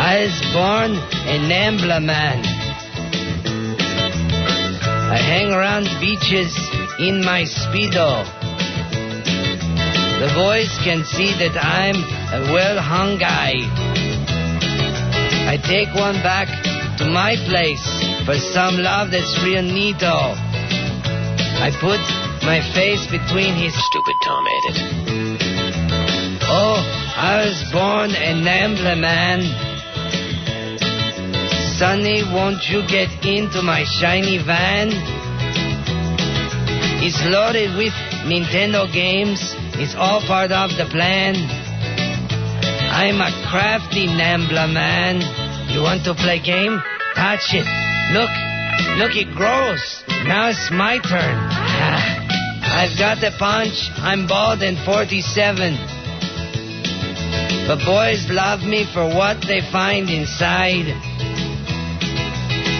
I was born a Nambla man. I hang around beaches in my Speedo. The boys can see that I'm a well-hung guy. I take one back to my place for some love that's real neato. I put my face between his... Stupid Tom ate it. Oh, I was born a Nambla man. Sonny, won't you get into my shiny van? It's loaded with Nintendo games. It's all part of the plan. I'm a crafty Nambla man. You want to play game? Touch it. Look, it grows. Now it's my turn. I've got a punch. I'm bald and 47. But boys love me for what they find inside.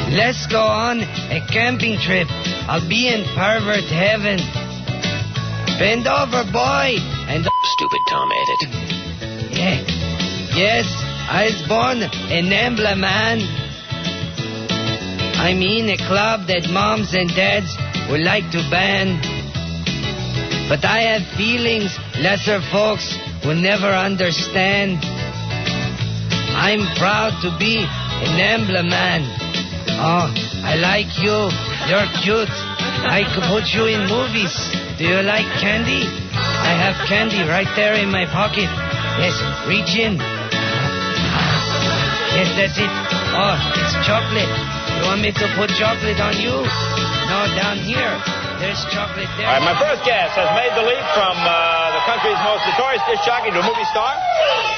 Let's go on a camping trip. I'll be in pervert heaven. Bend over, boy, and... Stupid Tom ate it. Yeah. Yes, I was born a Nambla man. I mean a club that moms and dads would like to ban. But I have feelings lesser folks will never understand. I'm proud to be a Nambla man. Oh, I like you. You're cute. I could put you in movies. Do you like candy? I have candy right there in my pocket. Yes, reach in. Yes, that's it. Oh, it's chocolate. You want me to put chocolate on you? No, down here. There's chocolate there. All right, my first guest has made the leap from the country's most notorious disc jockey to a movie star.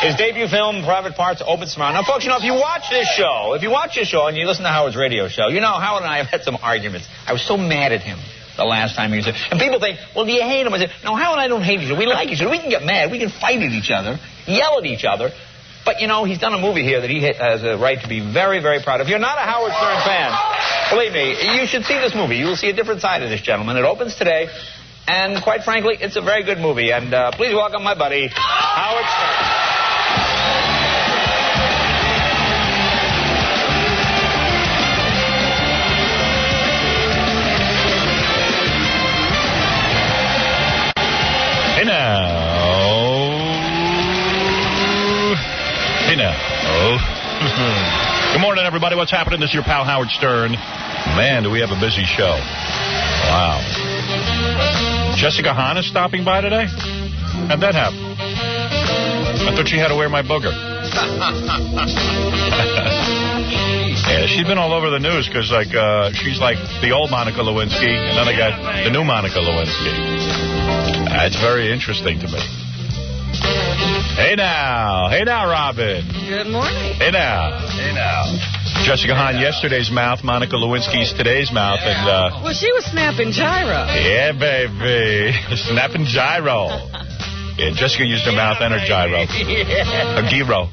His debut film, Private Parts, opens tomorrow. Now, folks, if you watch this show, and you listen to Howard's radio show, you know Howard and I have had some arguments. I was so mad at him the last time he was there. And people think, well, do you hate him? I said, no, Howard and I don't hate each other. We like each other. We can get mad. We can fight at each other, yell at each other. But, he's done a movie here that he has a right to be very, very proud of. If you're not a Howard Stern fan, believe me, you should see this movie. You will see a different side of this gentleman. It opens today, and quite frankly, it's a very good movie. And please welcome my buddy, Howard Stern. Hey now. Good morning, everybody. What's happening? This is your pal Howard Stern. Man, do we have a busy show. Wow. Jessica Hahn is stopping by today? How'd that happen? I thought she had to wear my booger. Yeah, she's been all over the news because, she's like the old Monica Lewinsky, and then I got the new Monica Lewinsky. It's very interesting to me. Hey now, Robin. Good morning. Hey now. Jessica Hahn, yesterday's mouth, Monica Lewinsky's today's mouth, and well, she was snapping gyro. Yeah, baby, snapping gyro. Yeah, Jessica used her mouth and her gyro, her gyro.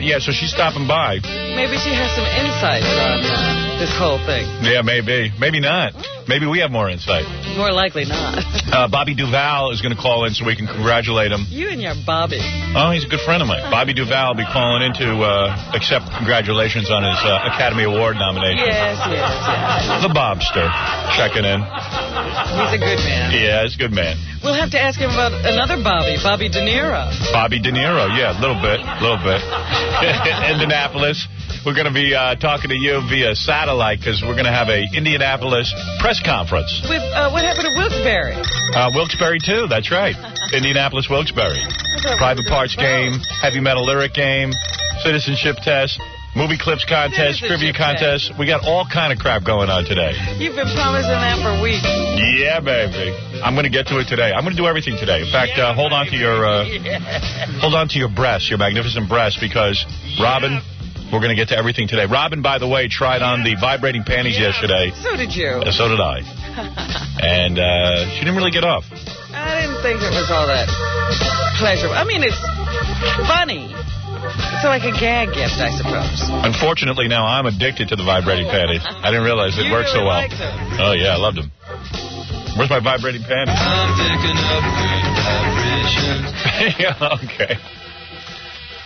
Yeah, so she's stopping by. Maybe she has some insights on this whole thing. Yeah, maybe not. Maybe we have more insight. More likely not. Bobby Duvall is going to call in so we can congratulate him. You and your Bobby. Oh, he's a good friend of mine. Bobby Duvall will be calling in to accept congratulations on his Academy Award nomination. Yes. The Bobster checking in. He's a good man. Yeah, he's a good man. We'll have to ask him about another Bobby, Bobby De Niro. Bobby De Niro, yeah, a little bit. Indianapolis. We're going to be talking to you via satellite because we're going to have a Indianapolis press conference. With what happened to Wilkes-Barre? Wilkes-Barre, too. That's right. Indianapolis, Wilkes-Barre. Private Parts game, heavy metal lyric game, citizenship test, movie clips contest, trivia contest. We got all kind of crap going on today. You've been promising that for weeks. Yeah, baby. I'm going to get to it today. I'm going to do everything today. In fact, hold on to your breasts, your magnificent breasts, because Robin, we're going to get to everything today. Robin, by the way, tried on the vibrating panties yesterday. So did you. So did I. And she didn't really get off. I didn't think it was all that pleasurable. I mean, it's funny. It's like a gag gift, I suppose. Unfortunately, now I'm addicted to the vibrating panties. I didn't realize it worked so well. Oh, yeah, I loved them. Where's my vibrating panties? I'm picking up good vibrations. Okay.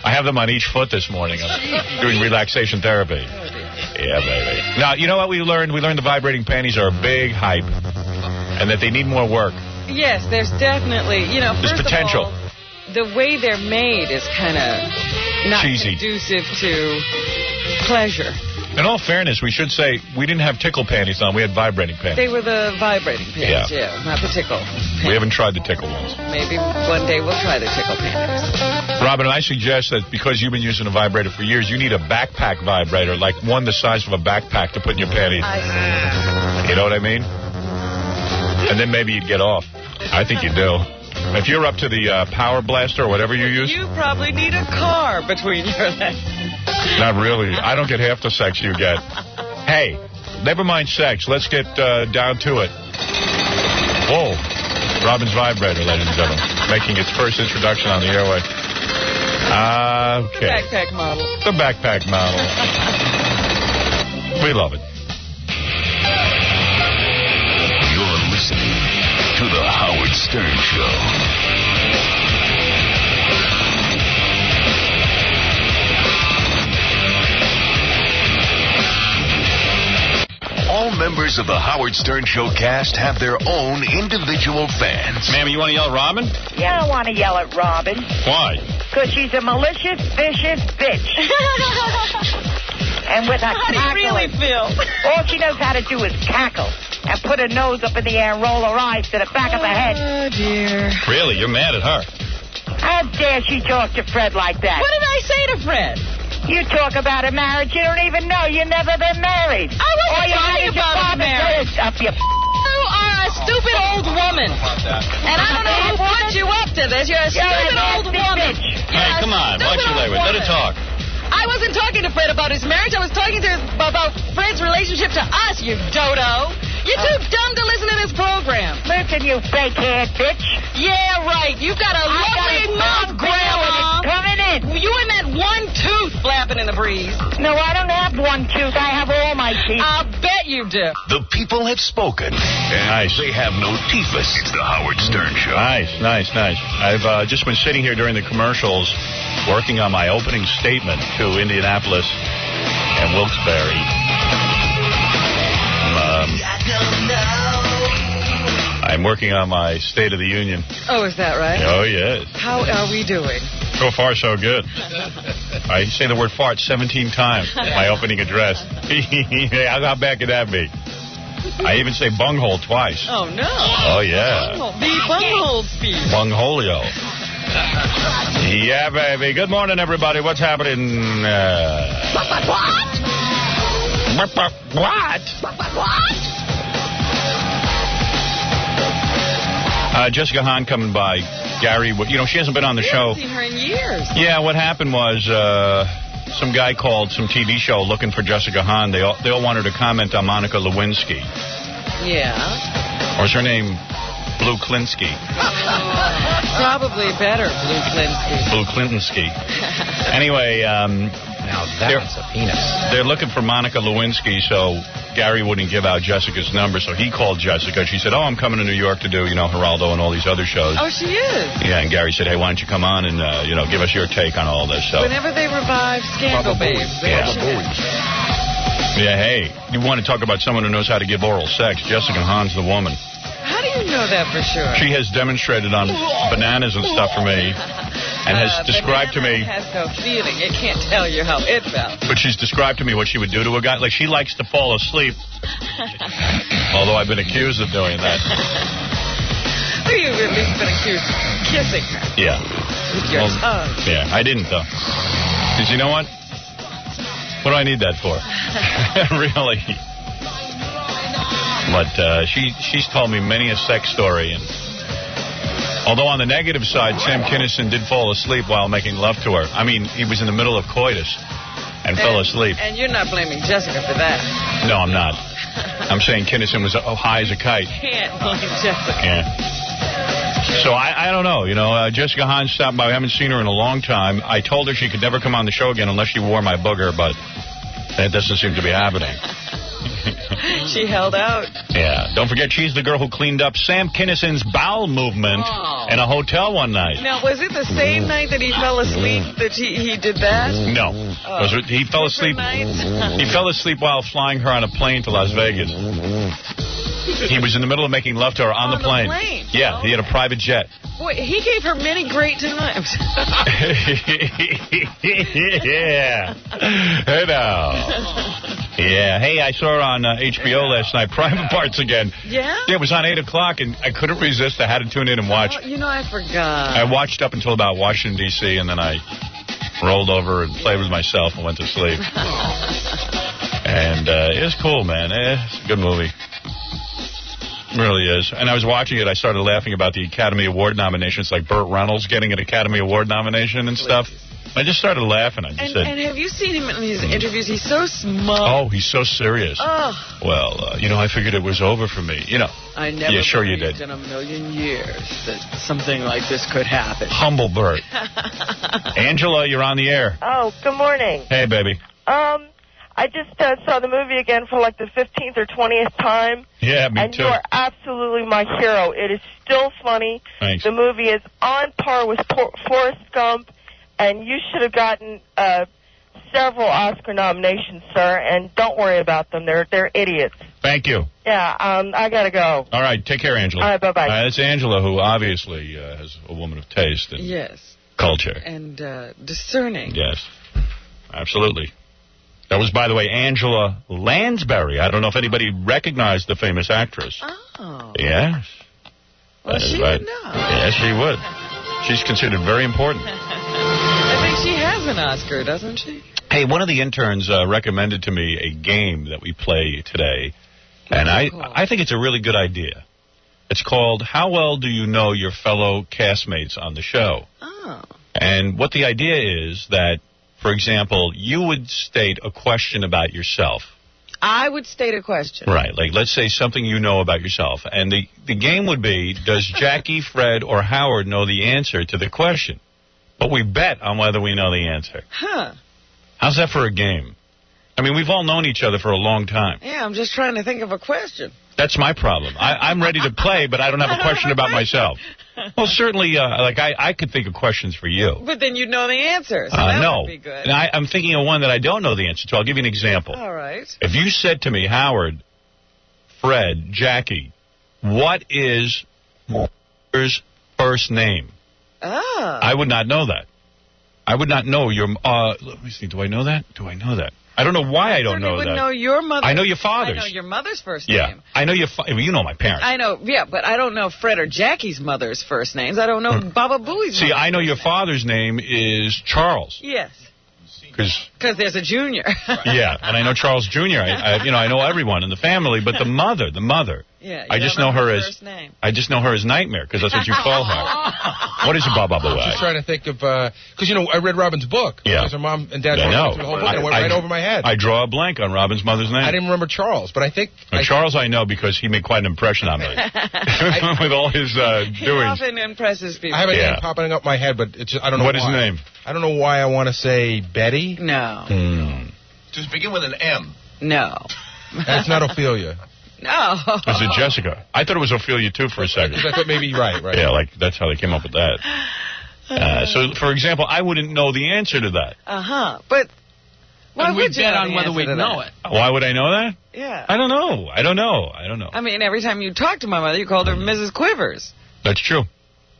I have them on each foot this morning. I'm doing relaxation therapy. Yeah, baby. Now, you know what we learned? We learned the vibrating panties are a big hype and that they need more work. Yes, there's definitely, There's first potential. of all, the way they're made is kind of not cheesy, conducive to pleasure. In all fairness, we should say we didn't have tickle panties on. We had vibrating panties. They were the vibrating panties, not the tickle panties. We haven't tried the tickle ones. Maybe one day we'll try the tickle panties. Robin, I suggest that because you've been using a vibrator for years, you need a backpack vibrator, like one the size of a backpack to put in your panties. I see. You know what I mean? And then maybe you'd get off. I think you do. If you're up to the Power Blaster or whatever you use. You probably need a car between your legs. Not really. I don't get half the sex you get. Hey, never mind sex. Let's get down to it. Whoa. Robin's vibrator, ladies and gentlemen. Making its first introduction on the airway. Okay. Backpack model. The backpack model. We love it. You're listening to The Howard Stern Show. All members of the Howard Stern Show cast have their own individual fans. Ma'am, you want to yell at Robin? Yeah, I want to yell at Robin. Why? Because she's a malicious, vicious bitch. And with her How do you really feel? all she knows how to do is cackle and put her nose up in the air and roll her eyes to the back of her head. Oh, dear. Really? You're mad at her? How dare she talk to Fred like that? What did I say to Fred? You talk about a marriage you don't even know. You've never been married. I wasn't All you talking had is your about a father's marriage. nose up your You are a stupid old woman. And I don't know who put you up to this. You're a stupid old woman. Hey, come on. Watch your language. Let her talk. I wasn't talking to Fred about his marriage. I was talking to about Fred's relationship to us, you dodo. You're too dumb to listen to this program. Listen, you fake-haired bitch. Yeah, right. You've got a lovely mouth, Grandma. Coming in. You and that one tooth flapping in the breeze. No, I don't have one tooth. I have all my teeth. I'll bet you do. The people have spoken. And Nice. they have no teethus. It's the Howard Stern Show. Nice. I've just been sitting here during the commercials working on my opening statement to Indianapolis and Wilkes-Barre. I'm working on my State of the Union. Oh, is that right? Oh, yes. How are we doing? So far, so good. I say the word fart 17 times in my opening address. How bad could that be? I even say bunghole twice. Oh, no. Oh, yeah. The bunghole speed. Bungholio. Yeah, baby. Good morning, everybody. What's happening? What? Jessica Hahn coming by. Gary, she hasn't been on the show. I haven't seen her in years. Yeah, what happened was some guy called some TV show looking for Jessica Hahn. They all wanted to comment on Monica Lewinsky. Yeah. Or is her name Blue Klinsky? Probably better, Blue Klinsky. Blue Clintonski. Anyway, Now that's a penis. they're looking for Monica Lewinsky, so Gary wouldn't give out Jessica's number, so he called Jessica. She said, "Oh, I'm coming to New York to do, Geraldo and all these other shows." Oh, she is. Yeah, and Gary said, "Hey, why don't you come on and, give us your take on all this?" So, Whenever they revive Scandal Babes. yeah, hey, you want to talk about someone who knows how to give oral sex? Jessica Hahn's the woman. How do you know that for sure? She has demonstrated on bananas and stuff for me, and has described to me. Banana has no feeling. It can't tell you how it felt. But she's described to me what she would do to a guy. Like, she likes to fall asleep. Although I've been accused of doing that. You've at least been accused of kissing her Yeah. with your Well, tongue. Yeah, I didn't, though. Because you know what? What do I need that for? Really. But she's told me many a sex story. And although on the negative side, Sam Kinison did fall asleep while making love to her. I mean, he was in the middle of coitus and fell asleep. And you're not blaming Jessica for that. No, I'm not. I'm saying Kinison was high as a kite. Can't blame Jessica. Yeah. So I don't know. Jessica Hahn stopped by. I haven't seen her in a long time. I told her she could never come on the show again unless she wore my booger, but that doesn't seem to be happening. She held out. Yeah. Don't forget, she's the girl who cleaned up Sam Kinnison's bowel movement in a hotel one night. Now, was it the same night that he fell asleep that he did that? No. He fell asleep. He fell asleep while flying her on a plane to Las Vegas. He was in the middle of making love to her on the plane. Yeah, he had a private jet. Boy, he gave her many great times. Yeah. Hey now. Yeah. Hey, I saw her on HBO last night, Private Parts again. Yeah? Yeah, it was on 8 o'clock, and I couldn't resist. I had to tune in and watch. Oh, I forgot. I watched up until about Washington, D.C., and then I rolled over and played with myself and went to sleep. And it was cool, man. It's a good movie. It really is. And I was watching it. I started laughing about the Academy Award nominations, like Burt Reynolds getting an Academy Award nomination and stuff. I just started laughing. I just said, and have you seen him in his interviews? He's so smug. Oh, he's so serious. Oh. Well, I figured it was over for me. I never believed in a million years that something like this could happen. Humble Burt. Angela, you're on the air. Oh, good morning. Hey, baby. I just saw the movie again for like the 15th or 20th time. Yeah, me and too. you are absolutely my hero. It is still funny. Thanks. The movie is on par with Forrest Gump, and you should have gotten several Oscar nominations, sir, and don't worry about them. They're idiots. Thank you. Yeah, I got to go. All right, take care, Angela. All right, bye-bye. That's Angela, who obviously has a woman of taste and culture. And discerning. Yes, absolutely. That was, by the way, Angela Lansbury. I don't know if anybody recognized the famous actress. Oh. Yes. Well, she would know. Yes, she would. She's considered very important. I think she has an Oscar, doesn't she? Hey, one of the interns recommended to me a game that we play today, and I think it's a really good idea. It's called How Well Do You Know Your Fellow Castmates on the Show? Oh. And what the idea is that, for example, you would state a question about yourself. I would state a question. Right, like let's say something you know about yourself. And the game would be, does Jackie, Fred, or Howard know the answer to the question? But we bet on whether we know the answer. Huh. How's that for a game? I mean, we've all known each other for a long time. Yeah, I'm just trying to think of a question. That's my problem. I'm ready to play, but I don't have a question about myself. Well, certainly, I could think of questions for you. But then you'd know the answer, so that would be good. And I'm thinking of one that I don't know the answer to. I'll give you an example. All right. If you said to me, Howard, Fred, Jackie, what is your first name? Ah. I would not know that. I would not know your... let me see. Do I know that? I don't know why I don't know that. I know your mother. I know your father's. I know your mother's first name. name. I know you know my parents. I know, but I don't know Fred or Jackie's mother's first names. I don't know Baba Booey's See, I know your father's name is Charles. Yes. Because there's a junior. Yeah, and I know Charles Jr. I know everyone in the family, but the mother. Yeah, I just know her as Nightmare, because that's what you call her. What is a Baba Booey? I'm just trying to think of, because, I read Robin's book. Yeah. Because her mom and dad I know. through the whole book, and it went right over my head. I draw a blank on Robin's mother's name. I didn't remember Charles, but I think... Charles I know because he made quite an impression on me. With all his doings. He often impresses people. I have a name popping up my head, but it's just, I don't know What why. is the name? I don't know why I want to say Betty. No. Does it begin with an M? No. That's not Ophelia. No. Is it Jessica? I thought it was Ophelia, too, for a second. I thought maybe, right. Yeah, that's how they came up with that. So, for example, I wouldn't know the answer to that. Uh-huh. But why would you bet know on the whether answer we to know that? it. Why would I know that? Yeah. I don't know. I mean, every time you talked to my mother, you called her Mrs. Quivers. That's true.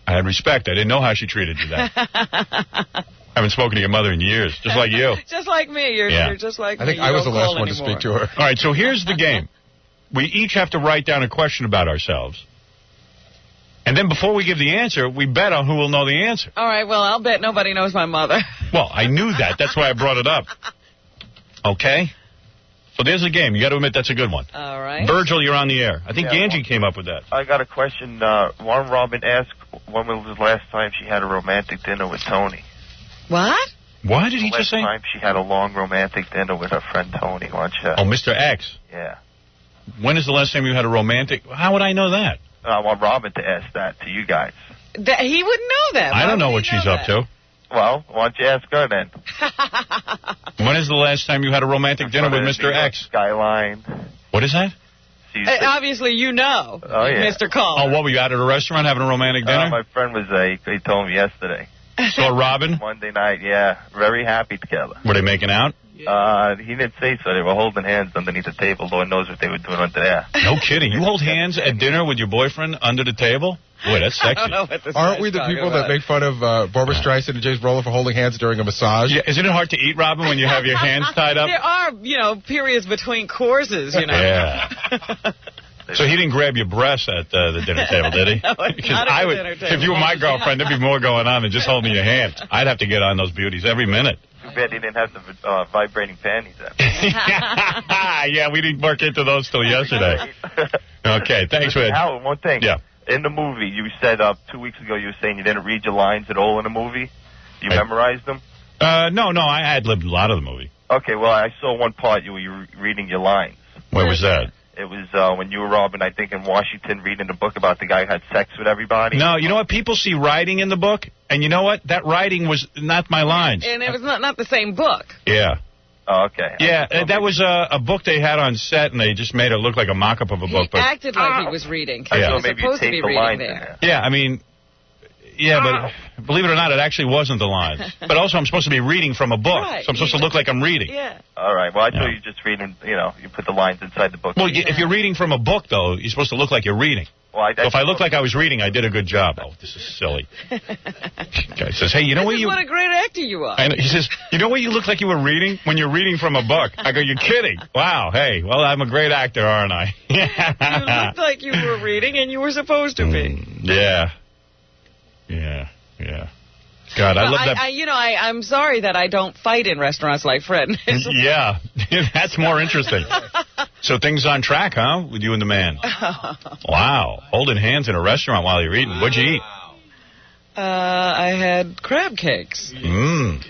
I had respect. I didn't know how she treated you then. I haven't spoken to your mother in years, just like you. Just like me. You're just like me. I think I was the last one to speak to her. All right, so here's the game. We each have to write down a question about ourselves. And then before we give the answer, we bet on who will know the answer. All right, well, I'll bet nobody knows my mother. Well, I knew that. That's why I brought it up. Okay? So there's the game. You got to admit that's a good one. All right. Virgil, you're on the air. I think Angie came up with that. I got a question. Warren Robin asked when was the last time she had a romantic dinner with Tony. What? What did he just say? Last time she had a long romantic dinner with her friend Tony. Why don't you... Oh, Mr. X. Yeah. When is the last time you had a romantic... How would I know that? I want Robin to ask that to you guys. He wouldn't know that. I don't know what she's up to. Well, why don't you ask her then? When is the last time you had a romantic dinner with Mr. X? Skyline. What is that? Obviously, you know, Oh, yeah. Mr. Call. Oh, what, were you out at a restaurant having a romantic dinner? My friend was, he told me yesterday. Saw Robin? Monday night, yeah. Very happy together. Were they making out? He didn't say so. They were holding hands underneath the table. Lord knows what they were doing under there. No kidding. You hold hands at dinner with your boyfriend under the table? Boy, that's sexy. I don't know what this Aren't guy's we the talking people about. that make fun of Barbara Streisand and James Brolin for holding hands during a massage? Yeah, isn't it hard to eat, Robin, when you have your hands tied up? There are, periods between courses, Yeah. So he didn't grab your breasts at the dinner table, did he? No, it's not at the dinner table. If you were my girlfriend, there'd be more going on than just holding your hand. I'd have to get on those beauties every minute. Too bad he didn't have the vibrating panties up. Yeah, we didn't work into those till yesterday. Okay, thanks, man. Howard, one thing. Yeah. In the movie, you said 2 weeks ago you were saying you didn't read your lines at all in the movie. You memorized them? No, I had lived a lot of the movie. Okay, well, I saw one part you were reading your lines. Where was that? It was when you were Robin, I think, in Washington, reading the book about the guy who had sex with everybody. No, you know what? People see writing in the book, and you know what? That writing was not my lines. And it was not the same book. Yeah. Oh, okay. Yeah, that was a book they had on set, and they just made it look like a mock-up of a book. He acted like he was reading. I He thought was maybe supposed to you be taped the reading lines there. Yeah, I mean, but believe it or not, it actually wasn't the lines. But also, I'm supposed to be reading from a book, Right. so I'm supposed to look like I'm reading. Yeah. All right. Well, I thought you were just reading, you put the lines inside the book. Well, if you're reading from a book, though, you're supposed to look like you're reading. Well, So if I look like I was reading, I did a good job. Oh, this is silly. Guy says, hey, you know what you... What a great actor you are. I know, he says, you know what you look like you were reading when you're reading from a book? I go, you're kidding. Wow, hey, well, I'm a great actor, aren't I? You looked like you were reading, and you were supposed to be. Yeah. God, I love that. I'm sorry that I don't fight in restaurants like Fred. Yeah, that's more interesting. So things on track, huh, with you and the man? Wow, holding hands in a restaurant while you're eating. What'd you eat? I had crab cakes. And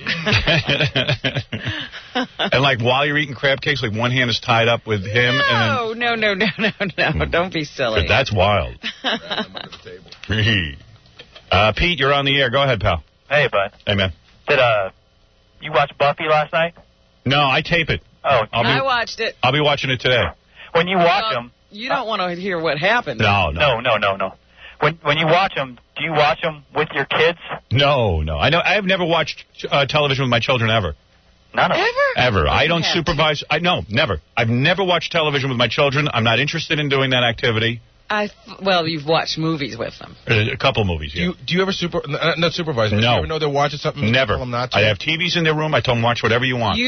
like while you're eating crab cakes, like one hand is tied up with him. No, don't be silly. But that's wild. Pete, you're on the air. Go ahead, pal. Hey, bud. Hey, man. Did you watch Buffy last night? No, I tape it. Oh, I watched it. I'll be watching it today. When you watch them, you don't want to hear what happened. No. When you watch them, do you watch them with your kids? No. I know. I've never watched television with my children ever. None of them. Ever. I don't supervise. Never. I've never watched television with my children. I'm not interested in doing that activity. Well, you've watched movies with them. A couple movies, yeah. Do you ever not supervise them? No. Do you ever know they're watching something? Never. Tell them not to? I have TVs in their room. I tell them watch whatever you want.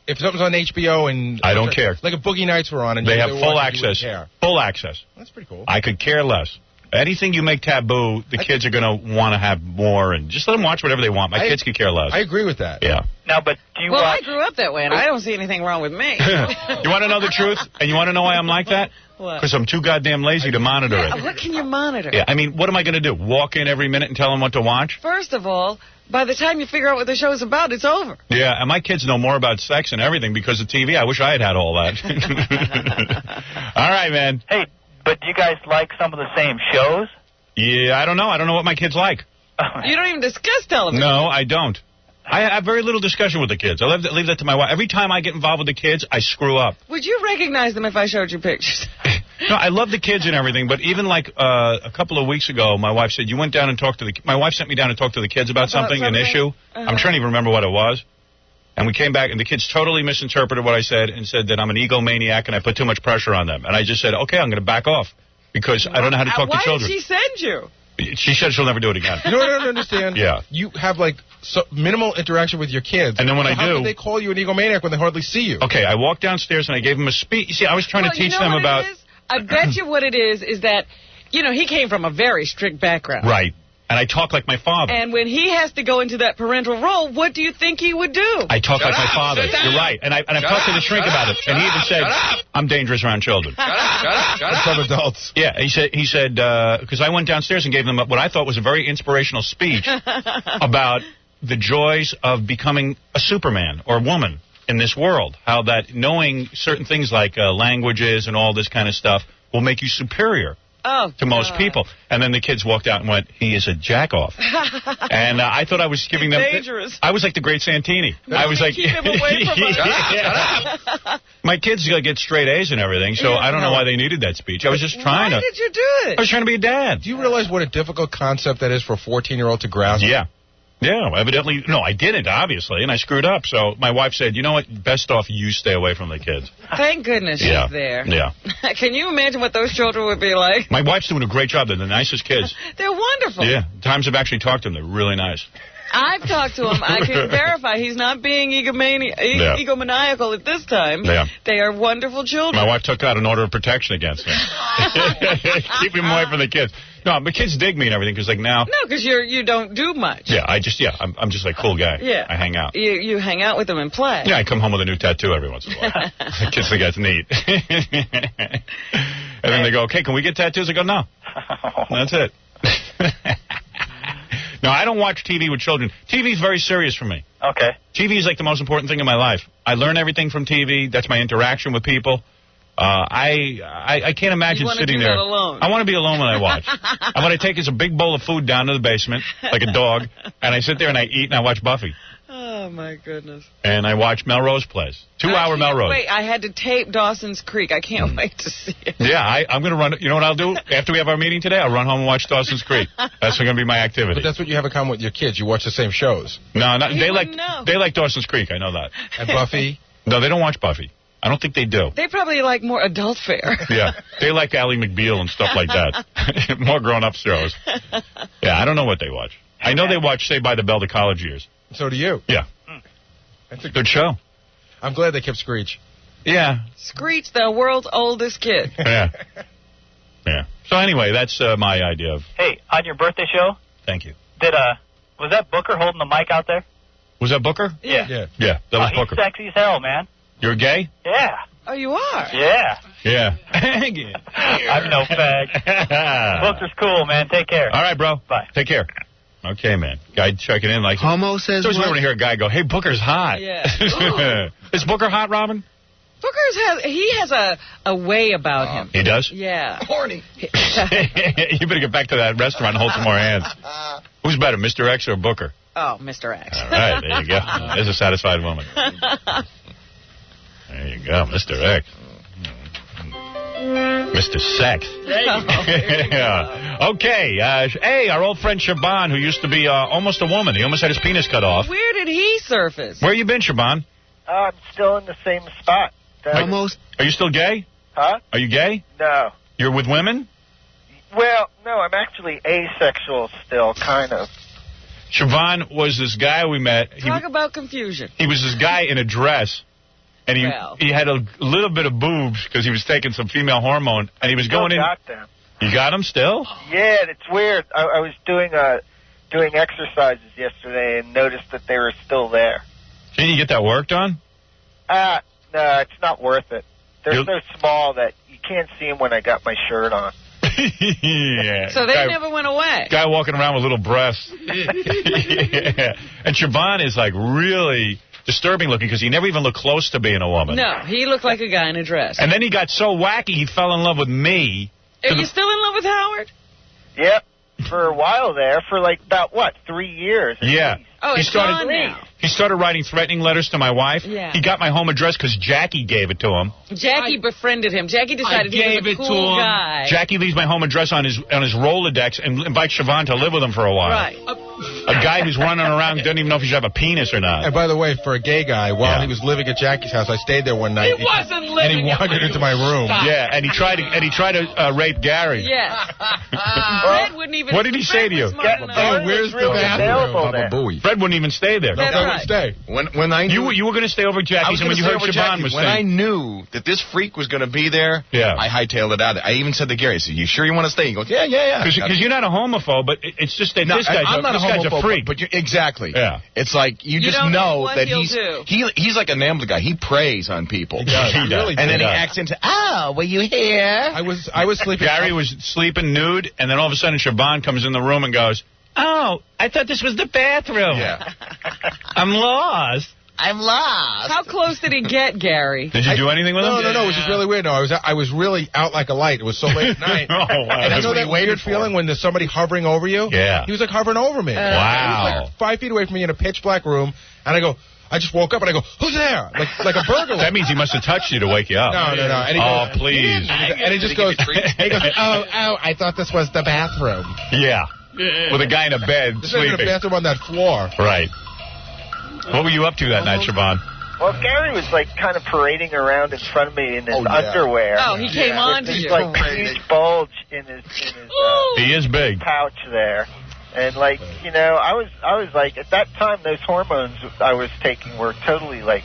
If something's on HBO and... I don't care. Like a Boogie Nights were on and they have were full watching, access. you wouldn't care. Full access. That's pretty cool. I could care less. Anything you make taboo, the kids are going to want to have more, and just let them watch whatever they want. My kids could care less. I agree with that. Yeah. Now, but do you Well, watch... I grew up that way, and I don't see anything wrong with me. You want to know the truth? And you want to know why I'm like that? What? Because I'm too goddamn lazy to monitor it. What can you monitor? Yeah, I mean, what am I going to do? Walk in every minute and tell them what to watch? First of all, by the time you figure out what the show's about, it's over. Yeah, and my kids know more about sex and everything because of TV. I wish I had all that. All right, man. Hey, but do you guys like some of the same shows? Yeah, I don't know. I don't know what my kids like. You don't even discuss television. No, I don't. I have very little discussion with the kids. I leave that to my wife. Every time I get involved with the kids, I screw up. Would you recognize them if I showed you pictures? No, I love the kids and everything, but even like a couple of weeks ago, my wife said, you went down and talked to the... My wife sent me down to talk to the kids about something, an issue. I'm trying to even remember what it was. And we came back, and the kids totally misinterpreted what I said and said that I'm an egomaniac and I put too much pressure on them. And I just said, okay, I'm going to back off because I don't know how to talk to children. Why did she send you? She said she'll never do it again. You know what I don't understand? Yeah. You have, minimal interaction with your kids. And then when I how do... can they call you an egomaniac when they hardly see you? Okay, I walked downstairs and I gave them a speech. You see, I was trying to teach them about... I bet you what it is that, he came from a very strict background. Right. And I talk like my father. And when he has to go into that parental role, what do you think he would do? I talk like my father. You're right. And I've talked to the shrink about it. And he even said, I'm dangerous around children. Shut up. Some adults. Yeah, he said, because I went downstairs and gave them what I thought was a very inspirational speech about the joys of becoming a Superman or woman in this world. How that knowing certain things like languages and all this kind of stuff will make you superior to most people. And then the kids walked out and went, he is a jack-off. And I thought I was giving them... Dangerous. I was like the great Santini. I was like... Keep him away from us. My kids get straight A's and everything, so I don't know why they needed that speech. I was just trying to... Why did you do it? I was trying to be a dad. Do you realize what a difficult concept that is for a 14-year-old to grasp? Yeah. Yeah, evidently. No, I didn't, obviously, and I screwed up. So my wife said, you know what, best off you stay away from the kids. Thank goodness she's there. Yeah. Can you imagine what those children would be like? My wife's doing a great job. They're the nicest kids. They're wonderful. Yeah. Times I've actually talked to them. They're really nice. I've talked to him. I can verify he's not being egomaniacal at this time. Yeah. They are wonderful children. My wife took out an order of protection against him. Keep him away from the kids. No, the kids dig me and everything because, like, now... No, because you don't do much. Yeah, I'm just like a cool guy. Yeah. I hang out. You hang out with them and play. Yeah, I come home with a new tattoo every once in a while. The kids think that's neat. And then they go, okay, can we get tattoos? I go, no. That's it. No, I don't watch TV with children. TV is very serious for me. Okay. TV is like the most important thing in my life. I learn everything from TV. That's my interaction with people. I can't imagine sitting there. Alone. I want to be alone when I watch. And what I take is a big bowl of food down to the basement, like a dog, and I sit there and I eat and I watch Buffy. Oh, my goodness. And I watch Melrose Place. 2-hour Melrose. Wait, I had to tape Dawson's Creek. I can't wait to see it. Yeah, I'm going to run. You know what I'll do? After we have our meeting today, I'll run home and watch Dawson's Creek. That's going to be my activity. But that's what you have in common with your kids. You watch the same shows. No, they like Dawson's Creek. I know that. And Buffy? No, they don't watch Buffy. I don't think they do. They probably like more adult fare. Yeah, they like Ally McBeal and stuff like that. More grown-up shows. Yeah, I don't know what they watch. I know they watch Saved by the Bell the college years. So do you. Yeah. That's a good show. I'm glad they kept Screech. Yeah. Screech, the world's oldest kid. Yeah. Yeah. So anyway, that's my idea of... Hey, on your birthday show? Thank you. Was that Booker holding the mic out there? Was that Booker? Yeah. Yeah, that was Booker. He's sexy as hell, man. You're gay? Yeah. Oh, you are? Yeah. Yeah. I'm no fag. Booker's cool, man. Take care. All right, bro. Bye. Take care. Okay, man. Guy checking in like... Homo says what? Want to hear a guy go, hey, Booker's hot. Yeah. Is Booker hot, Robin? He has a way about him. He does? Yeah. Horny. You better get back to that restaurant and hold some more hands. Who's better, Mr. X or Booker? Oh, Mr. X. All right, there you go. There's a satisfied woman. There you go, Mr. X. Mr. Sex. Yeah. Okay. Hey, our old friend Shaban, who used to be almost a woman. He almost had his penis cut off. Where did he surface? Where you been, Shaban? I'm still in the same spot. Almost. Are you still gay? Huh? Are you gay? No. You're with women? Well, no, I'm actually asexual still, kind of. Siobhan was this guy we met. Talk about confusion. He was this guy in a dress, and he had a little bit of boobs because he was taking some female hormone, and he was going in. Got them. You got them still? Yeah, it's weird. I was doing exercises yesterday and noticed that they were still there. Can you get that work done? No, it's not worth it. They're so small that you can't see them when I got my shirt on. Yeah. So they never went away. Guy walking around with little breasts. Yeah. And Siobhan is like really disturbing looking because he never even looked close to being a woman. No, he looked like a guy in a dress. And then he got so wacky he fell in love with me. Are you still in love with Howard? Yep. For a while there, for like about 3 years? Yeah. Oh, it's gone now. He started writing threatening letters to my wife. Yeah. He got my home address because Jackie gave it to him. Jackie befriended him. Jackie decided he was a cool guy. Jackie leaves my home address on his Rolodex and invites Siobhan to live with him for a while. Right. A guy who's running around doesn't even know if he should have a penis or not. And by the way, for a gay guy, while he was living at Jackie's house, I stayed there one night. He wasn't living. And he wandered into my room. Yeah, and he tried to rape Gary. Yes. Fred wouldn't even. What did he say to you? Where's the bathroom? Fred wouldn't even stay there. That's I right. wouldn't stay. When I knew you were going to stay over at Jackie's, and when you heard Siobhan was when staying. I knew that this freak was going to be there, Yeah. I hightailed it out. I even said to Gary, I said, "You sure you want to stay?" He goes, "Yeah." Because you're not a homophobe, but it's just that this guy's I'm not this a guy's homophobe, a freak. but exactly. Yeah. It's like you just don't know what that he'll he's like a NAMBLA guy. He preys on people. He does. He does. And then he acts into, "Oh, were you here?" I was sleeping. Gary was sleeping nude, and then all of a sudden Siobhan comes in the room and goes, "Oh, I thought this was the bathroom. Yeah. I'm lost." I'm lost. How close did he get, Gary? Did you do anything with him? No, it was just really weird. No, I was really out like a light. It was so late at night. Oh, wow. And you know that weird feeling when there's somebody hovering over you? Yeah. He was like hovering over me. Wow. He was like 5 feet away from me in a pitch black room, and I just woke up and I go, who's there? Like a burglar. That means he must have touched you to wake you up. No. And he goes, please. And he just goes, I thought this was the bathroom. Yeah. With a guy in a bed There's sleeping. not even a bathroom on that floor. Right. What were you up to that night, Siobhan? Well, Gary was like kind of parading around in front of me in his underwear. Oh, he came on to There's you. like a huge bulge in his He is big. pouch there. And like, you know, I was like, at that time, those hormones I was taking were totally like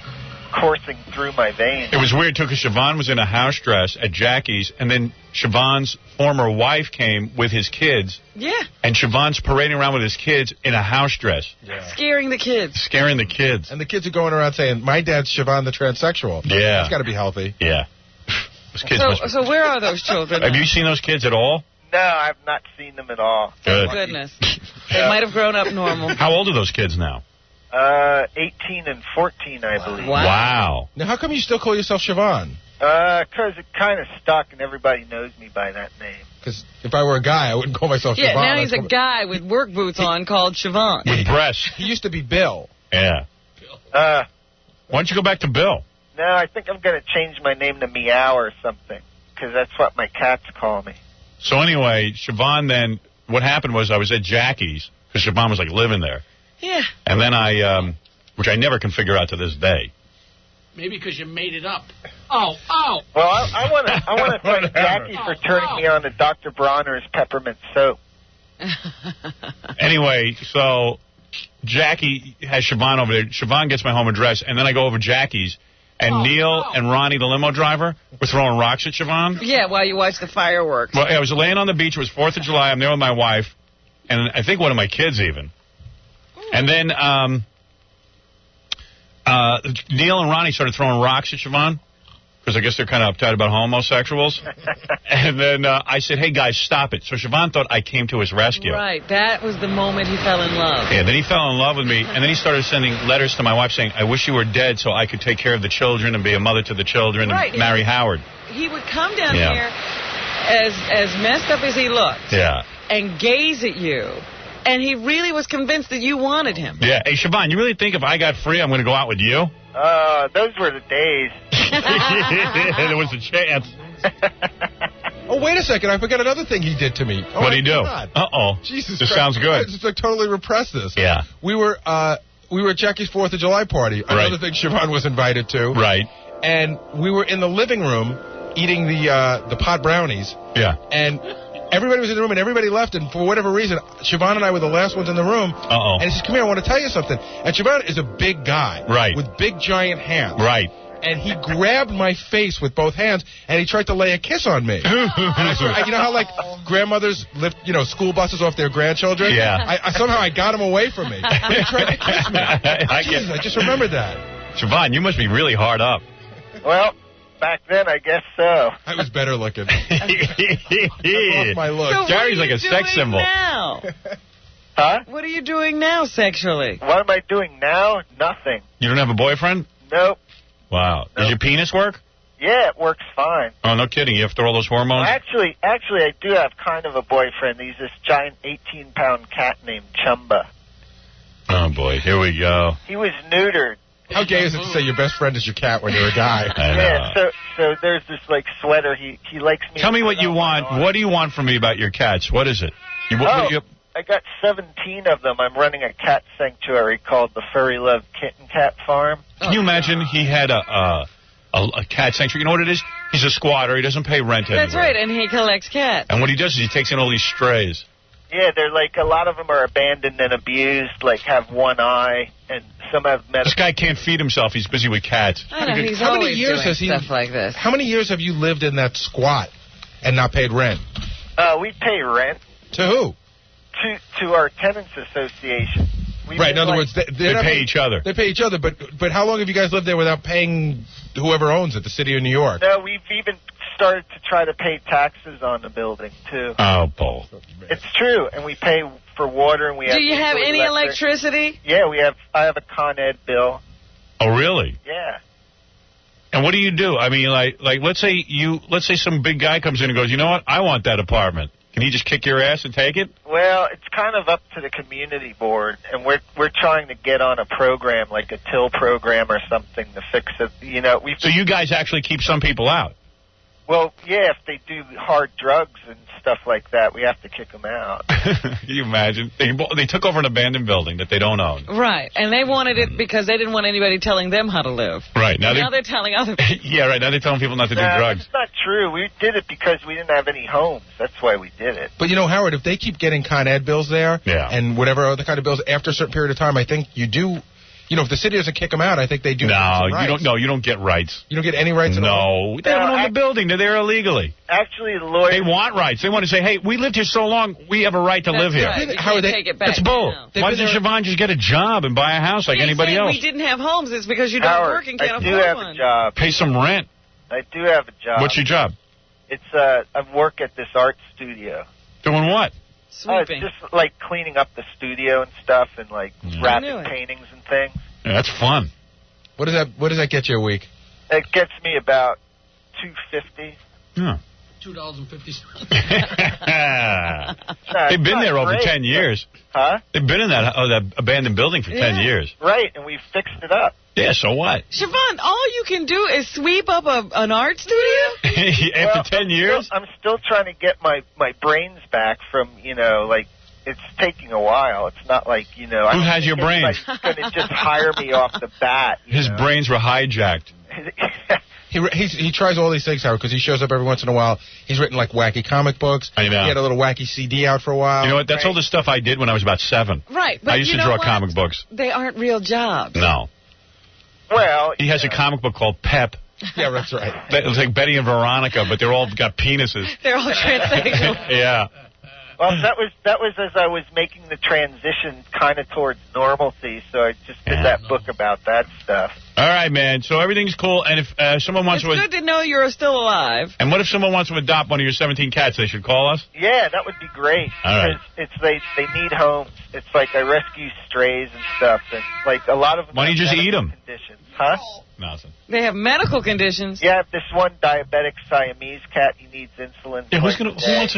coursing through my veins. It was weird, too, because Siobhan was in a house dress at Jackie's, and then Siobhan's former wife came with his kids. Yeah. And Siobhan's parading around with his kids in a house dress. Yeah. Scaring the kids. Scaring the kids. And the kids are going around saying, my dad's Siobhan the transsexual. Yeah. That's got to be healthy. Yeah. Those kids So where are those children? Have you seen those kids at all? No, I've not seen them at all. Thank goodness. They might have grown up normal. How old are those kids now? 18 and 14, I believe. Wow. Now, how come you still call yourself Siobhan? Because it kind of stuck, and everybody knows me by that name. Because if I were a guy, I wouldn't call myself Yeah, Siobhan. now he's a guy with work boots on called Siobhan. With breasts. He used to be Bill. Yeah. Why don't you go back to Bill? No, I think I'm going to change my name to Meow or something, because that's what my cats call me. So anyway, Siobhan then, what happened was I was at Jackie's, because Siobhan was like living there. Yeah. And then which I never can figure out to this day. Maybe because you made it up. Oh. Well, I want to thank Jackie for turning me on to Dr. Bronner's peppermint soap. Anyway, so Jackie has Siobhan over there. Siobhan gets my home address, and then I go over Jackie's, and Neil and Ronnie, the limo driver, were throwing rocks at Siobhan. Yeah, while you watch the fireworks. Well, I was laying on the beach. It was 4th of July. I'm there with my wife, and I think one of my kids even. And then Neil and Ronnie started throwing rocks at Siobhan, because I guess they're kind of uptight about homosexuals. And then I said, hey, guys, stop it. So Siobhan thought I came to his rescue. Right, that was the moment he fell in love. Yeah, then he fell in love with me, and then he started sending letters to my wife saying, I wish you were dead so I could take care of the children and be a mother to the children and marry Howard. He would come down here as messed up as he looked and gaze at you. And he really was convinced that you wanted him. Yeah. Hey, Siobhan, you really think if I got free, I'm going to go out with you? Those were the days. There was a chance. Oh, wait a second. I forgot another thing he did to me. What'd he do? God. Uh-oh. Jesus This Christ. sounds good. Just like totally repress this. Yeah. We were at Jackie's 4th of July party. Another thing Siobhan was invited to. Right. And we were in the living room eating the pot brownies. Yeah. And everybody was in the room, and everybody left, and for whatever reason, Siobhan and I were the last ones in the room. Uh-oh. And he says, come here, I want to tell you something. And Siobhan is a big guy. Right. With big, giant hands. Right. And he grabbed my face with both hands, and he tried to lay a kiss on me. And I swear, you know how, like, grandmothers lift, school buses off their grandchildren? Yeah. Somehow I got him away from me. And he tried to kiss me. I just remembered that. Siobhan, you must be really hard up. Well, back then, I guess so. I was better looking. I lost my look. So Gary's like a sex symbol. Now? Huh? What are you doing now sexually? What am I doing now? Nothing. You don't have a boyfriend? Nope. Wow. Does your penis work? Yeah, it works fine. Oh, no kidding. You after all those hormones? Actually, I do have kind of a boyfriend. He's this giant 18-pound cat named Chumba. Oh, boy. Here we go. He was neutered. How gay is it to say your best friend is your cat when you're a guy? I know. Yeah, so there's this, like, sweater. He likes me. Tell me what you want. What do you want from me about your cats? What is it? I got 17 of them. I'm running a cat sanctuary called the Furry Love Kitten Cat Farm. Can you imagine he had a cat sanctuary? You know what it is? He's a squatter. He doesn't pay rent anywhere. That's right, and he collects cats. And what he does is he takes in all these strays. Yeah, they're like, a lot of them are abandoned and abused, like have one eye, and some have medical. This guy can't feed himself. He's busy with cats. I know, he's How many always years doing has he stuff like this. How many years have you lived in that squat and not paid rent? We pay rent. To who? To our tenants association. Right, in other words, they pay each other. They pay each other, but how long have you guys lived there without paying whoever owns it, the city of New York? No, we've even started to try to pay taxes on the building, too. Oh, Paul. It's true, and we pay for water, and we have... Do you have any electricity? Yeah, I have a Con Ed bill. Oh, really? Yeah. And what do you do? I mean, like let's say some big guy comes in and goes, you know what? I want that apartment. Can he just kick your ass and take it? Well, it's kind of up to the community board, and we're trying to get on a program like a till program or something to fix it. You know, So you guys actually keep some people out? Well, yeah, if they do hard drugs and stuff like that, we have to kick them out. Can you imagine? They took over an abandoned building that they don't own. Right, and they wanted it because they didn't want anybody telling them how to live. Right. Now they're telling other people. Yeah, right. Now they're telling people not to do drugs. That's not true. We did it because we didn't have any homes. That's why we did it. But, you know, Howard, if they keep getting Con Ed bills there and whatever other kind of bills after a certain period of time, I think you do... You know, if the city doesn't kick them out, I think they do. No, you don't. No, you don't get rights. You don't get any rights at all? No, they don't own the building. They're there illegally. Actually, the lawyer... They want rights. They want to say, hey, we lived here so long, we have a right to live here. Right. You can't take it back. That's bull. No. Why doesn't Siobhan just get a job and buy a house like anybody else? We didn't have homes. It's because you don't Howard, work and can't I afford do have one. a job. Pay some rent. I do have a job. What's your job? It's I work at this art studio. Doing what? Sweeping. Just like cleaning up the studio and stuff, and like wrapping paintings and things. Yeah, that's fun. What does that get you a week? It gets me about $250. Yeah. $2.50. They've been there over 10 years. Huh? They've been in that abandoned building for 10 years. Right, and we fixed it up. Yeah, so what? Siobhan, all you can do is sweep up an art studio? After 10 years? I'm still trying to get my brains back from, you know, like, it's taking a while. It's not like, you know... Who has your brains? He's going to just hire me off the bat. His brains were hijacked. He tries all these things, Howard, because he shows up every once in a while. He's written, like, wacky comic books. I know. He had a little wacky CD out for a while. You know what? That's all the stuff I did when I was about 7. Right. But I used to draw comic books. They aren't real jobs. No. Well... He has a comic book called Pep. Yeah, that's right. It's like Betty and Veronica, but they're all got penises. They're all transsexual. Yeah. Well, that was as I was making the transition kind of towards normalcy, so I just did that book about that stuff. All right, man. So everything's cool, and if someone wants It's good to know you're still alive. And what if someone wants to adopt one of your 17 cats? They should call us? Yeah, that would be great. All right. Because they need homes. It's like I rescue strays and stuff, and like a lot of them. Why don't you just eat them? Conditions, huh? Nothing. They have medical conditions. Yeah, this one diabetic Siamese cat, he needs insulin. Yeah, who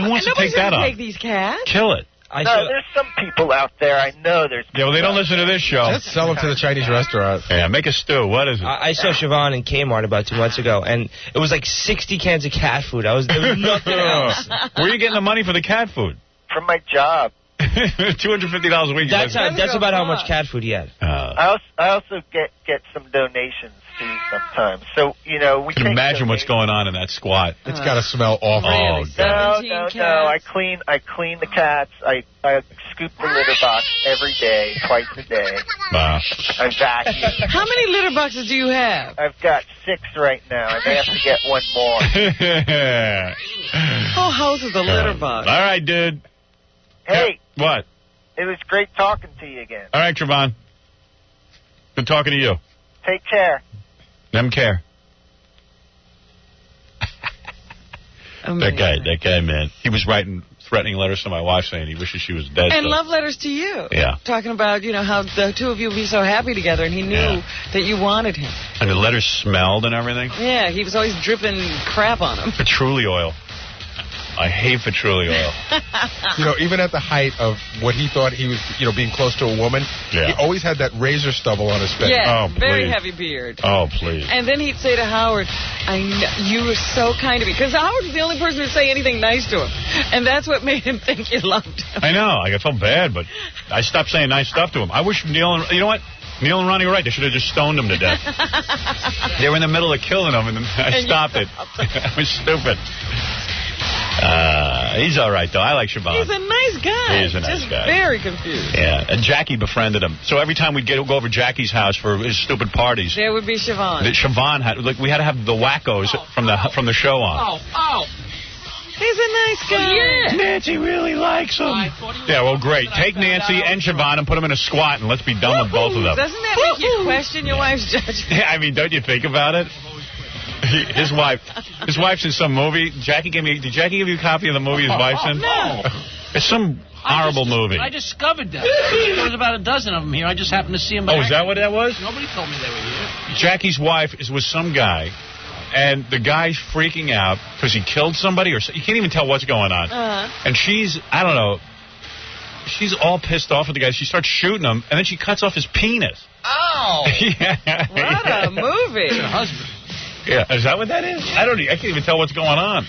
wants to take that on? Take these cats. Kill it. No, there's some people out there. I know there's. Yeah, well, they don't listen to this show. Let's sell them to the Chinese restaurant. Yeah, make a stew. What is it? I saw Siobhan in Kmart about 2 months ago, and it was like 60 cans of cat food. There was nothing else. Where are you getting the money for the cat food? From my job. $250 a week. That's about how much cat food he had. I also get some donations too sometimes. So you know we can imagine what's going on in that squat. It's got to smell awful. Oh, God. No. I clean the cats. I scoop the litter box every day, twice a day. Wow. I vacuum. How many litter boxes do you have? I've got 6 right now. I may have to get one more. Whole house is a litter box. All right, dude. Hey. What? It was great talking to you again. All right, Trevon. Good talking to you. Take care. Them care. That guy, man. He was writing threatening letters to my wife saying he wishes she was dead. And love letters to you. Yeah. Talking about, you know, how the two of you would be so happy together, and he knew that you wanted him. And the letters smelled and everything. Yeah, he was always dripping crap on him. Patchouli oil. I hate patchouli oil. You know, even at the height of what he thought he was, you know, being close to a woman, he always had that razor stubble on his face. Yeah, very heavy beard. Oh, please. And then he'd say to Howard, I know, you were so kind to me. Because Howard was the only person who'd say anything nice to him. And that's what made him think you loved him. I know. I felt bad, but I stopped saying nice stuff to him. I wish Neil and... You know what? Neil and Ronnie were right. They should have just stoned him to death. They were in the middle of killing him, and then I stopped it. I was stupid. He's all right, though. I like Siobhan. He's a nice guy. He is a nice guy. Very confused. Yeah, and Jackie befriended him. So every time we'd go over Jackie's house for his stupid parties, there would be Siobhan. Siobhan had, like, we had to have the wackos from the show on. Oh. He's a nice guy. Yeah. Nancy really likes him. Yeah, well, great. Take Nancy and Siobhan and put them in a squat, and let's be done with both of them. Doesn't that make you question your wife's judgment? Yeah, I mean, don't you think about it? His wife's in some movie. Did Jackie give you a copy of the movie his wife's in? No. It's some horrible movie. I discovered that. There was about a dozen of them here. I just happened to see them. Oh, is that what that was? Nobody told me they were here. Jackie's wife is with some guy, and the guy's freaking out because he killed somebody, or you can't even tell what's going on. And she's, I don't know, she's all pissed off at the guy. She starts shooting him, and then she cuts off his penis. Oh! Yeah. What a movie. It's her husband. Yeah, is that what that is? I can't even tell what's going on.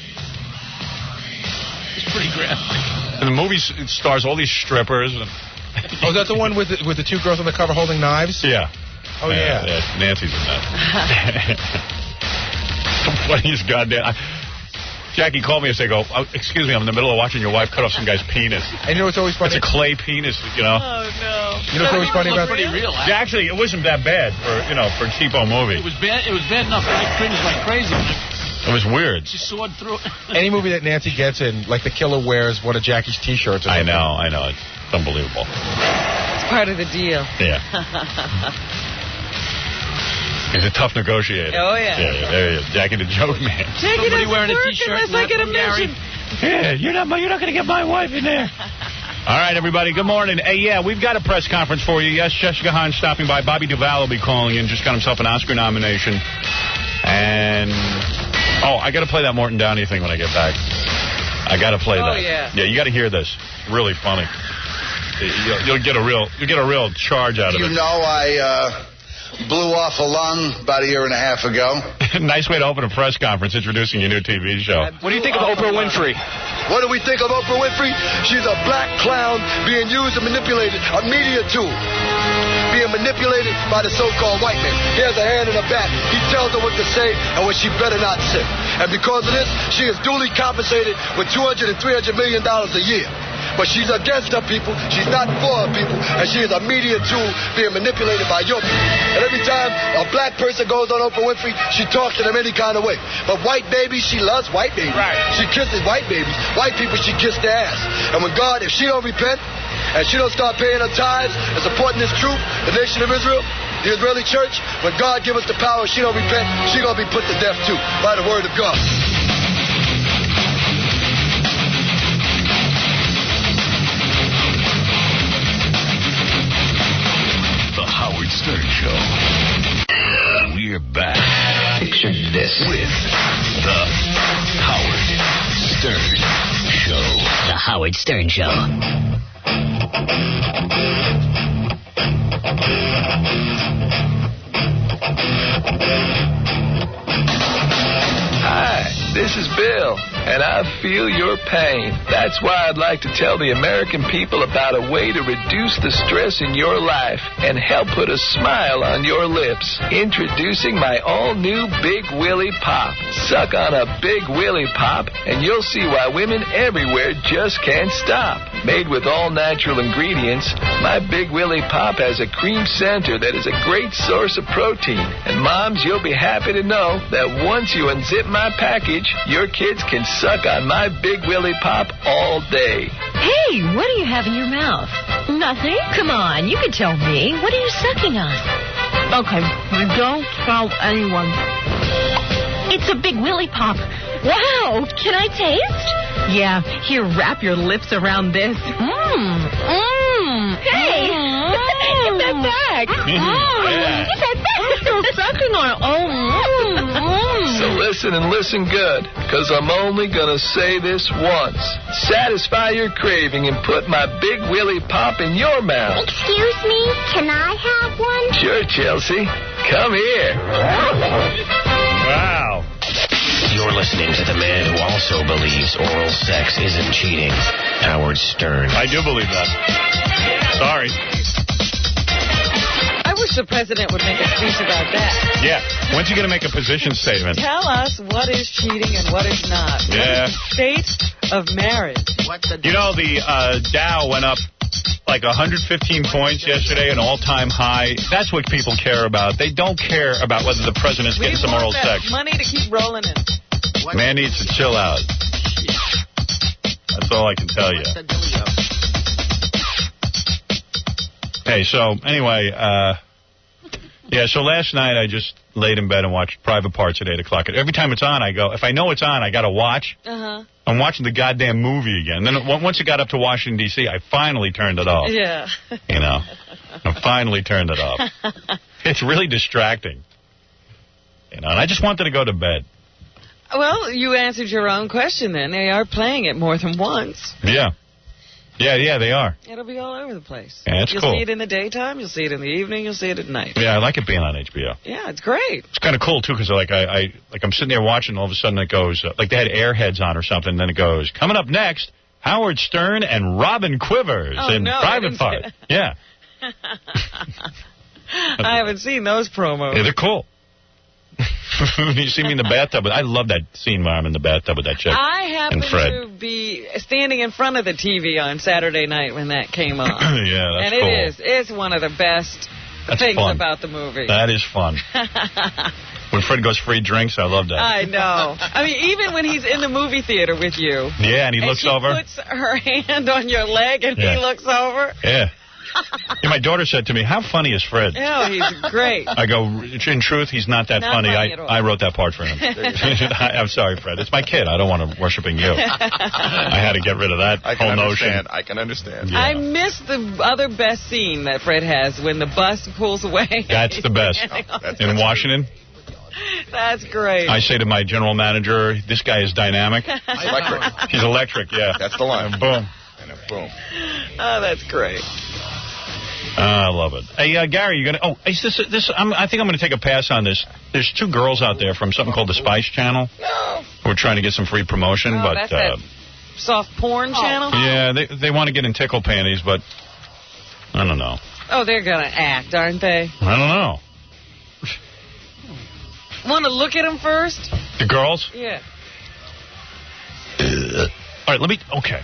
It's pretty graphic. And the movie stars all these strippers. And oh, is that the one with the two girls on the cover holding knives? Yeah. Oh, yeah. Nancy's in that. The funniest goddamn... Jackie called me and said, excuse me, I'm in the middle of watching your wife cut off some guy's penis. And you know what's always funny? It's a clay penis, you know. Oh, no. You know what's always funny about pretty real. Yeah, actually, it wasn't that bad for a cheapo movie. It was bad enough that I cringed like crazy. It was weird. She soared through it. Any movie that Nancy gets in, like The Killer wears one of Jackie's T-shirts. I know. It's unbelievable. It's part of the deal. Yeah. He's a tough negotiator. Oh, yeah. Yeah, there he is. Jackie the Joke Man. Jackie doesn't wearing a work T-shirt unless I get a mention. Yeah, you're not going to get my wife in there. All right, everybody, good morning. Hey, yeah, we've got a press conference for you. Yes, Jessica Hahn stopping by. Bobby Duvall will be calling in. Just got himself an Oscar nomination. And, I got to play that Morton Downey thing when I get back. I got to play that. Oh, yeah. Yeah, you got to hear this. Really funny. You'll get a real charge out of it. You know, I blew off a lung about a year and a half ago. Nice way to open a press conference introducing your new TV show. What do you think of Oprah Winfrey? What do we think of Oprah Winfrey? She's a black clown being used and manipulated, a media tool, being manipulated by the so-called white man. He has a hand in a bat. He tells her what to say and what she better not say. And because of this, she is duly compensated with $200 and $300 million a year. But she's against her people, she's not for her people, and she is a media tool being manipulated by your people. And every time a black person goes on Oprah Winfrey, she talks to them any kind of way. But white babies, she loves white babies. Right. She kisses white babies. White people, she kissed their ass. And when God, if she don't repent, and she don't start paying her tithes and supporting this truth, the nation of Israel, the Israeli church, when God give us the power, she don't repent, she gonna be put to death too, by the word of God. Stern Show. We're back. Picture this with the Howard Stern Show. The Howard Stern Show. Hi, this is Bill, and I feel your pain. That's why I'd like to tell the American people about a way to reduce the stress in your life and help put a smile on your lips. Introducing my all-new Big Willie Pop. Suck on a Big Willie Pop, and you'll see why women everywhere just can't stop. Made with all-natural ingredients, my Big Willie Pop has a cream center that is a great source of protein. And moms, you'll be happy to know that once you unzip my package, your kids can suck on my Big Willie Pop all day. Hey, what do you have in your mouth? Nothing. Come on, you can tell me. What are you sucking on? Okay, don't tell anyone. It's a Big Willie Pop. Wow, can I taste? Yeah, here, wrap your lips around this. Hey, get that back. Get that back. You're sucking on it. So listen and listen good, because I'm only going to say this once. Satisfy your craving and put my Big Willie Pop in your mouth. Excuse me, can I have one? Sure, Chelsea. Come here. Wow. You're listening to the man who also believes oral sex isn't cheating, Howard Stern. I do believe that. Sorry. I wish the president would make a speech about that. Yeah. When's he going to make a position statement? Tell us what is cheating and what is not. Yeah. What is the state of marriage? You know, the Dow went up like 115 points yesterday, an all-time high. That's what people care about. They don't care about whether the president's getting some oral sex. Money to keep rolling in. Man needs to chill out. That's all I can tell you. Hey, so anyway, Yeah, so last night I just laid in bed and watched Private Parts at 8 o'clock. Every time it's on, I go, if I know it's on, I got to watch. Uh-huh. I'm watching the goddamn movie again. Then once it got up to Washington, D.C., I finally turned it off. Yeah. You know, I finally turned it off. It's really distracting. You know, and I just wanted to go to bed. Well, you answered your own question then. They are playing it more than once. Yeah. Yeah, they are. It'll be all over the place. Yeah, it's You'll cool. see it in the daytime, you'll see it in the evening, you'll see it at night. Yeah, I like it being on HBO. Yeah, it's great. It's kind of cool, too, because I'm sitting there watching, and all of a sudden it goes, like they had Airheads on or something, and then it goes, coming up next, Howard Stern and Robin Quivers in Private Part. Yeah. I haven't seen those promos. Yeah, they're cool. You see me in the bathtub, but I love that scene where I'm in the bathtub with that chick. I happened and Fred. to be standing in front of the TV on Saturday night when that came on. Yeah, that's and cool. it's one of the best things fun. about the movie. That is fun. When Fred goes free drinks, I love that. I know. I mean, even when he's in the movie theater with you. Yeah, and he looks over. She puts her hand on your leg and he looks over. Yeah. Yeah, my daughter said to me, how funny is Fred? Oh, he's great. I go, in truth, he's not that Not funny. funny at all. I wrote that part for him. I'm sorry, Fred. It's my kid. I don't want to worshiping you. I had to get rid of that whole notion. I can understand. Yeah. I miss the other best scene that Fred has when the bus pulls away. That's the best. In Washington? That's great. I say to my general manager, this guy is dynamic. Electric. He's electric, yeah. That's the line. And boom. And boom. Oh, that's great. I love it. Hey, Gary, you gonna? Oh, is this? I think I'm gonna take a pass on this. There's two girls out there from something called the Spice Channel. No. We're trying to get some free promotion, but that's that soft porn channel. yeah, they want to get in tickle panties, but I don't know. Oh, they're gonna act, aren't they? I don't know. Want to look at them first? The girls? Yeah. All right, okay.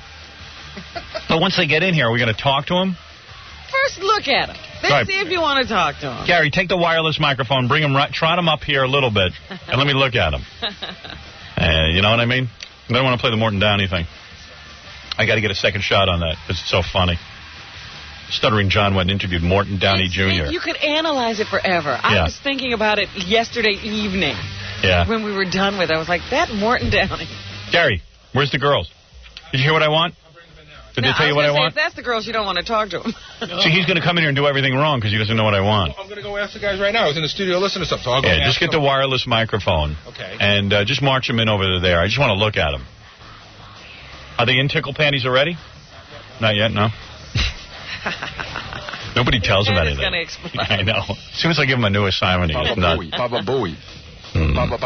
But once they get in here, are we going to talk to them? First, look at them. Then Right. see if you want to talk to them. Gary, take the wireless microphone, bring them right, trot them up here a little bit, and let me look at them. You know what I mean? I don't want to play the Morton Downey thing. I got to get a second shot on that because it's so funny. Stuttering John went and interviewed Morton Downey Jr. You could analyze it forever. I Yeah. was thinking about it yesterday evening Yeah. when we were done with it. I was like, that Morton Downey. Gary, where's the girls? Did you hear what I want? Did they tell you what I want? If that's the girls, you don't want to talk to them. See, he's going to come in here and do everything wrong because he doesn't know what I want. I'm going to go ask the guys right now. I was in the studio listening to stuff, so I'll go Yeah, ask just get the them. wireless microphone. Okay. And just march them in over there. I just want to look at them. Are they in tickle panties already? Not yet, no? Nobody tells him That is anything. gonna explode. I know. As soon as I give him a new assignment, he's not. Baba Booey. Mm. Baba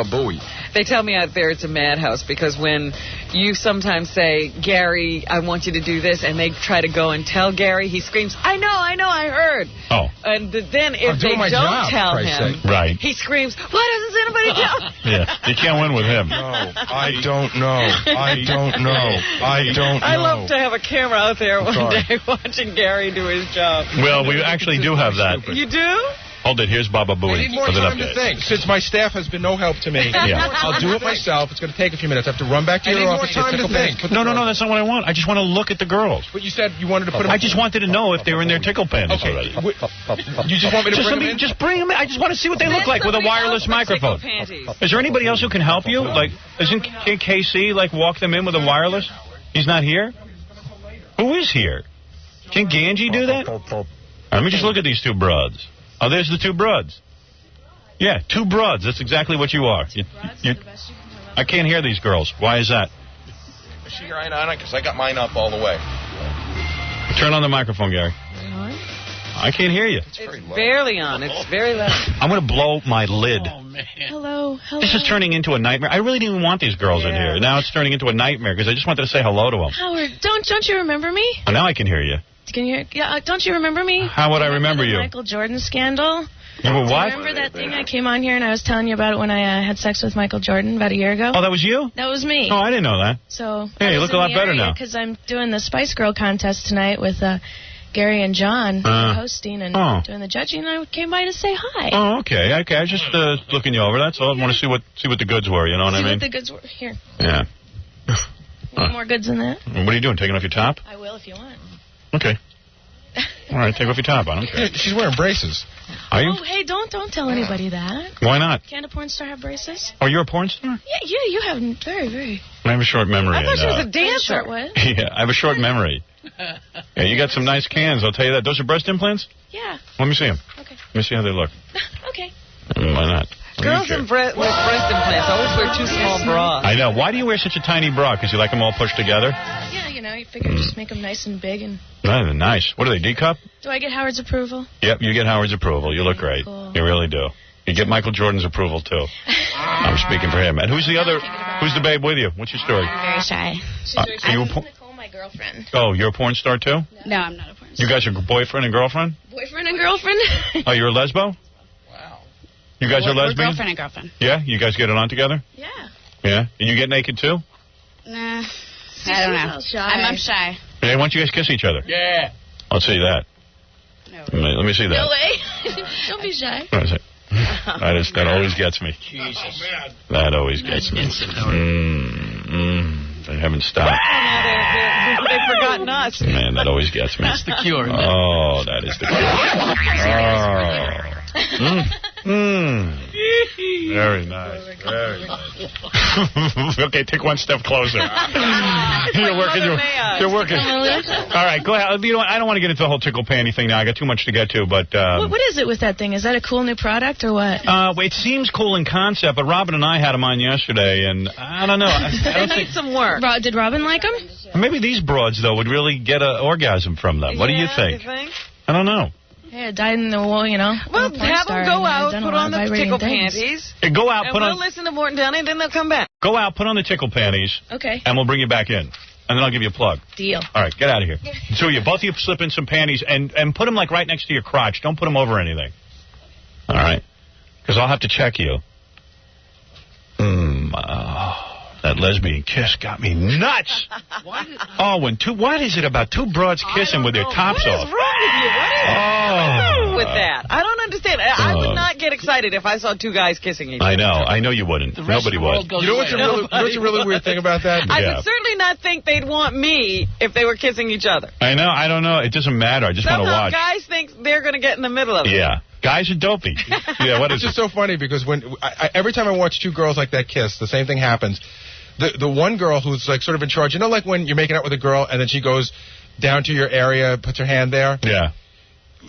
Booey. They tell me out there it's a madhouse because when you sometimes say, Gary, I want you to do this, and they try to go and tell Gary, he screams, I know, I heard. Oh. And then if I'm they doing my don't job, tell for Christ's him, sake. Right. he screams, why doesn't anybody tell him? Yeah, you can't win with him. No, I don't know. I don't know. I don't know. I love to have a camera out there one Sorry. day watching Gary do his job. Well, we actually do have that. You do? Hold it. Here's Baba I Booey need more with an time to update. think. Since my staff has been no help to me, Yeah. I'll do it myself. It's going to take a few minutes. I have to run back to your office. More time get to tickle think. panties. No, that's not what I want. I just want to look at the girls. But you said you wanted to put them. I just wanted to know if they were in their tickle panties Okay. already. You just want me to Just bring let me them in? just bring them in. I just want to see what they look like with a Somebody wireless else with tickle microphone. panties. Is there anybody else who can help you? Like, isn't KC like walk them in with a wireless? He's not here. Who is here? Can Ganji do that? Let me just look at these two broads. Oh, there's the two broads. Yeah, two broads. That's exactly what you are. I can't hear these girls. Why is that? Is she right on it? Because I got mine up all the way. Turn on the microphone, Gary. I can't hear you. It's barely on. It's very loud. I'm going to blow my lid. Hello. This is turning into a nightmare. I really didn't want these girls in here. Now it's turning into a nightmare because I just wanted to say hello to them. Howard, don't you remember me? Oh, now I can hear you. Can you? Yeah, don't you remember me? How would I remember the you? Michael Jordan scandal. You were what? Remember that thing I came on here and I was telling you about it when I had sex with Michael Jordan about a year ago? Oh, that was you? That was me. Oh, I didn't know that. So Hey, you look a lot better now. Because I'm doing the Spice Girl contest tonight with Gary and John hosting and doing the judging, and I came by to say hi. Oh, okay. I was just looking you over. That's all. I want to see what the goods were. You know what I See mean? what the goods were. Here. Yeah. Any more goods than that? What are you doing? Taking off your top? I will if you want. Okay. All right, take off your top. I don't care. She's wearing braces. Are you? Oh, hey, don't tell anybody that. Why not? Can't a porn star have braces? Oh, you're a porn star? Yeah, you have very. I have a short memory. I thought she was a and, dancer. Short what? Yeah, I have a short memory. Yeah, you got some nice cans, I'll tell you that. Those are breast implants? Yeah. Let me see them. Okay. Let me see how they look. Okay. Why not? Girls with breast implants always wear too small bras. I know. Why do you wear such a tiny bra? Because you like them all pushed together? Yeah, you figure just make them nice and big. And No, they're nice. What are they, D-cup? do I get Howard's approval? Yep, you get Howard's approval. You look great. Cool. You really do. You get Michael Jordan's approval, too. I'm speaking for him. And who's the babe with you? What's your story? Very shy. Are you a Nicole, my girlfriend. Oh, you're a porn star, too? No, I'm not a porn star. You guys are boyfriend and girlfriend? Boyfriend and girlfriend? Oh, you're a lesbo? You guys are We're lesbian? girlfriend and girlfriend. Yeah? You guys get it on together? Yeah. Yeah? And you get naked, too? Nah, I don't know. I'm shy. Hey, why don't you guys kiss each other? Yeah. I'll see that. No. Let me see that. No way. Don't be shy. What is it? That always gets me. Jesus. That always gets me. They haven't stopped. They've forgotten us. Man, that always gets me. That's the cure. Oh, that is the cure. Very nice. Very nice. Okay, take one step closer. You're working. All right, go ahead. You know what? I don't want to get into the whole tickle panty thing now. I got too much to get to, but... What is it with that thing? Is that a cool new product or what? It seems cool in concept, but Robin and I had them on yesterday, and I don't know. I They need some work. Did Robin like them? Maybe these broads, though, would really get an orgasm from them. What do you think? I don't know. Yeah, dyed in the wool, Well, have them go out, put on the tickle things. panties. Go out, and we'll listen to Morton Downey, and then they'll come back. Go out, put on the tickle panties. Okay. And we'll bring you back in. And then I'll give you a plug. Deal. All right, get out of here. So both of you slip in some panties and put them, like, right next to your crotch. Don't put them over anything. All right? Because I'll have to check you. That lesbian kiss got me nuts. What is it about two broads kissing with their tops off? What is wrong with you? What is wrong with that? I don't understand. I would not get excited if I saw two guys kissing each other. I know you wouldn't. Nobody would. You know what's a really weird thing about that? I would certainly not think they'd want me if they were kissing each other. I know. I don't know. It doesn't matter. I just want to watch. Guys think they're going to get in the middle of it. Yeah. Guys are dopey. Yeah, what is It's just so funny because every time I watch two girls like that kiss, the same thing happens. The one girl who's like sort of in charge, you know, like when you're making out with a girl and then she goes down to your area, puts her hand there. Yeah.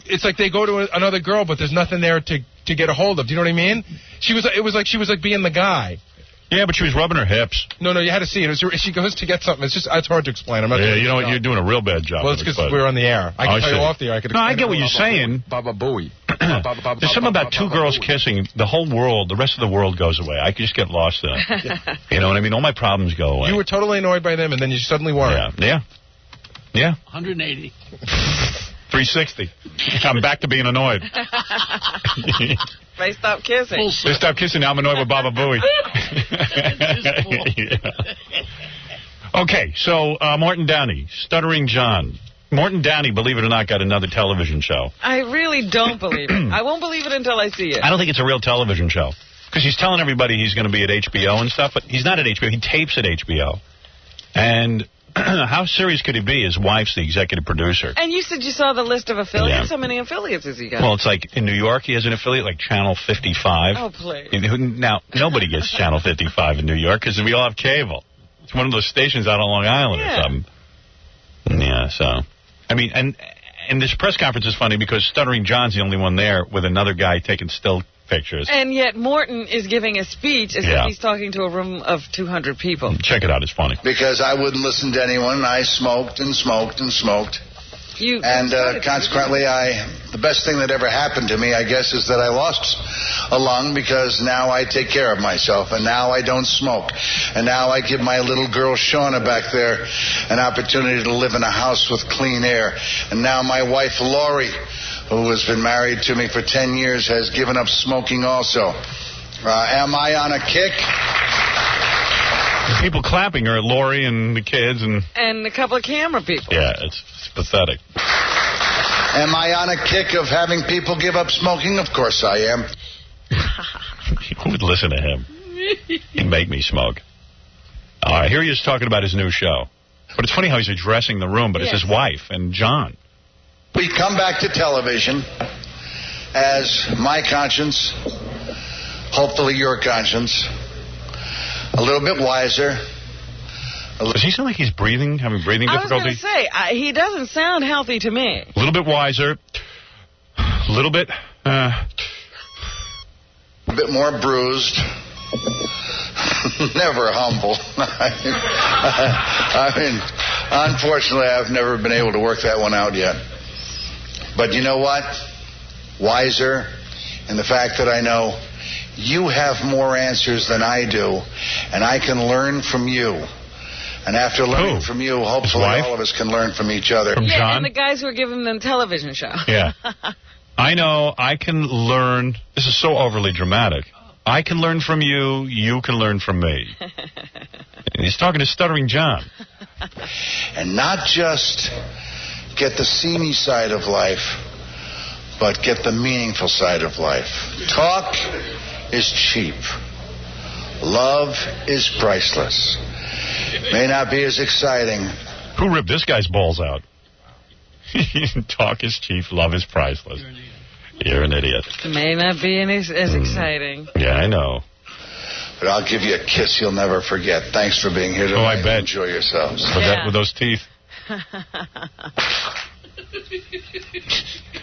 It's like they go to another girl, but there's nothing there to get a hold of. Do you know what I mean? It was like she was like being the guy. Yeah, but she was rubbing her hips. No, you had to see it. She goes to get something. It's hard to explain. I'm not. Yeah, you know what? You're doing a real bad job. Well, it's because we're on the air. I can tell you off the air. I could. No, I get what you're saying. Baba Booey. There's something about two girls kissing. The whole world, the rest of the world goes away. I could just get lost in it. You know what I mean? All my problems go away. You were totally annoyed by them, and then you suddenly weren't. Yeah. 180. 360. I'm back to being annoyed. They stopped kissing. They stopped kissing. Now I'm annoyed with Baba Booey. Okay, so Morton Downey, Stuttering John. Morton Downey, believe it or not, got another television show. I really don't believe it. I won't believe it until I see it. I don't think it's a real television show. Because he's telling everybody he's going to be at HBO and stuff, but he's not at HBO. He tapes at HBO. And how serious could he be? His wife's the executive producer. And you said you saw the list of affiliates? Yeah. How many affiliates has he got? Well, it's like in New York he has an affiliate like Channel 55. Oh, please. Now, nobody gets Channel 55 in New York because we all have cable. It's one of those stations out on Long Island or something. Yeah, so... I mean, and this press conference is funny because Stuttering John's the only one there with another guy taking still pictures. And yet Morton is giving a speech as if he's talking to a room of 200 people. Check it out. It's funny. Because I wouldn't listen to anyone. I smoked and smoked and smoked. Consequently, the best thing that ever happened to me, I guess, is that I lost a lung because now I take care of myself, and now I don't smoke. And now I give my little girl, Shauna, back there an opportunity to live in a house with clean air. And now my wife, Lori, who has been married to me for 10 years, has given up smoking also. Am I on a kick? The people clapping are Lori and the kids and a couple of camera people. Yeah, it's pathetic. Am I on a kick of having people give up smoking? Of course I am. Who would listen to him? He'd make me smoke. All right, here he is talking about his new show. But it's funny how he's addressing the room, but it's his wife and John. We come back to television as my conscience, hopefully your conscience, a little bit wiser. Does he sound like he's breathing, having breathing difficulty? I was going to say, he doesn't sound healthy to me. A little bit wiser. A little bit... a bit more bruised. Never humble. I mean, unfortunately, I've never been able to work that one out yet. But you know what? Wiser in the fact that I know you have more answers than I do, and I can learn from you. And after learning from you, hopefully all of us can learn from each other. From John? And the guys who are giving them television show. Yeah. I know I can learn. This is so overly dramatic. I can learn from you. You can learn from me. And he's talking to Stuttering John. And not just get the seamy side of life, but get the meaningful side of life. Talk is cheap. Love is priceless. May not be as exciting. Who ripped this guy's balls out? Talk is cheap, love is priceless. You're an idiot. It may not be as exciting. Yeah, I know. But I'll give you a kiss you'll never forget. Thanks for being here tonight. Oh, I bet. Enjoy yourselves. With those teeth.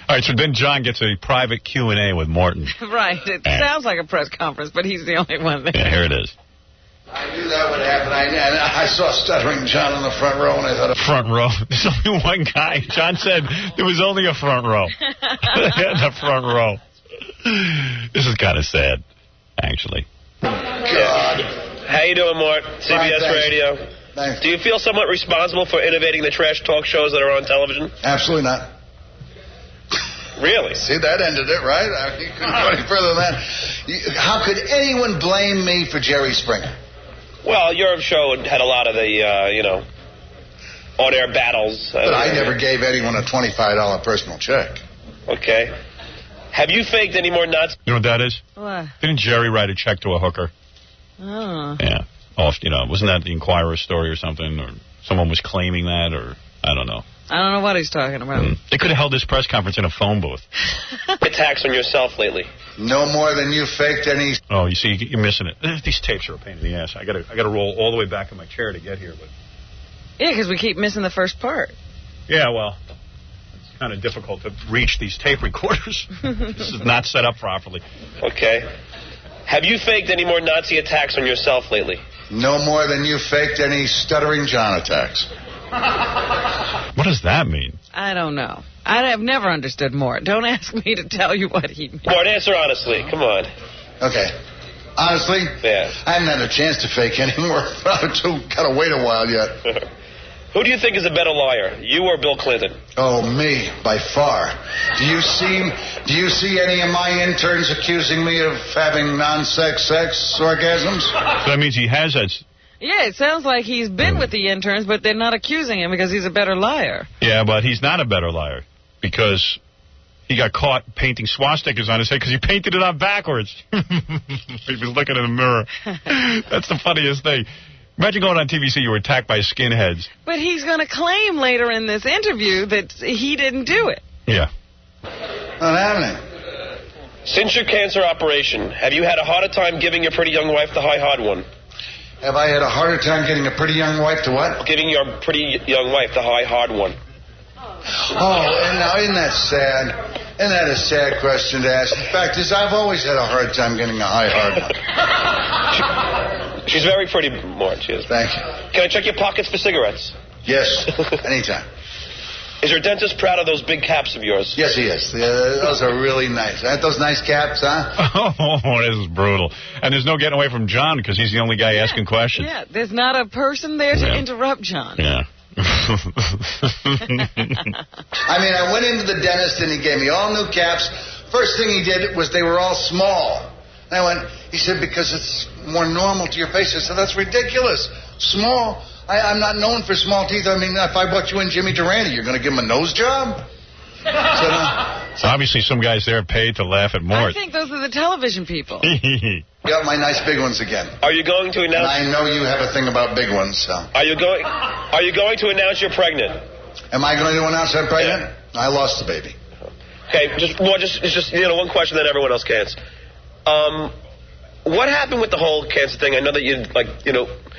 All right, so then John gets a private Q&A with Morton. Right. It sounds like a press conference, but he's the only one there. Yeah, here it is. I knew that would happen. I saw Stuttering John in the front row, and I thought... Front row? There's only one guy. John said there was only a front row. The front row. This is kind of sad, actually. God. How you doing, Mort? CBS Radio. Thanks. Do you feel somewhat responsible for innovating the trash talk shows that are on television? Absolutely not. Really? See, that ended it, right? You couldn't go any further than that. How could anyone blame me for Jerry Springer? Well, your show had a lot of the, on-air battles. But I never gave anyone a $25 personal check. Okay. Have you faked any more nuts? You know what that is? What? Didn't Jerry write a check to a hooker? Oh. Yeah. Wasn't that the Inquirer story or something? Or someone was claiming that, or I don't know. I don't know what he's talking about. They could have held this press conference in a phone booth. Attacks on yourself lately. No more than you faked any... Oh, you see, you're missing it. These tapes are a pain in the ass. I gotta roll all the way back in my chair to get here. But yeah, because we keep missing the first part. Yeah, well, it's kind of difficult to reach these tape recorders. This is not set up properly. Okay. Have you faked any more Nazi attacks on yourself lately? No more than you faked any Stuttering John attacks. What does that mean? I don't know. I have never understood Mort. Don't ask me to tell you what he means. Mort, answer honestly. Come on. Okay. Honestly? Yeah. I haven't had a chance to fake anymore. I've got to wait a while yet. Who do you think is a better liar, you or Bill Clinton? Oh, me, by far. Do you see any of my interns accusing me of having non-sex orgasms? So that means he has that... Yeah, it sounds like he's been with the interns, but they're not accusing him because he's a better liar. Yeah, but he's not a better liar because he got caught painting swastikas on his head because he painted it on backwards. He was looking in the mirror. That's the funniest thing. Imagine going on TV, you were attacked by skinheads. But he's going to claim later in this interview that he didn't do it. Yeah. Not happening. Since your cancer operation, have you had a harder time giving your pretty young wife the high hard one? Have I had a harder time getting a pretty young wife to what? Giving your pretty young wife the high hard one. Oh, and now isn't that sad? Isn't that a sad question to ask? The fact is, I've always had a hard time getting a high hard one. She's very pretty, Mort. She is. Thank you. Can I check your pockets for cigarettes? Yes, anytime. Is your dentist proud of those big caps of yours? Yes, he is. Those are really nice. Aren't those nice caps, huh? Oh, this is brutal. And there's no getting away from John because he's the only guy asking questions. Yeah, there's not a person there to interrupt John. Yeah. I mean, I went into the dentist and he gave me all new caps. First thing he did was they were all small. And he said, because it's more normal to your face. I said, that's ridiculous. Small. I'm not known for small teeth. I mean, if I brought you in Jimmy Durante, you're going to give him a nose job? So obviously some guys there paid to laugh at Mort. I think those are the television people. Got my nice big ones again. Are you going to announce... And I know you have a thing about big ones, so... Are you going to announce you're pregnant? Am I going to announce I'm pregnant? I lost the baby. Okay, just one question that everyone else can't. What happened with the whole cancer thing? I know that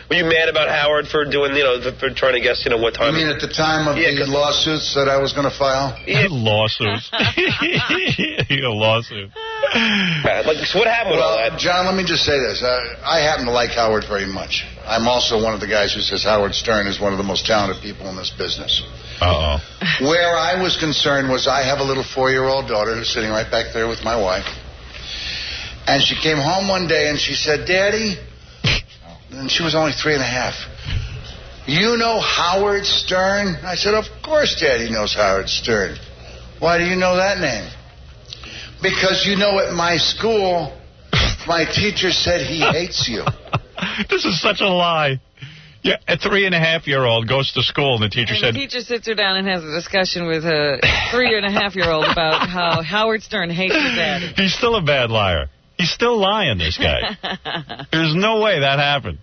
were you mad about Howard for doing, for trying to guess, what time? You mean at the time of the lawsuits that I was going to file? Yeah. Lawsuits. A lawsuit. So what happened with all that? John, let me just say this. I happen to like Howard very much. I'm also one of the guys who says Howard Stern is one of the most talented people in this business. Uh-oh. Where I was concerned was I have a little 4-year-old daughter who's sitting right back there with my wife. And she came home one day and she said, Daddy, and she was only 3.5. You know Howard Stern? I said, of course Daddy knows Howard Stern. Why do you know that name? Because at my school, my teacher said he hates you. This is such a lie. Yeah, a 3.5-year-old goes to school and the teacher said... The teacher sits her down and has a discussion with a 3.5-year-old about how Howard Stern hates his daddy. He's still a bad liar. He's still lying, this guy. There's no way that happened.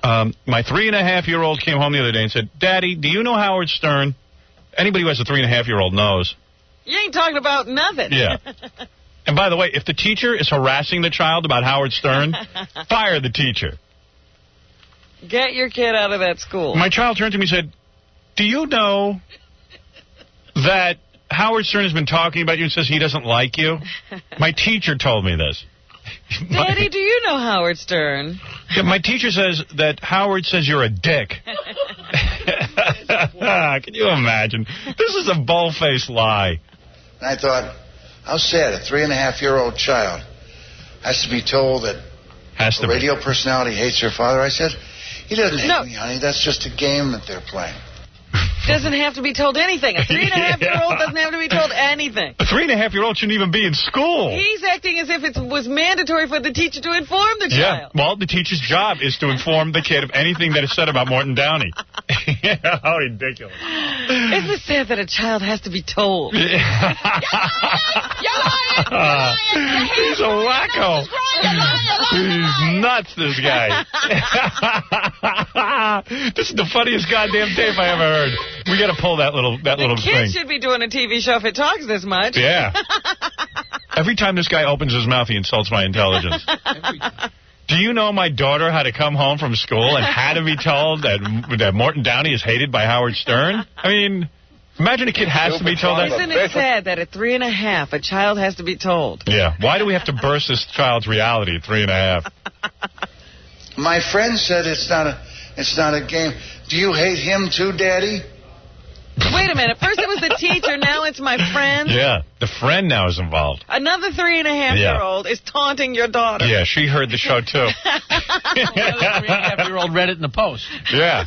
My 3.5-year-old came home the other day and said, Daddy, do you know Howard Stern? Anybody who has a 3.5-year-old knows. You ain't talking about nothing. Yeah. And by the way, if the teacher is harassing the child about Howard Stern, fire the teacher. Get your kid out of that school. My child turned to me and said, do you know that Howard Stern has been talking about you and says he doesn't like you? My teacher told me this. Daddy, do you know Howard Stern? Yeah, my teacher says that Howard says you're a dick. Can you imagine? This is a bull-faced lie. And I thought, how sad, a 3.5-year-old child has to be told that a radio personality hates her father. I said, he doesn't hate me, honey. That's just a game that they're playing. Doesn't have to be told anything. A 3.5-year-old doesn't have to be told anything. A 3.5-year-old shouldn't even be in school. He's acting as if it was mandatory for the teacher to inform the child. Yeah, well, the teacher's job is to inform the kid of anything that is said about Morton Downey. How ridiculous. Isn't it sad that a child has to be told? He's a wacko. He's nuts, this guy. This is the funniest goddamn tape I ever heard. We got to pull that little thing. The kid should be doing a TV show if it talks this much. Yeah. Every time this guy opens his mouth, he insults my intelligence. Do you know my daughter had to come home from school and had to be told that Morton Downey is hated by Howard Stern? I mean, imagine a kid has to be told that. Isn't it sad that at 3.5, a child has to be told? Yeah. Why do we have to burst this child's reality at 3.5? My friend said it's not a game. Do you hate him too, Daddy? Wait a minute. First it was the teacher, now it's my friend? Yeah, the friend now is involved. Another 3.5-year-old is taunting your daughter. Yeah, she heard the show, too. Another 3.5-year-old read it in the Post. Yeah.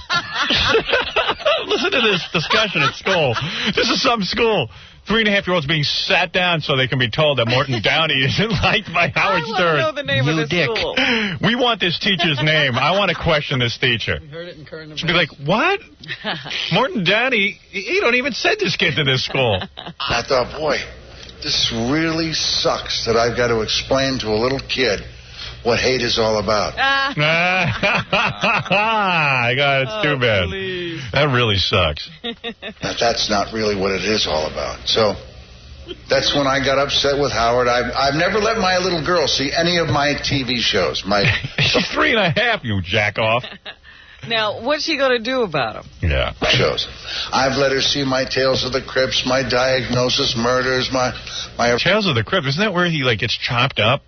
Listen to this discussion at school. This is some school. 3.5-year-olds being sat down so they can be told that Morton Downey isn't liked by Howard Stern. I want to know the name of this school. We want this teacher's name. I want to question this teacher. We heard it in current events. She'd be like, what? Morton Downey, he don't even send this kid to this school. I thought, boy, this really sucks that I've got to explain to a little kid what hate is all about. God, it's too bad. Please. That really sucks. That's not really what it is all about. So that's when I got upset with Howard. I've never let my little girl see any of my TV shows. She's 3.5, you jack off. Now, what's she going to do about them? Yeah. Shows. I've let her see my Tales of the Crypts, my Diagnosis Murders, my Tales of the Crypt. Isn't that where he gets chopped up?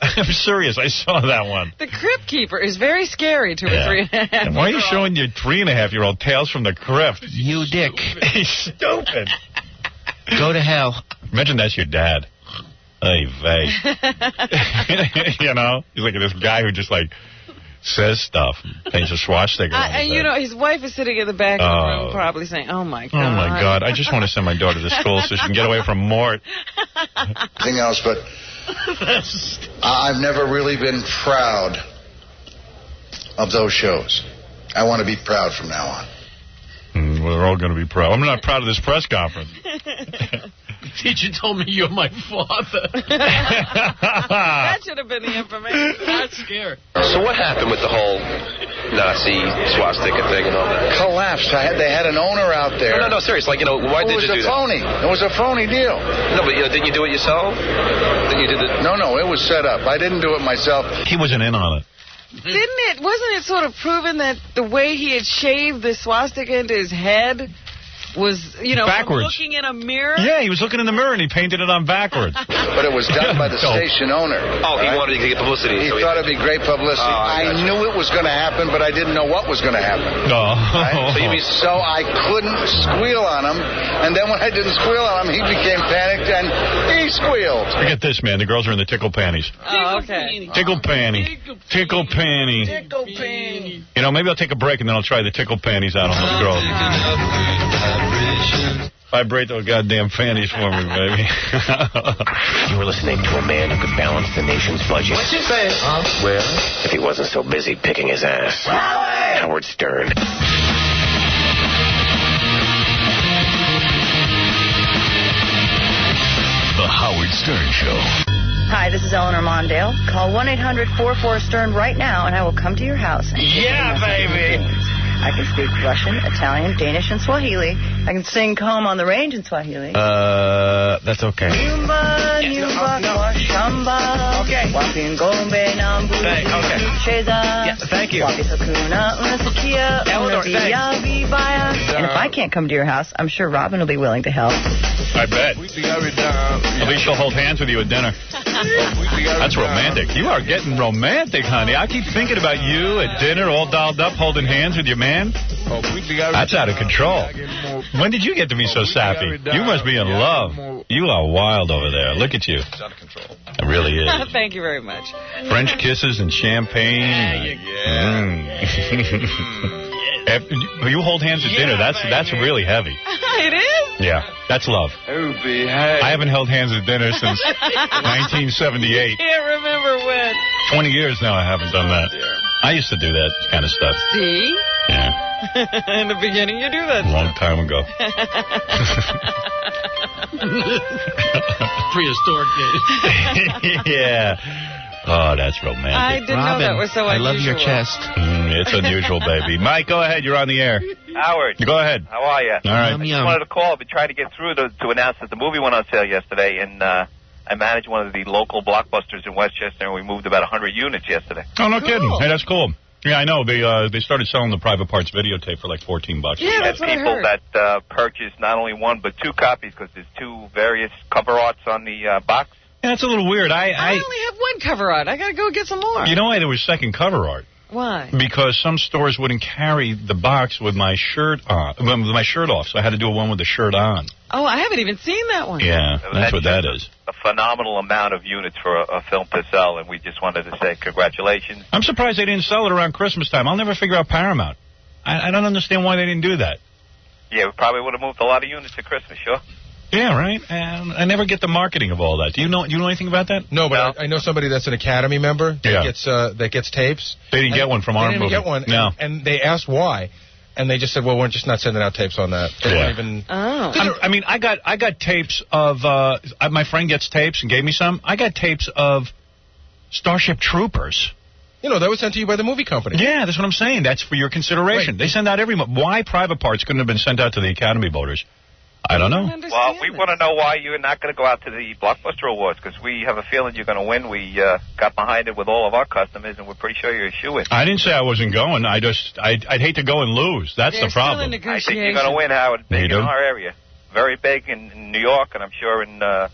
I'm serious. I saw that one. The Crypt Keeper is very scary to a 3.5-year-old. Why are you showing your 3.5-year-old Tales from the Crypt? You dick. He's stupid. Go to hell. Imagine that's your dad. Hey, vey. You know? He's like this guy who just says stuff. Paints a swastika on his and head. his wife is sitting in the back of the room probably saying, oh, my God. Oh, my God. I just want to send my daughter to school so she can get away from Mort. Anything else, but I've never really been proud of those shows. I want to be proud from now on. We're all going to be proud. I'm not proud of this press conference. The teacher told me you're my father. That's should have been the information. That's scary. So what happened with the whole Nazi swastika thing and all that? Collapsed. They had an owner out there. No, serious. Like, why did you do that? It was a phony. It was a phony deal. No, but didn't you do it yourself? Didn't you do the... No, it was set up. I didn't do it myself. He wasn't in on it. Wasn't it sort of proven that the way he had shaved the swastika into his head was, backwards. Looking in a mirror? Yeah, he was looking in the mirror and he painted it on backwards. But it was done by the station owner. Oh, he wanted to get publicity. He thought it'd be great publicity. I knew it was going to happen, but I didn't know what was going to happen. No. Right? So I couldn't squeal on him, and then when I didn't squeal on him, he became panicked and he squealed. Forget this, man. The girls are in the tickle panties. Oh, okay. Tickle panty. Tickle panty. Tickle panty. Maybe I'll take a break and then I'll try the tickle panties out on those girls. Vibrate those goddamn panties for me, baby. You were listening to a man who could balance the nation's budget. What you say? Well, if he wasn't so busy picking his ass. Howard Stern. The Howard Stern Show. Hi, this is Eleanor Mondale. Call 1-800-44-STERN right now, and I will come to your house. Yeah, baby. I can speak Russian, Italian, Danish, and Swahili. I can sing Home on the Range in Swahili. That's okay. Okay. Yeah, thank you. And if I can't come to your house, I'm sure Robin will be willing to help. I bet. At least she'll hold hands with you at dinner. That's romantic. You are getting romantic, honey. I keep thinking about you at dinner, all dolled up, holding hands with your man. That's out of control. When did you get to be so sappy? You must be in love. You are wild over there. Look at you. It's out of control. It really is. Thank you very much. French kisses and champagne. You hold hands at dinner. That's really heavy. It is? Yeah, that's love. I haven't held hands at dinner since 1978. Can't remember when. 20 years now I haven't done that. I used to do that kind of stuff. See? Yeah. In the beginning, you do that. A long time ago. Prehistoric days. Yeah. Oh, that's romantic. I didn't know that was so unusual. I love your chest. It's unusual, baby. Mike, go ahead. You're on the air. Howard. Go ahead. How are you? All right. I just wanted to call. I've been trying to get through to announce that the movie went on sale yesterday, and I managed one of the local Blockbusters in Westchester, and we moved about 100 units yesterday. Oh, no kidding. Hey, that's cool. Yeah, I know. They started selling the private parts videotape for like $14. Yeah, that's what I heard. People that purchased not only one but two copies because there's two various cover arts on the box. Yeah, that's a little weird. I only have one cover art. I got to go get some more. You know why there was second cover art? Why? Because some stores wouldn't carry the box with my shirt on, with my shirt off, so I had to do one with the shirt on. Oh, I haven't even seen that one. Yeah, that's what that is. A phenomenal amount of units for a film to sell, and we just wanted to say congratulations. I'm surprised they didn't sell it around Christmas time. I'll never figure out Paramount. I don't understand why they didn't do that. Yeah, we probably would have moved a lot of units at Christmas, sure. Yeah, right. And I never get the marketing of all that. Do you know anything about that? No, but I know somebody that's an Academy member that gets tapes. They didn't get one from our movie. They didn't get one. No. And they asked why. And they just said, well, we're just not sending out tapes on that. They weren't even... Oh. I mean, I got tapes of... my friend gets tapes and gave me some. I got tapes of Starship Troopers. You know, that was sent to you by the movie company. Yeah, that's what I'm saying. That's for your consideration. Right. They send out every month. Why private parts couldn't have been sent out to the Academy voters? I don't know. Well, we want to know why you're not going to go out to the Blockbuster Awards, because we have a feeling you're going to win. We got behind it with all of our customers, and we're pretty sure you're a shoo-in. I didn't say I wasn't going. I'd hate to go and lose. That's the problem. I think you're going to win, Howard. Big in our area. Very big in New York, and I'm sure in I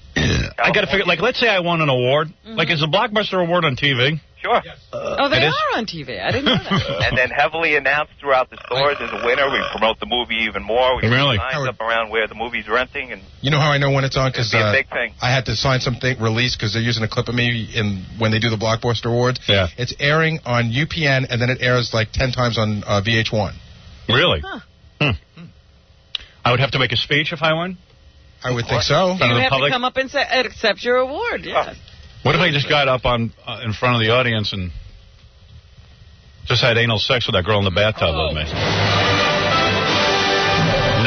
got to figure, like, let's say I won an award. Like, is a Blockbuster Award on TV? Sure. Oh, they are on TV. I didn't know that. And then heavily announced throughout the stores as a winner. We promote the movie even more. We put signs up around where the movie's renting. And you know how I know when it's on? Because a big thing. I had to sign something release because they're using a clip of me when they do the Blockbuster Awards. Yeah. It's airing on UPN, and then it airs like 10 times on VH1. Really? Huh. I would have to make a speech if I won? I would think so. You have to come up and accept your award, yes. What if I just got up in front of the audience and just had anal sex with that girl in the bathtub with me?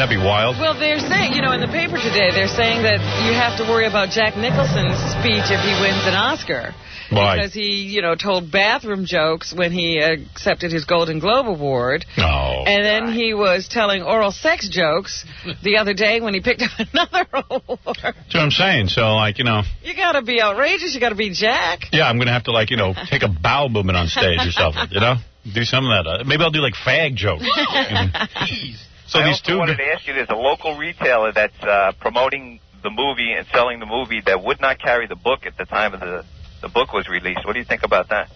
Wouldn't that be wild? Well, they're saying, in the paper today, they're saying that you have to worry about Jack Nicholson's speech if he wins an Oscar. Why? Because he, told bathroom jokes when he accepted his Golden Globe Award. Oh. And then he was telling oral sex jokes the other day when he picked up another award. That's what I'm saying. So, You got to be outrageous. You got to be Jack. Yeah, I'm going to have to, take a bowel movement on stage or something, Do some of that. Maybe I'll do, fag jokes. So I these also two wanted to ask you, there's a local retailer that's promoting the movie and selling the movie that would not carry the book at the time of the book was released. What do you think about that?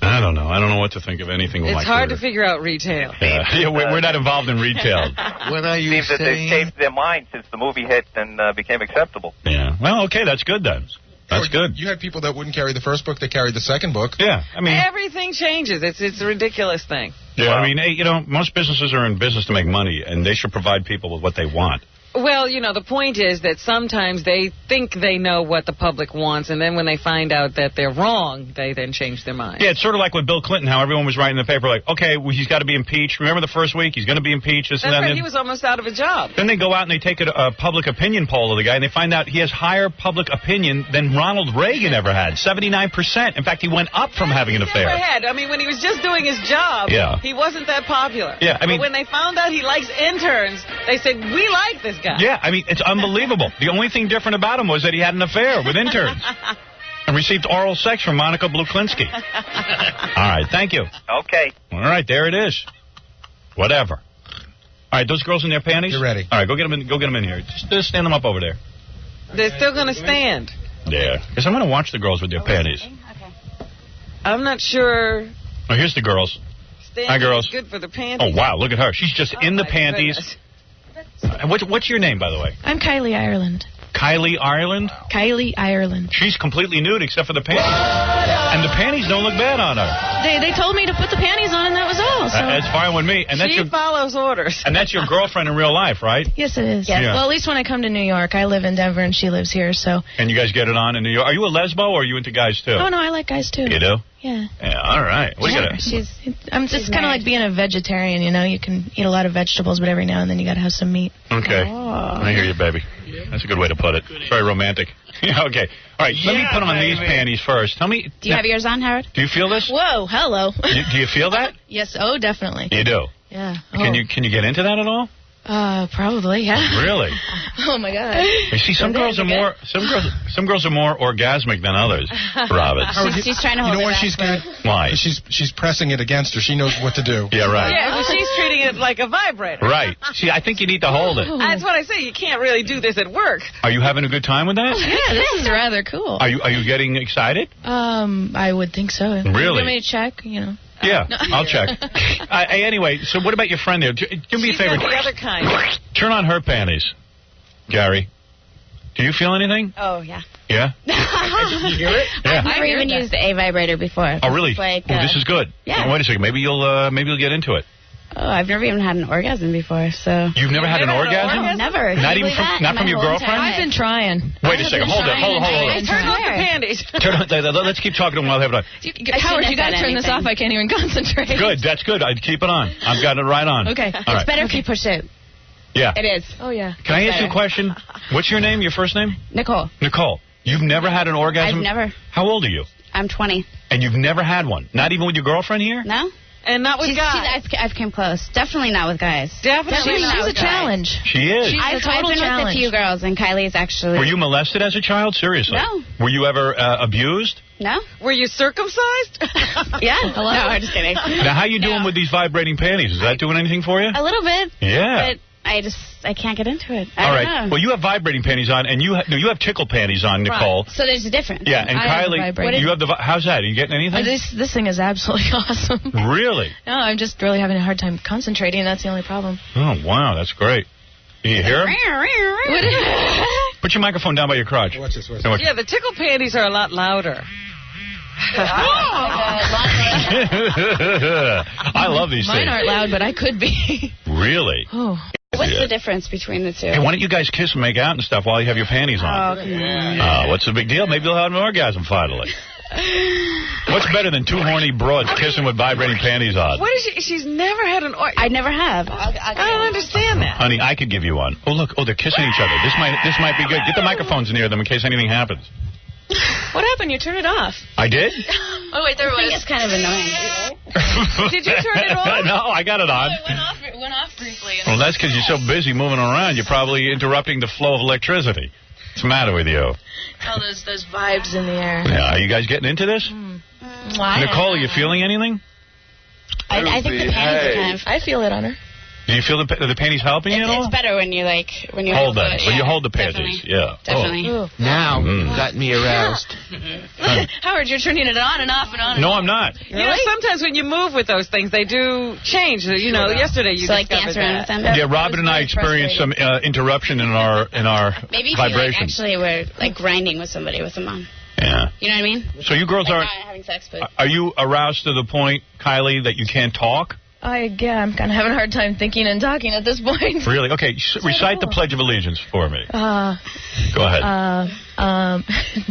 I don't know. I don't know what to think of anything with my It's hard career. to figure out retail. Yeah, we're not involved in retail. What are you saying? Seems that they've changed their mind since the movie hit and became acceptable. Yeah. Well, okay, that's good then. That's good. You had people that wouldn't carry the first book, they carried the second book. Yeah, I mean... Everything changes. It's a ridiculous thing. Yeah, I mean, most businesses are in business to make money, and they should provide people with what they want. Well, the point is that sometimes they think they know what the public wants, and then when they find out that they're wrong, they then change their mind. Yeah, it's sort of like with Bill Clinton, how everyone was writing in the paper, okay, well, he's got to be impeached. Remember the first week? He's going to be impeached. That's right. He was almost out of a job. Then they go out and they take a public opinion poll of the guy, and they find out he has higher public opinion than Ronald Reagan ever had, 79%. In fact, he went up from having an affair. Never had. I mean, when he was just doing his job, he wasn't that popular. Yeah, I mean... But when they found out he likes interns, they said, we like this guy. Yeah, I mean, it's unbelievable. The only thing different about him was that he had an affair with interns and received oral sex from Monica Bluklinski. All right, thank you. Okay. All right, there it is. Whatever. All right, those girls in their panties? You're ready. All right, go get them in here. Just stand them up over there. They're still going to stand. Yeah, because I'm going to watch the girls with their panties. I'm not sure. Oh, here's the girls. Hi, girls. Is good for the panties. Oh, wow, look at her. She's just in the panties. Goodness. What's your name, by the way? I'm Kylie Ireland. Kylie Ireland? Kylie Ireland. She's completely nude except for the panties. And the panties don't look bad on her. They told me to put the panties on, and that was all. So. That's fine with me. And that's she follows orders. And that's your girlfriend in real life, right? Yes, it is. Yes. Yeah. Well, at least when I come to New York. I live in Denver, and she lives here, so... And you guys get it on in New York. Are you a lesbo, or are you into guys, too? Oh, no, I like guys, too. You do? Yeah. Yeah, all right. What do you got? I'm just kind of like being a vegetarian, You can eat a lot of vegetables, but every now and then you got to have some meat. Okay. Oh. I hear you, baby. That's a good way to put it. It's very romantic. Yeah, okay. All right, let me put on these panties first. Tell me... Do you have yours on, Howard? Do you feel this? Whoa, hello. Do you feel that? Yes, definitely. You do? Yeah. Can you get into that at all? Probably, yeah. Really? Oh my God. You see, some girls are more orgasmic than others. Robin. She's trying to hold why she's good? Why? She's pressing it against her. She knows what to do. Yeah, right. Yeah, well, she's treating it like a vibrator. Right. See, I think you need to hold it. That's what I say. You can't really do this at work. Are you having a good time with that? Yeah, this is rather cool. Are you getting excited? I would think so. Really? You want me to check? Yeah, I'll check. Anyway, so what about your friend there? Do me a favor. The other kind. Turn on her panties, Gary. Do you feel anything? Oh, yeah. Yeah? You hear it? Yeah. I've never even used a vibrator before. Oh, really? This is good. Yeah. Wait a second. Maybe you'll get into it. Oh, I've never even had an orgasm before, so... You've never had an orgasm? No, never. Not even from your girlfriend? I've been trying. Wait a second. Hold it. Turn off the panties. Let's keep talking to him while I have it on. Howard, you got to turn this off. I can't even concentrate. Good. That's good. I'd keep it on. I've got it right on. Okay. All It's better if you push it. Yeah. It is. Oh, yeah. Can I ask you a question? What's your name? Your first name? Nicole. Nicole. You've never had an orgasm? I've never. How old are you? I'm 20. And you've never had one? Not even with your girlfriend here? No. And not with guys. I've come close. Definitely not with guys. Definitely not She's with a challenge. She is. I've been with a few girls, and Kylie's actually... Were you molested as a child? Seriously? No. Were you ever abused? No. Were you circumcised? Yeah. No, I'm just kidding. Now, how you doing with these vibrating panties? Is that doing anything for you? A little bit. Yeah. But I can't get into it. All right. Well, you have vibrating panties on, and you have tickle panties on, Nicole. Right. So there's a difference. Yeah, and Kylie, you have the... How's that? Are you getting anything? This thing is absolutely awesome. Really? No, I'm just really having a hard time concentrating. That's the only problem. Oh, wow. That's great. Can you hear him? Put your microphone down by your crotch. Watch this. Yeah, the tickle panties are a lot louder. I love these things. Mine aren't loud, but I could be. Really? Oh. What's the difference between the two? Hey, why don't you guys kiss and make out and stuff while you have your panties on? What's the big deal? Maybe you'll have an orgasm finally. What's better than two horny broads kissing with vibrating panties on? What is she? She's never had an orgasm. I never have. I don't understand that. Honey, I could give you one. Oh, look. Oh, they're kissing each other. This might be good. Get the microphones near them in case anything happens. What happened? You turned it off. I did? Oh, wait, there it was. It's kind of annoying. Did you turn it off? No, I got it on. It went off briefly. Well, that's because you're so busy moving around. You're probably interrupting the flow of electricity. What's the matter with you? All those vibes in the air. Yeah, are you guys getting into this? Why? Nicole, are you feeling anything? I think the panties are kind of... I feel it on her. Do you feel the panties helping you at all? It's better when you hold them. When you hold the panties. Yeah. Definitely. Oh. Now you got me aroused. Howard, you're turning it on and off and on. No, I'm not. You know, sometimes when you move with those things, they do change. You know, yesterday you like dance around with them. Yeah, Robin and I experienced some interruption in our Maybe if vibrations. you actually were grinding with somebody with them on. Yeah. You know what I mean? So you girls not having sex, but... Are you aroused to the point, Kylie, that you can't talk? I'm kind of having a hard time thinking and talking at this point. Really? Okay, recite the Pledge of Allegiance for me. Go ahead. Go Go ahead.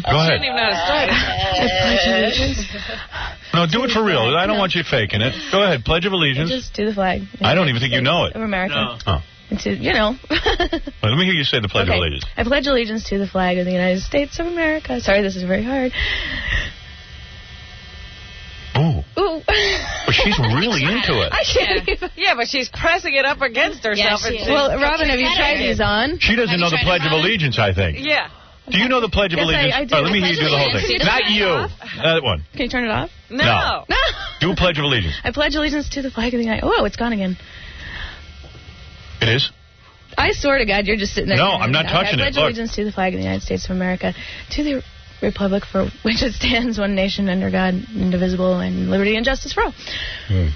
I didn't even know how to start. No, do it for real. I don't want you faking it. Go ahead. Pledge of Allegiance. Just do the flag. I don't even think you know it. Of America. No. Oh. Well, let me hear you say the Pledge of Allegiance. I pledge allegiance to the flag of the United States of America. Sorry, this is very hard. Ooh. Ooh. But she's really into it. I can't. Yeah, but she's pressing it up against herself. Well, Robin, have you tried these on? She doesn't know the Pledge of Allegiance, I think. Yeah. Do you know the Pledge of Allegiance? I do. Let me hear you do the whole thing. Not you. That one. Can you turn it off? No. Do a Pledge of Allegiance. I pledge allegiance to the flag of the United... Oh, it's gone again. It is? I swear to God, you're just sitting there. No, I'm not touching it. I pledge allegiance to the flag of the United States of America, to the republic for which it stands, one nation under God, indivisible, and liberty and justice for all.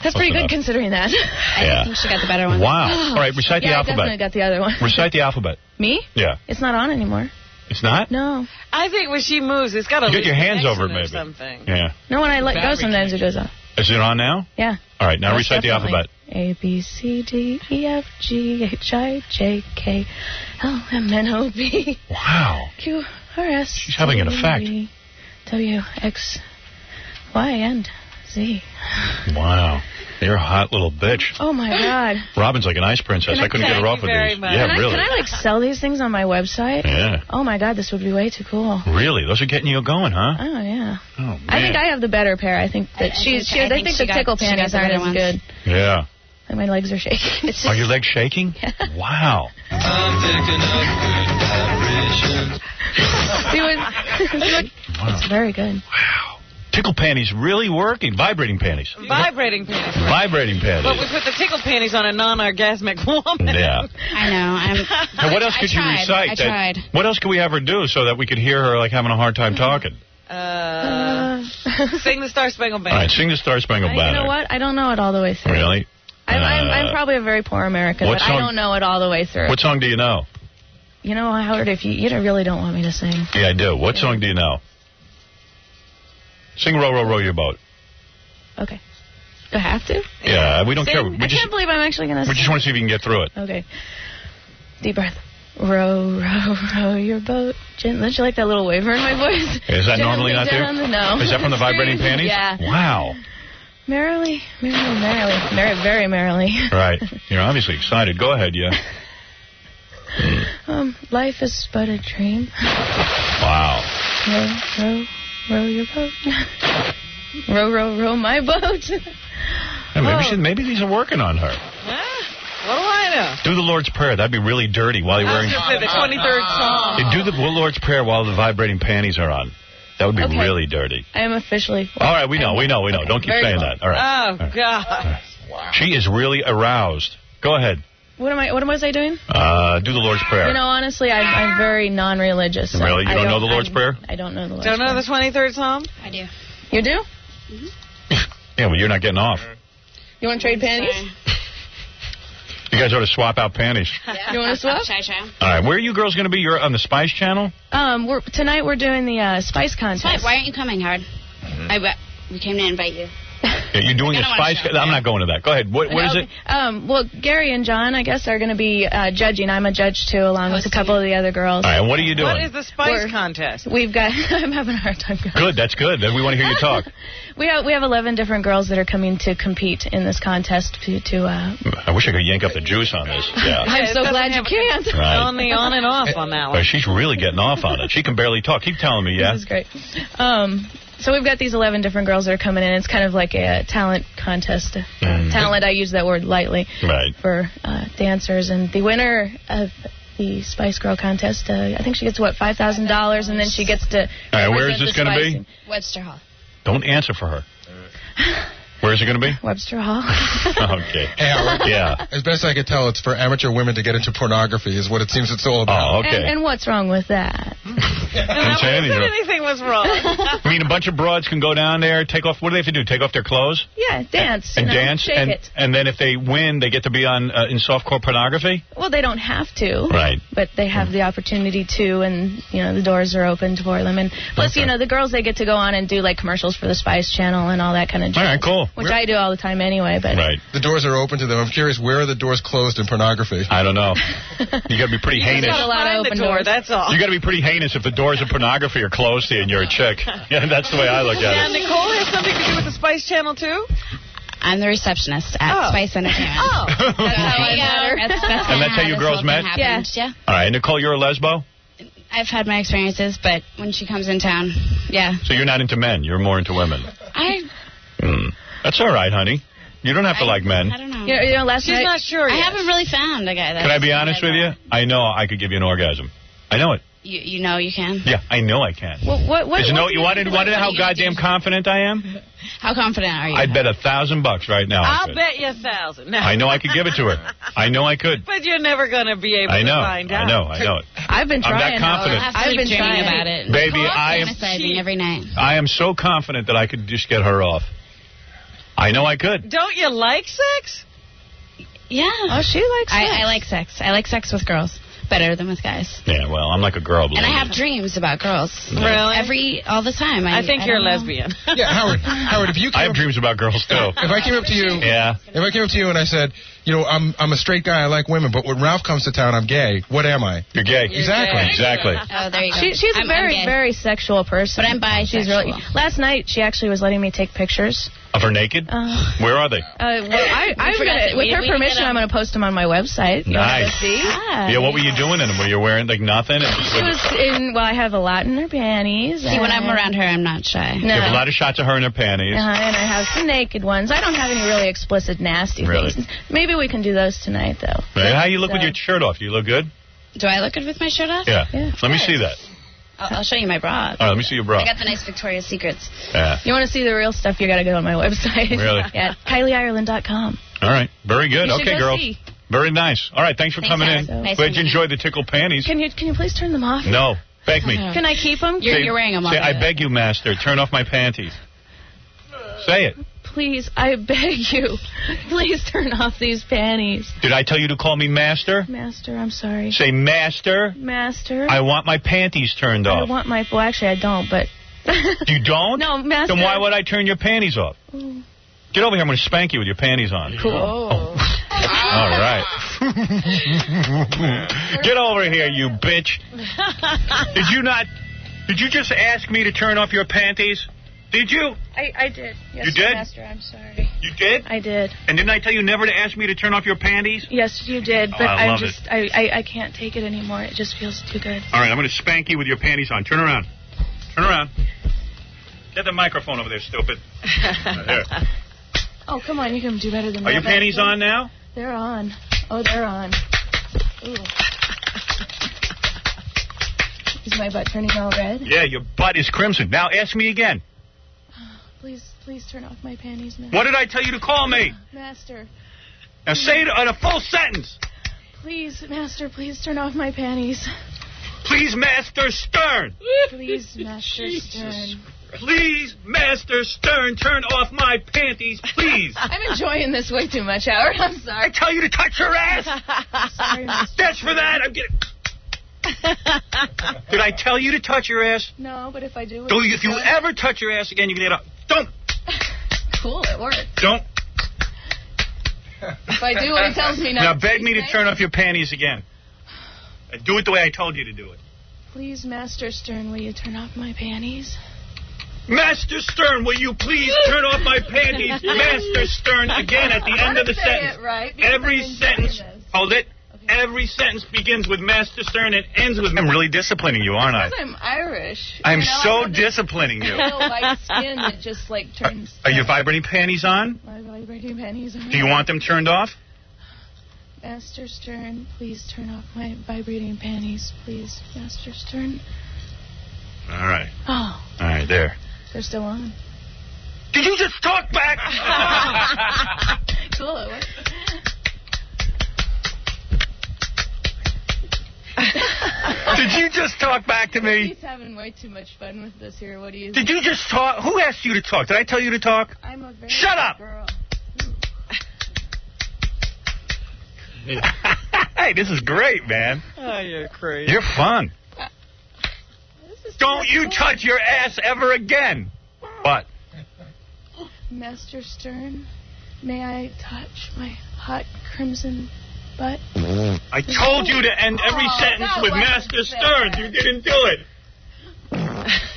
That's pretty good considering that. I think she got the better one. Wow. All right, recite the alphabet. I definitely got the other one. Recite the alphabet. Me? Yeah. It's not on anymore. It's not? No. I think when she moves, it's got to get your hands over it, maybe. Something. Yeah. No, when I let go, sometimes it goes off. Is it on now? Yeah. All right, now recite the alphabet. A, B, C, D, E, F, G, H, I, J, K, L, M, N, O, P. Wow. Q, R, S. She's having an effect. W, X, Y, and Z. Wow. You're a hot little bitch. Oh, my God. Robin's like an ice princess. I couldn't get her off with these. Yeah, really. Can I, sell these things on my website? Yeah. Oh, my God, this would be way too cool. Really? Those are getting you going, huh? Oh, yeah. Oh, man. I think I have the better pair. I think that I think the tickle panties aren't as good. Yeah. Like my legs are shaking. Are your legs shaking? Yeah. Wow. I'm picking up good vibrations. It's very good. Wow. Tickle panties really working. Vibrating panties. Vibrating panties. Vibrating panties. But we put the tickle panties on a non-orgasmic woman. Yeah. I know. And what else could you recite? I tried. What else could we have her do so that we could hear her like having a hard time talking? Sing the Star Spangled Banner. All right, sing the Star Spangled Banner. You know what? I don't know it all the way through. Really? I'm probably a very poor American, but I don't know it all the way through. What song do you know? You know, Howard, if you really don't want me to sing. Yeah, I do. What song do you know? Sing Row, Row, Row Your Boat. Okay. Do I have to? Yeah, we don't care. I can't believe I'm actually going to sing. We just want to see if you can get through it. Okay. Deep breath. Row, row, row your boat. Don't you like that little waver in my voice? Is that normally not there? No. Is that from the Vibrating Panties? Yeah. Wow. Merrily, merrily, merrily. Very merrily. Right. You're obviously excited. Go ahead, yeah. Life is but a dream. Wow. Row, row, row your boat. Row, row, row my boat. Yeah, maybe these are working on her. What do I know? Do the Lord's Prayer. That'd be really dirty while you're wearing... I was going to say the 23rd Psalm. Do the Lord's Prayer while the vibrating panties are on. That would be really dirty. I am officially... All right, we know. Okay. Don't keep saying that. All right. Oh, God. Wow. She is really aroused. Go ahead. What was I doing? Do the Lord's Prayer. You know, honestly, I'm very non-religious. So really? You don't know the Lord's Prayer? I don't know the Lord's Prayer. Don't know the 23rd Psalm? I do. You do? Mm-hmm. Yeah, well, you're not getting off. You want to trade panties? You guys ought to swap out panties. Yeah. You want to swap? Shy. All right, where are you girls going to be? You're on the Spice Channel? Tonight we're doing the Spice contest. Why aren't you coming, Howard? We came to invite you. Yeah, you're doing a Gonna watch Spice. I'm not going to that. Go ahead. What is it? Well, Gary and John, I guess, are going to be judging. I'm a judge, too, along with a couple of the other girls. All right, and what are you doing? What is the Spice contest? We've got... I'm having a hard time. Good, that's good. We want to hear you talk. We have 11 different girls that are coming to compete in this contest I wish I could yank up the juice on this. Yeah. I'm so glad you can't. Right. Only on and off on that one. But she's really getting off on it. She can barely talk. Keep telling me, yeah? This is great. So we've got these 11 different girls that are coming in. It's kind of like a talent contest. Talent, I use that word lightly. Right. For dancers. And the winner of the Spice Girl contest, I think she gets, $5,000, and then she gets to... All right, where is this going to be? Webster Hall. Don't answer for her. Where is it going to be? Webster Hall. Okay. Hey, Howard. Yeah. As best I can tell, it's for amateur women to get into pornography is what it seems it's all about. Oh, okay. And what's wrong with that? Didn't say anything. Anything was wrong. I mean, a bunch of broads can go down there, take off... What do they have to do? Take off their clothes? Yeah, dance. And dance? Shake it. And then if they win, they get to be on in softcore pornography? Well, they don't have to. Right. But they have the opportunity to, and, the doors are opened for them. And plus, the girls, they get to go on and do, commercials for the Spice Channel and all that kind of jazz. All right, cool. Which I do all the time anyway. But Right. The doors are open to them. I'm curious, where are the doors closed in pornography? I don't know. You got to be pretty heinous. Got a lot of open doors. That's all. You got to be pretty heinous if the doors of pornography are closed to you and you're a chick. Yeah, that's the way I look at Now, it. Nicole has something to do with the Spice Channel, too? I'm the receptionist at Spice Entertainment. Oh. That's how I met her. And that's how you girls met? Yeah. All right, Nicole, you're a lesbo? I've had my experiences, but when she comes in town, yeah. So you're not into men. You're more into women. That's all right, honey. You don't have to like men. I don't know. Last night... She's not sure I yet. haven't really found a guy that... Can I be honest with you? I know I could give you an orgasm. I know it. You know you can? Yeah, I know I can. What You want to know how goddamn confident I am? How confident are you? I'd bet $1,000 right now. I'll bet you 1,000. No. I know I could give it to her. I know I could. But you're never going to be able I know. to find out. I know it. I've been trying. I'm that confident. I've been dreaming about it. Baby, I am fantasizing every night. I am so confident that I could just get her off. I know I could. Don't you like sex? Yeah. Oh, she likes sex. I like sex. I like sex with girls better than with guys. Yeah, well, I'm like a girl. And I have dreams about girls. Really? All the time. I think you're a don't know. lesbian. Yeah, Howard, if you came I have dreams about girls, too. If I came up to you... Yeah. If I came up to you and I said, I'm a straight guy, I like women, but when Ralph comes to town, I'm gay, what am I? You're gay. Exactly. gay. Exactly. Oh, there you go. She's a I'm very, gay. very sexual person. But I'm bisexual. She's really... Last night, she actually was letting me take pictures. Of her naked? Where are they? With her permission, I'm going to post them on my website. Nice. See? Yeah, what were you doing in them? Were you wearing, nothing? I have a lot in her panties. See, when I'm around her, I'm not shy. You have a lot of shots of her in her panties. And I have some naked ones. I don't have any really explicit, nasty things. Maybe we can do those tonight, though. Right. How you look with your shirt off? You look good? Do I look good with my shirt off? Yeah. Let me see that. I'll show you my bra. All right, let me see your bra. I got the nice Victoria's Secrets. Yeah. You want to see the real stuff, you got to go on my website. Really? Yeah, KylieIreland.com. All right. Very good. You should Okay, go girl. see. Very nice. All right, thanks for coming in. Nice Glad you enjoyed the tickled panties. Can you please turn them off? No. Beg me. Can I keep them? You're wearing them off. Say, I beg you, master, turn off my panties. Say it. Please, I beg you. Please turn off these panties. Did I tell you to call me master? Master, I'm sorry. Say, master. Master. I want my panties turned off. I want my... Well, actually, I don't, but... You don't? No, master. Then why would I turn your panties off? Oh. Get over here. I'm going to spank you with your panties on. Cool. Oh. All right. Get over here, you bitch. Did you just ask me to turn off your panties? Did you? I did. Yes, You did? Master, I'm sorry. You did? I did. And didn't I tell you never to ask me to turn off your panties? Yes, you did, but I love I can't take it anymore. It just feels too good. All right, I'm going to spank you with your panties on. Turn around. Turn around. Get the microphone over there, stupid. There. Oh, come on, you can do better than that. Are your panties on now? They're on. Oh, they're on. Ooh. Is my butt turning all red? Yeah, your butt is crimson. Now ask me again. Please turn off my panties now. What did I tell you to call me? Master. Now say it in a full sentence. Please, Master, please turn off my panties. Please, Master Stern. Please, Master Stern. Please, Master Stern, turn off my panties, please. I'm enjoying this way too much, Howard. I'm sorry. I tell you to touch your ass. I'm sorry, Master. That's for that. I'm getting... Did I tell you to touch your ass? No, but if I do... If you ever touch your ass again, you can get up. Don't. Cool, it works. Don't. If I do what he tells me not Now to. beg me to turn off your panties again. Do it the way I told you to do it. Please, Master Stern, will you turn off my panties? Master Stern, will you please turn off my panties? Master Stern, again at the end of the sentence. Every sentence, hold it. Every sentence begins with Master Stern and ends with... I'm really disciplining you, aren't I? Because I'm Irish. I'm so disciplining you. Little white skin that just like turns... Are your vibrating panties on? My vibrating panties are... Do you want them turned off? Master Stern, please turn off my vibrating panties, please. Master Stern. All right. Oh. All right, there. They're still on. Did you just talk back? Cool, it worked. Did you just talk back to me? He's having way too much fun with this here. What do you Did you just talk? Who asked you to talk? Did I tell you to talk? I'm a very Shut up! girl. Hey, this is great, man. Oh, you're crazy. You're fun. Don't you touch your ass ever again. What? Master Stern, may I touch my hot crimson butt? I told you to end every sentence with Master Stern. You didn't do it.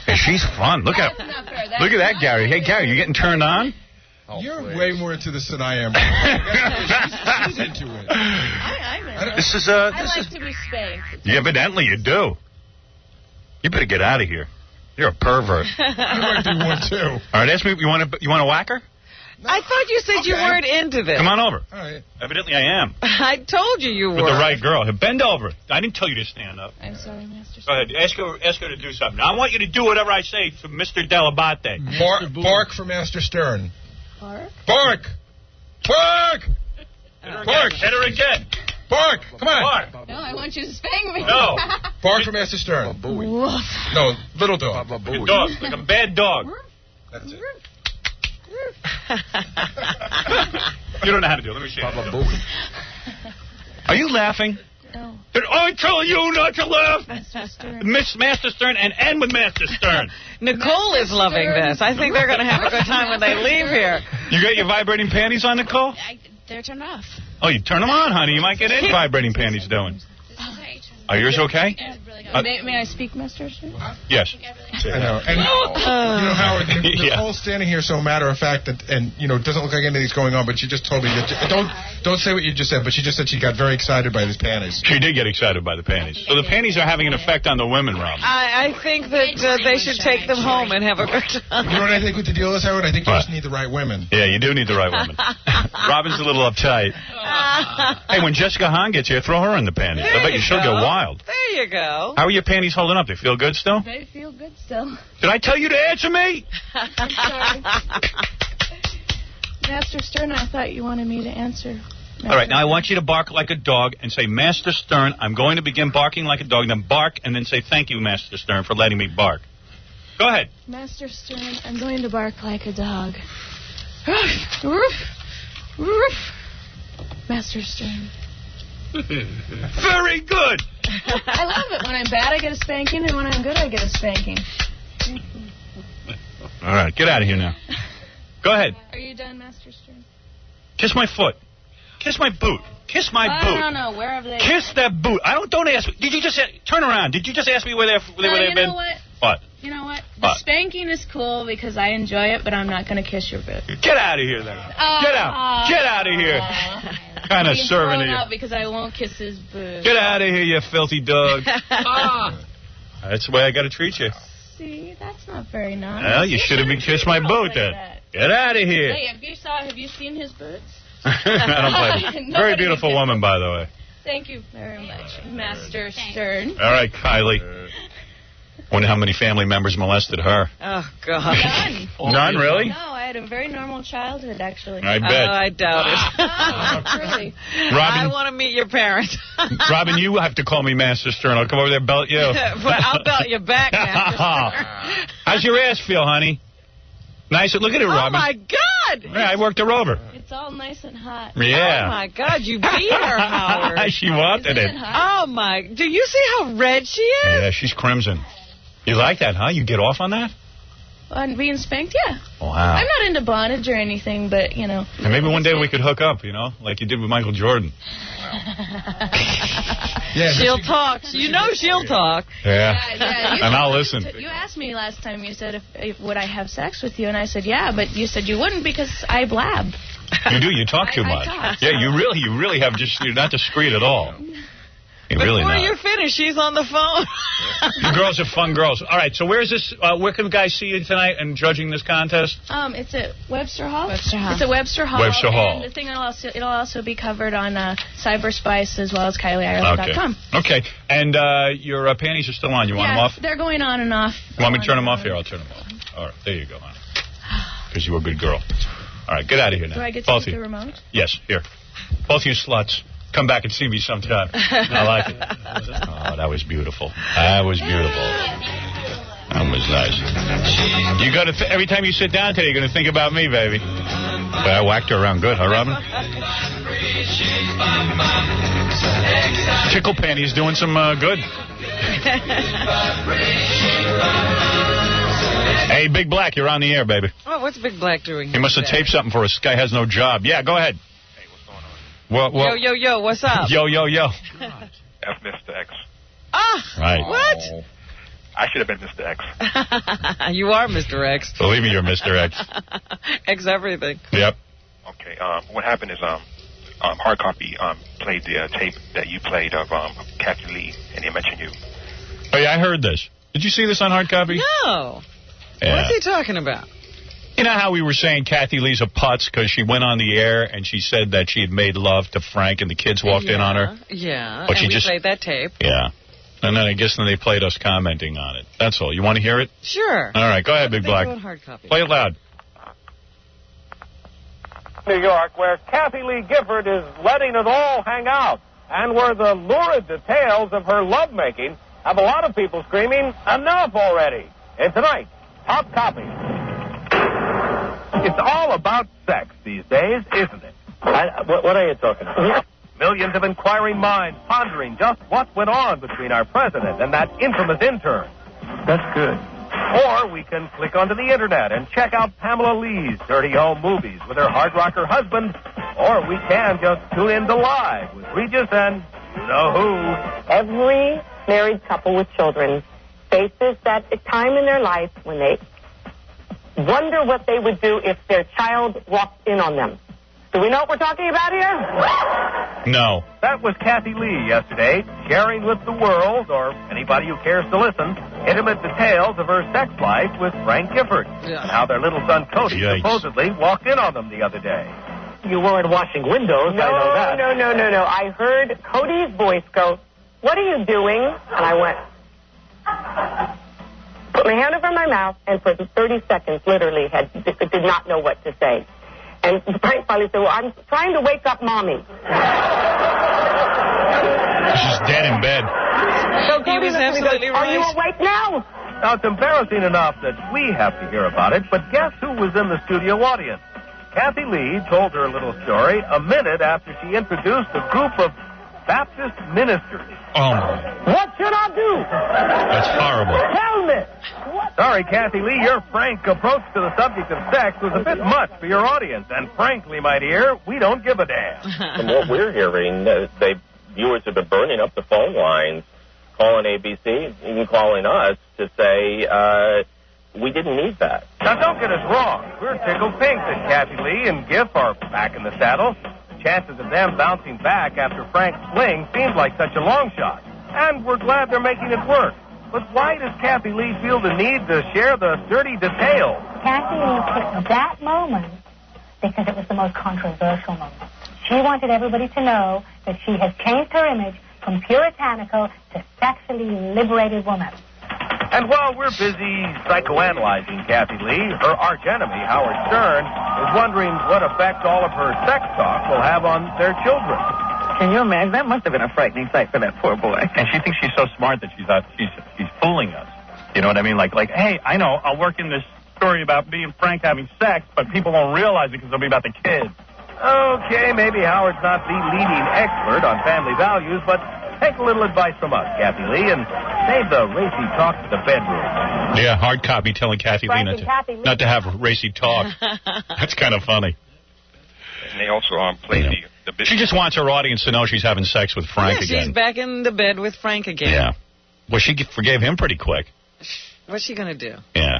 Hey, she's fun. Look at that, Gary. Hey, Gary, you getting turned on? You're way more into this than I am. She's into it. This is I like to be spanked. Evidently, you do. You better get out of here. You're a pervert. I might do one too. All right, ask me. You want to whack her? I thought you said you weren't into this. Come on over. All right. Evidently, I am. I told you With were. the right girl. Hey, bend over. I didn't tell you to stand up. I'm sorry, Master Go ahead. Ask her to do something. Now, I want you to do whatever I say to Mr. Delabate. Bark for Master Stern. Bark? Bark! Bark! Bark! Hit her again. Bark! Come on. Bark. No, I want you to spank me. No. Bark for Master Stern. Woof. No, little dog. Like a dog. Like a bad dog. That's it. You don't know how to do it. Let me see. Are you laughing? No. Did I tell you not to laugh? Master Stern. Miss Master Stern and end with Master Stern. Nicole is loving this. I think they're going to have a good time when they leave here. You got your vibrating panties on, Nicole? They're turned off. Oh, you turn them on, honey. You might get any vibrating panties doing. Are yours okay? May I speak, Master Stern? Yes. I know. And, Howard, Nicole's standing here so matter of fact and doesn't look like anything's going on, but she just told me that don't say what you just said, but she just said she got very excited by these panties. She did get excited by the panties. So the panties are having an effect on the women, Rob. I think that they should take them home and have a good time. You know what I think what the deal is, Howard? I think you just need the right women. Yeah, you do need the right women. Robin's a little uptight. Hey, when Jessica Hahn gets here, throw her in the panties. I bet she'll go wild. There you go. How are your panties holding up? They feel good still? They feel good still. Did I tell you to answer me? I'm sorry. Master Stern, I thought you wanted me to answer. All right, now I want you to bark like a dog and say, Master Stern, I'm going to begin barking like a dog. Then bark and then say, thank you, Master Stern, for letting me bark. Go ahead. Master Stern, I'm going to bark like a dog. Roof. Roof. Master Stern. Very good. I love it. When I'm bad, I get a spanking, and when I'm good, I get a spanking. All right, get out of here now. Go ahead. Are you done, Master Stern? Kiss my foot. Kiss my boot. Kiss my boot. No. Where have they? Kiss that boot. Don't ask me. Did you just turn around? Did you just ask me where they've been? You know what? What? You know what? The spanking is cool because I enjoy it, but I'm not going to kiss your boot. Get out of here, then. Get out. Get out of here. Kind of servant of you. Because I won't kiss his boot. Get out of here, you filthy dog. That's the way I got to treat you. See, that's not very nice. Well, you should have been kissed my boot then. Get out of here. Hey, have you seen his boots? I don't blame you. Very beautiful woman, by the way. Thank you very much, Master Stern. All right, Kylie. Wonder how many family members molested her. Oh, God. None. None, really? No, I had a very normal childhood, actually. I bet. I doubt it. Really? Robin, I want to meet your parents. Robin, you have to call me Master Stern. I'll come over there and belt you. I'll belt you back, Master Stern. How's your ass feel, honey? Nice. Look at it, Robin. Oh, my God. Yeah, I worked her over. It's all nice and hot. Yeah. Oh, my God. You beat her, Howard. She wanted it. Oh, my. Do you see how red she is? Yeah, she's crimson. You like that, huh? You get off on that? On being spanked, yeah. Wow. I'm not into bondage or anything, but, you know. And maybe one day we could hook up, you know, like you did with Michael Jordan. Yeah, she'll talk. You know she'll talk. Yeah. Yeah, and I'll listen. You asked me last time, you said, if would I have sex with you, and I said, yeah, but you said you wouldn't because I blab. You do. You talk too much. Yeah, you really have you're not discreet at all. You're really Before not. you're finished, she's on the phone. You girls are fun girls. All right, so where's this? Where can guys see you tonight and judging this contest? It's at Webster Hall. Webster Hall. It's at Webster Hall. Webster Hall. And the thing it'll also be covered on Cyberspice as well as KylieIreland.com. Okay. And your panties are still on. You want them off? They're going on and off. You want me to turn them off? Here, I'll turn them off. All right, there you go, hon. Because you're a good girl. All right, get out of here now. Do I get to use the remote? Yes, here. Both you sluts. Come back and see me sometime. I like it. Oh, that was beautiful. That was beautiful. That was nice. You got to every time you sit down today, you're going to think about me, baby. But I whacked her around good, huh, Robin? Tickle Panty's doing some good. Hey, Big Black, you're on the air, baby. Oh, what's Big Black doing? He must have taped something for us. This guy has no job. Yeah, go ahead. Well, yo, what's up? Yo. F Mr. X. Ah, right. What? I should have been Mr. X. You are Mr. X. Believe me, you're Mr. X. X everything. Yep. Okay, what happened is, Hard Copy played the tape that you played of Kathy Lee, and he mentioned you. Oh, yeah, I heard this. Did you see this on Hard Copy? No. Yeah. What's he talking about? You know how we were saying Kathy Lee's a putz because she went on the air and she said that she had made love to Frank and the kids walked in on her? Yeah, But and we played that tape. Yeah. And then I guess they played us commenting on it. That's all. You want to hear it? Sure. All right, go ahead, Big Black. Hard Copy. Play it loud. New York, where Kathy Lee Gifford is letting it all hang out, and where the lurid details of her lovemaking have a lot of people screaming, enough already. And tonight, Top Copy. It's all about sex these days, isn't it? What are you talking about? Millions of inquiring minds pondering just what went on between our president and that infamous intern. That's good. Or we can click onto the internet and check out Pamela Lee's dirty home movies with her hard rocker husband. Or we can just tune in to Live with Regis and you know who. Every married couple with children faces that time in their life when they wonder what they would do if their child walked in on them. Do we know what we're talking about here? No. That was Kathy Lee yesterday, sharing with the world, or anybody who cares to listen, intimate details of her sex life with Frank Gifford, and how their little son Cody supposedly walked in on them the other day. You weren't washing windows, I know that. No. I heard Cody's voice go, "What are you doing?" And I went, put my hand over my mouth, and for 30 seconds, literally, did not know what to say. And Frank finally said, "Well, I'm trying to wake up Mommy." She's dead in bed. So he was absolutely right. Are you awake now? Now, it's embarrassing enough that we have to hear about it, but guess who was in the studio audience? Kathy Lee told her little story a minute after she introduced a group of Baptist ministers. Oh, what should I do? That's horrible. Tell me. Sorry, Kathy Lee, your frank approach to the subject of sex was a bit much for your audience, and frankly, my dear, we don't give a damn. From what we're hearing, viewers have been burning up the phone lines, calling ABC, even calling us to say we didn't need that. Now, don't get us wrong. We're tickled pink that Kathy Lee and Giff are back in the saddle. The chances of them bouncing back after Frank's fling seemed like such a long shot. And we're glad they're making it work. But why does Kathy Lee feel the need to share the dirty details? Kathy Lee picked that moment because it was the most controversial moment. She wanted everybody to know that she has changed her image from puritanical to sexually liberated woman. And while we're busy psychoanalyzing Kathy Lee, her archenemy, Howard Stern, is wondering what effect all of her sex talk will have on their children. Can you imagine? That must have been a frightening sight for that poor boy. And she thinks she's so smart that she's fooling us. You know what I mean? Like, hey, I know, I'll work in this story about me and Frank having sex, but people won't realize it because it'll be about the kids. Okay, maybe Howard's not the leading expert on family values, but Take a little advice from us, Kathy Lee, and save the racy talk to the bedroom. Yeah, hard copy telling Kathy Lee not to have racy talk. That's kind of funny. And they also play the business. She just wants her audience to know she's having sex with Frank again. She's back in the bed with Frank again. Yeah. Well, she forgave him pretty quick. What's she going to do? Yeah.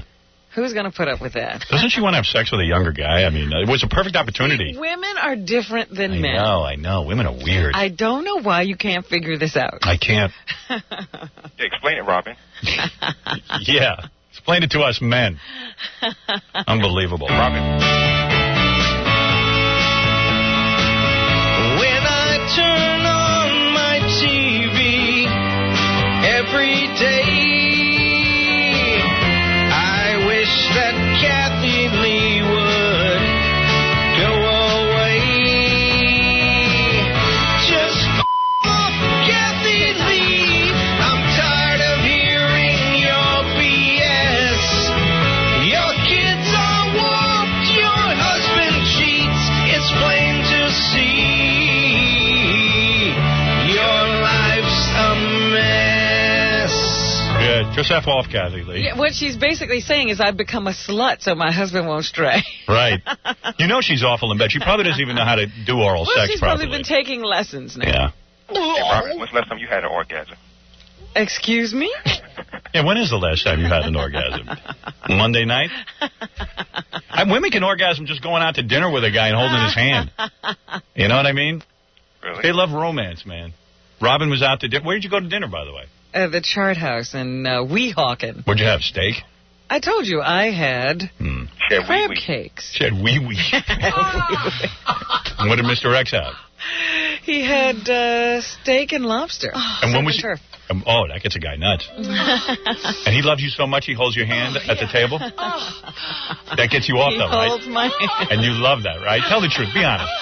Who's going to put up with that? Doesn't she want to have sex with a younger guy? I mean, it was a perfect opportunity. Women are different than men. I know. Women are weird. I don't know why you can't figure this out. I can't. Explain it, Robin. Yeah. Explain it to us men. Unbelievable. Robin. When I turn on my TV every day, I wish that Kathy Lee would go away. Just off, Kathy Lee. I'm tired of hearing your BS. Your kids are warped, your husband cheats. It's plain to see. Your life's a mess. Yeah, just F off, Kathy Lee. Yeah, what she's basically saying is I've become a slut so my husband won't stray. Right. You know she's awful in bed. She probably doesn't even know how to do oral sex she's properly. probably been taking lessons now. Yeah. Hey, Robin, when's the last time you had an orgasm? Excuse me? Yeah, when is the last time you had an orgasm? Monday night? Women can orgasm just going out to dinner with a guy and holding his hand. You know what I mean? Really? They love romance, man. Robin was out to dinner. Where did you go to dinner, by the way? The Chart House in Weehawken. What'd you have, steak? I told you I had crab cakes. She had wee-wee. And what did Mr. X have? He had steak and lobster. And when was he? Oh, that gets a guy nuts. And he loves you so much he holds your hand at the table? That gets you off, He though, right? holds my hand. And you love that, right? Tell the truth. Be honest.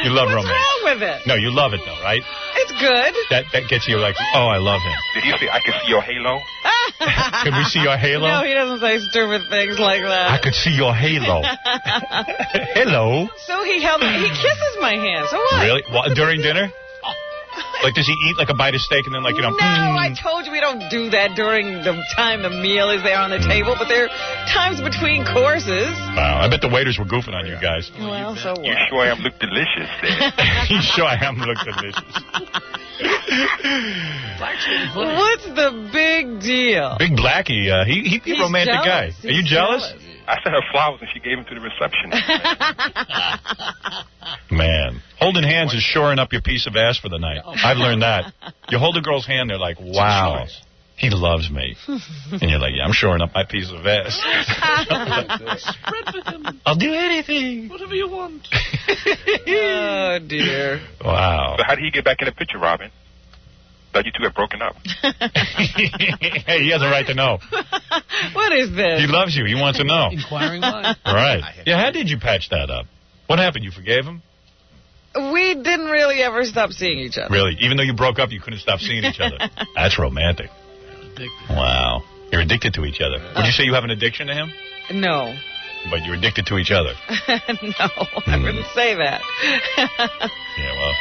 You love romance. What's wrong with it? No, you love it, though, right? It's good. That gets you like, oh, I love him. Did you say I can see your halo? Can we see your halo? No, he doesn't say stupid things like that. I could see your halo. Hello. So he kisses my hand. So what? Really? Well, during dinner? Like, does he eat like a bite of steak and then like, you know? No, I told you we don't do that during the time the meal is there on the table, but there are times between courses. Wow, I bet the waiters were goofing on you guys. Well, so what? You sure I am look delicious there? You sure I am look delicious? What's the big deal? Big Blackie, he's a romantic jealous. guy. Are you jealous? I sent her flowers and she gave them to the receptionist. Man, holding hands is shoring up your piece of ass for the night. I've learned that. You hold a girl's hand, they're like, wow, he loves me. And you're like, yeah, I'm shoring up my piece of ass. Spread with him. I'll do anything. Whatever you want. Oh, dear. Wow. So how did he get back in the picture, Robin? Thought you two had broken up. Hey, he has a right to know. What is this? He loves you. He wants to know. Inquiring mind. Right. Yeah, how did you patch that up? What happened? You forgave him? We didn't really ever stop seeing each other. Really? Even though you broke up, you couldn't stop seeing each other? That's romantic. Wow. You're addicted to each other. Would you say you have an addiction to him? No. But you're addicted to each other. No, I wouldn't say that. Yeah, well,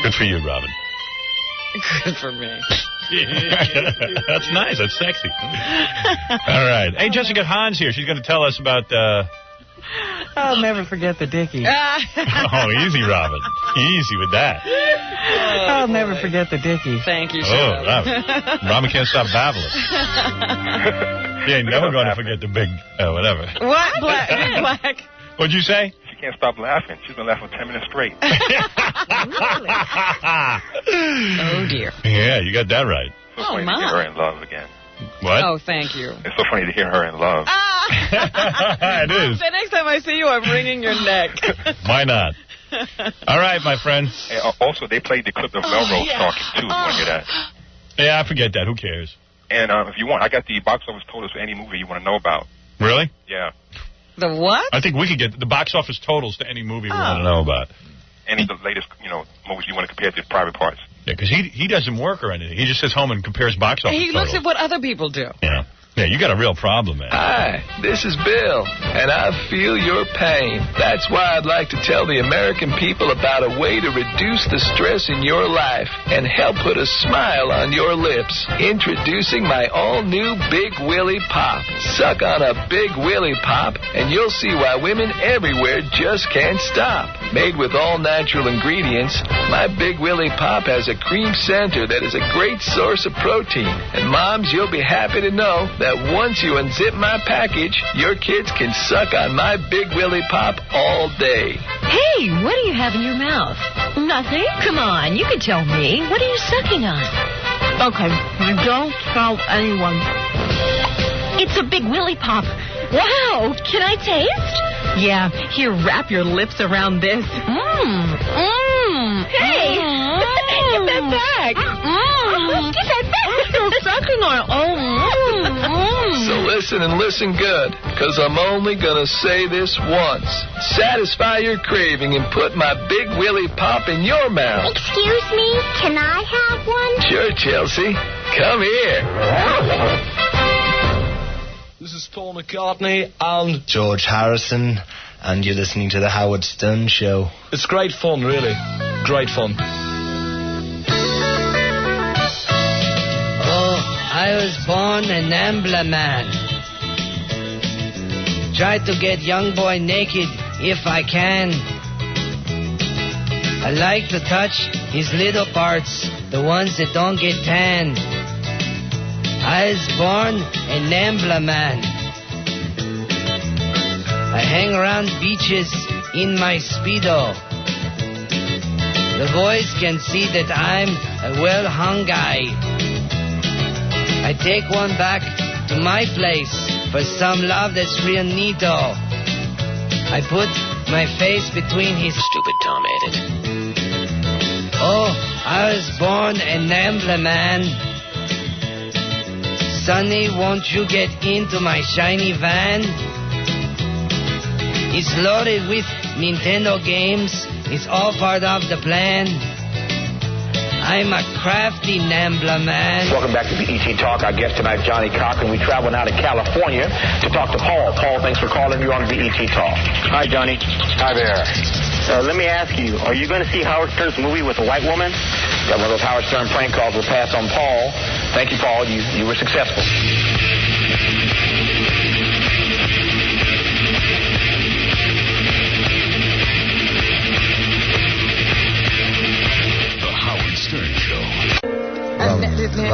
good for you, Robin. Good for me. That's nice. That's sexy. All right. Hey, Jessica Hahn's here. She's going to tell us about... I'll never forget the Dickie. Oh, easy, Robin. Easy with that. I'll never forget the Dickie. Thank you, Robin. Robin can't stop babbling. She ain't never going to forget the big... whatever. What? Big Black? What'd you say? She can't stop laughing. She's been laughing for 10 minutes straight. Oh, dear. Yeah, you got that right. So funny to hear her in love again. What? Oh, thank you. It's so funny to hear her in love. It is. The next time I see you, I'm wringing your neck. Why not? All right, my friend. Hey, also, they played the clip of Melrose talking, too. You want to hear that? Yeah, I forget that. Who cares? And if you want, I got the box office totals for any movie you want to know about. Really? Yeah. The what? I think we could get the box office totals to any movie we want to know about. Any of the latest, movies you want to compare to private parts. Yeah, because he doesn't work or anything. He just sits home and compares box office He totals. looks at what other people do. Yeah. Yeah, you got a real problem, man. Hi, this is Bill, and I feel your pain. That's why I'd like to tell the American people about a way to reduce the stress in your life and help put a smile on your lips. Introducing my all-new Big Willie Pop. Suck on a Big Willie Pop, and you'll see why women everywhere just can't stop. Made with all-natural ingredients, my Big Willie Pop has a cream center that is a great source of protein. And moms, you'll be happy to know that once you unzip my package, your kids can suck on my Big Willie Pop all day. Hey, what do you have in your mouth? Nothing? Come on, you can tell me. What are you sucking on? Okay, don't tell anyone. It's a Big Willie Pop. Wow, can I taste? Yeah, here, wrap your lips around this. Hey, give that back. Give that back. What are you sucking on? So listen and listen good, because I'm only going to say this once. Satisfy your craving and put my Big Willie Pop in your mouth. Excuse me, can I have one? Sure, Chelsea. Come here. This is Paul McCartney and George Harrison, and you're listening to The Howard Stern Show. It's great fun, really. Great fun. I was born an Ambler man. Try to get young boy naked if I can. I like to touch his little parts, the ones that don't get tanned. I was born an Ambler man. I hang around beaches in my Speedo. The boys can see that I'm a well-hung guy. I take one back to my place for some love that's real neato. I put my face between his... Stupid Tom edit. Oh, I was born an Ambler man. Sonny, won't you get into my shiny van? It's loaded with Nintendo games. It's all part of the plan. I'm a crafty Nambler man. Welcome back to the ET Talk. Our guest tonight, Johnny Cochran. We travel now to California to talk to Paul. Paul, thanks for calling. You're on the ET Talk. Hi, Johnny. Hi there. Let me ask you, are you going to see Howard Stern's movie with a white woman? Got one of those Howard Stern prank calls. We'll pass on Paul. Thank you, Paul. You were successful.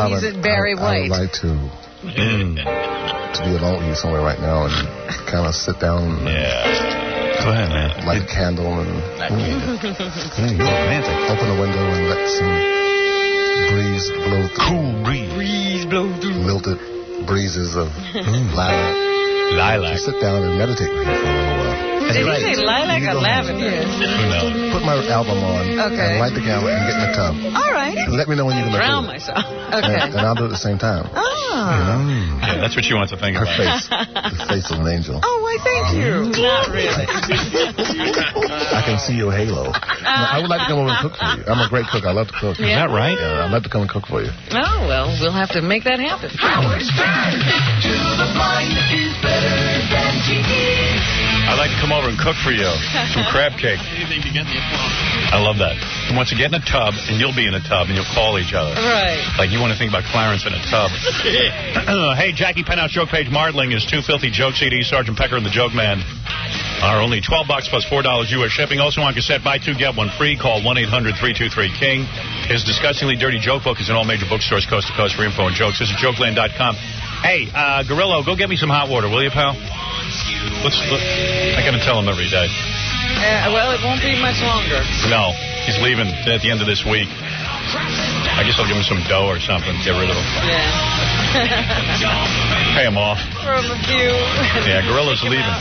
He's at Barry White. I would like to be alone with you somewhere right now and kind of sit down and go ahead, man. Light a candle and you're romantic. Open the window and let some breeze blow through. Cool breeze. Breeze blow through. Lilted breezes of lilac. Just sit down and meditate with you for a little while. Did you say lilac or lavender? Put my album on and light the candle and get in the tub. All right. And let me know when you're going to drown myself. Okay. And I'll do it at the same time. Yeah, that's what you want to think Her about. face. The face of an angel. Oh, why, thank you. Not really. I can see your halo. I would like to come over and cook for you. I'm a great cook. I love to cook. Yeah. Is that right? Yeah, I'd love to come and cook for you. Oh, well, we'll have to make that happen. Howard Stern, to the blind is better than TV. I'd like to come over and cook for you. Some crab cake. Anything to get the applause. I love that. He wants to get in a tub, and you'll be in a tub, and you'll call each other. Right. Like you want to think about Clarence in a tub. Hey, Jackie Penthouse Joke Page Martling is 2 filthy joke CDs, Sergeant Pecker and the Joke Man. Are only $12 plus $4 U.S. shipping. Also on cassette, buy 2, get 1 free. Call 1-800-323-KING. His Disgustingly Dirty Joke Book is in all major bookstores, coast to coast. For info and jokes, visit jokeland.com. Hey, Gorillo, go get me some hot water, will you, pal? I got to tell him every day. Well, it won't be much longer. No, he's leaving at the end of this week. I guess I'll give him some dough or something. Get rid of him. Yeah. Pay him off. From a few. Yeah, Gorilla's leaving.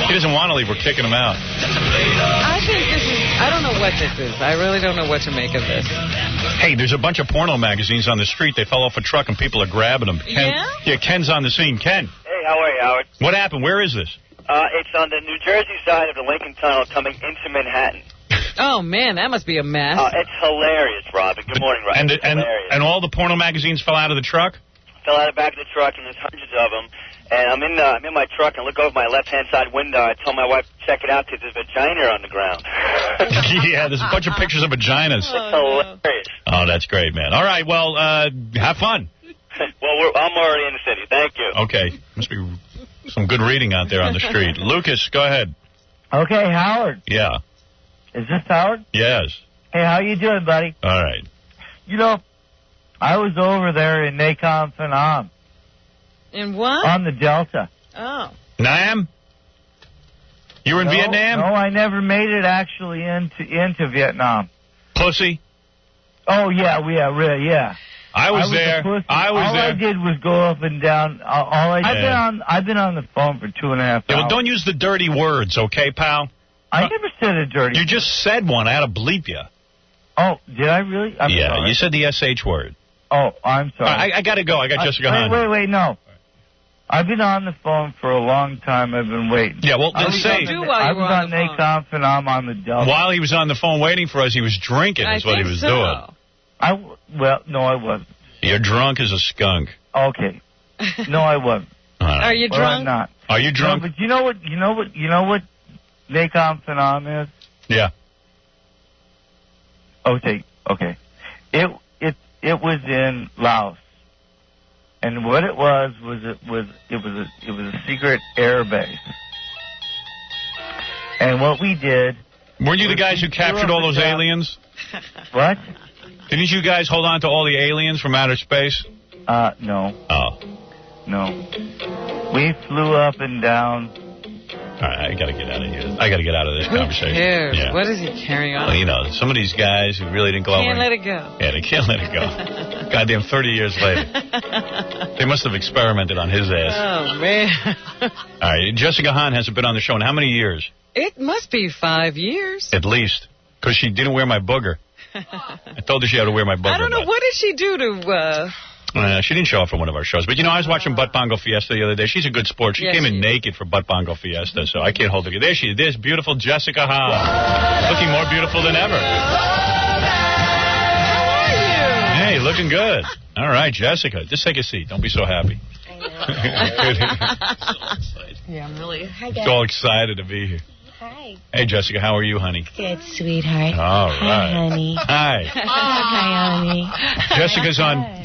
He doesn't want to leave. We're kicking him out. I think this is... I don't know what this is. I really don't know what to make of this. Hey, there's a bunch of porno magazines on the street. They fell off a truck and people are grabbing them. Yeah, Ken's on the scene. Ken. Hey, how are you, Howard? What happened? Where is this? It's on the New Jersey side of the Lincoln Tunnel coming into Manhattan. Oh, man, that must be a mess. It's hilarious, Robin. Good morning, Robin. And all the porno magazines fell out of the truck? fell out of the back of the truck, and there's hundreds of them. And I'm in my truck and look over my left-hand side window. I tell my wife to check it out because there's a vagina on the ground. Yeah, there's a bunch of pictures of vaginas. It's hilarious. Oh, that's great, man. All right, well, have fun. Well, I'm already in the city. Thank you. Okay. Must be some good reading out there on the street. Lucas, go ahead. Okay, Howard. Yeah. Is this Howard? Yes. Hey, how you doing, buddy? All right. You know, I was over there in Nakhon Phanom. In what? On the Delta. Oh. Nam? You were in Vietnam? No, I never made it actually into Vietnam. Pussy? Oh, yeah, yeah. I was there. All there. I did was go up and down. I've been on the phone for 2.5 hours. Yeah, well, don't use the dirty words, okay, pal? I never said a dirty You just said one. I had to bleep you. Oh, did I really? I'm sorry. You said the SH word. Oh, I'm sorry. I got to go. I got Jessica Hahn. Wait, no. I've been on the phone for a long time. I've been waiting. Yeah, well, then say. I was on Nakhon Phanom on the Delta. While he was on the phone waiting for us, he was drinking is what he was doing. Well, no, I wasn't. You're drunk as a skunk. Okay. No, I wasn't. Are you drunk? I'm not. Are you drunk? No, but you know what Nakhon Phanom is? Yeah. Okay. It was in Laos. And what it was a secret air base. And what we did. Weren't you the guys who captured all those aliens? What? Didn't you guys hold on to all the aliens from outer space? No. Oh. No. We flew up and down. All right, I got to get out of here. I got to get out of this conversation. Who cares? Yeah. What is he carrying on? Well, you know, some of these guys who really didn't go over. Can't let it go. Yeah, they can't let it go. Goddamn, 30 years later. They must have experimented on his ass. Oh, man. All right, Jessica Hahn hasn't been on the show in how many years? It must be 5 years. At least. Because she didn't wear my booger. I told her she had to wear my booger. I don't know. What did she do to... she didn't show up for one of our shows. But, you know, I was watching Butt Bongo Fiesta the other day. She's a good sport. She came in naked for Butt Bongo Fiesta, so I can't hold her. There she is. There's beautiful Jessica Hahn. Looking more beautiful than ever. How are you? Hey, looking good. All right, Jessica, just take a seat. Don't be so happy. Yeah, I'm really... Hi, guys. All excited to be here. Hi. Hey, Jessica, how are you, honey? Good, sweetheart. All right. Hi, honey. Hi. Hi, honey.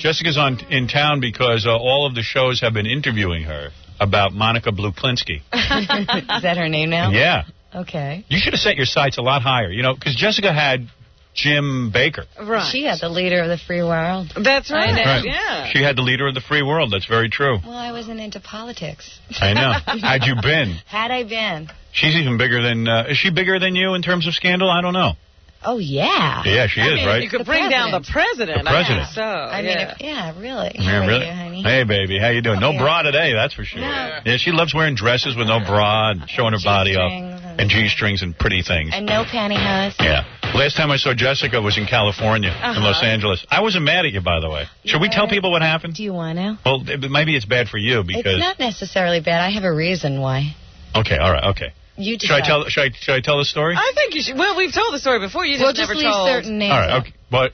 Jessica's in town because all of the shows have been interviewing her about Monica Bluplinsky. Is that her name now? Yeah. Okay. You should have set your sights a lot higher, you know, because Jessica had Jim Baker. Right. She had the leader of the free world. That's right. Right. Yeah. She had the leader of the free world. That's very true. Well, I wasn't into politics. I know. Had you been? Had I been. She's even bigger than... is she bigger than you in terms of scandal? I don't know. Oh, yeah. Yeah, she is, right? You could bring down the president. The president. I mean, really. Yeah, How are really? you, honey? Hey, baby, how you doing? No bra today, that's for sure. No. Yeah, she loves wearing dresses with no bra and showing her body up. And G-strings and pretty things. And no pantyhose. Yeah. Last time I saw Jessica was in California, in Los Angeles. I wasn't mad at you, by the way. Should we tell people what happened? Do you want to? Well, maybe it's bad for you because... It's not necessarily bad. I have a reason why. Okay, all right, okay. You should I tell the story? I think you should. Well, we've told the story before. You just never leave told. certain names. All right, okay. Well,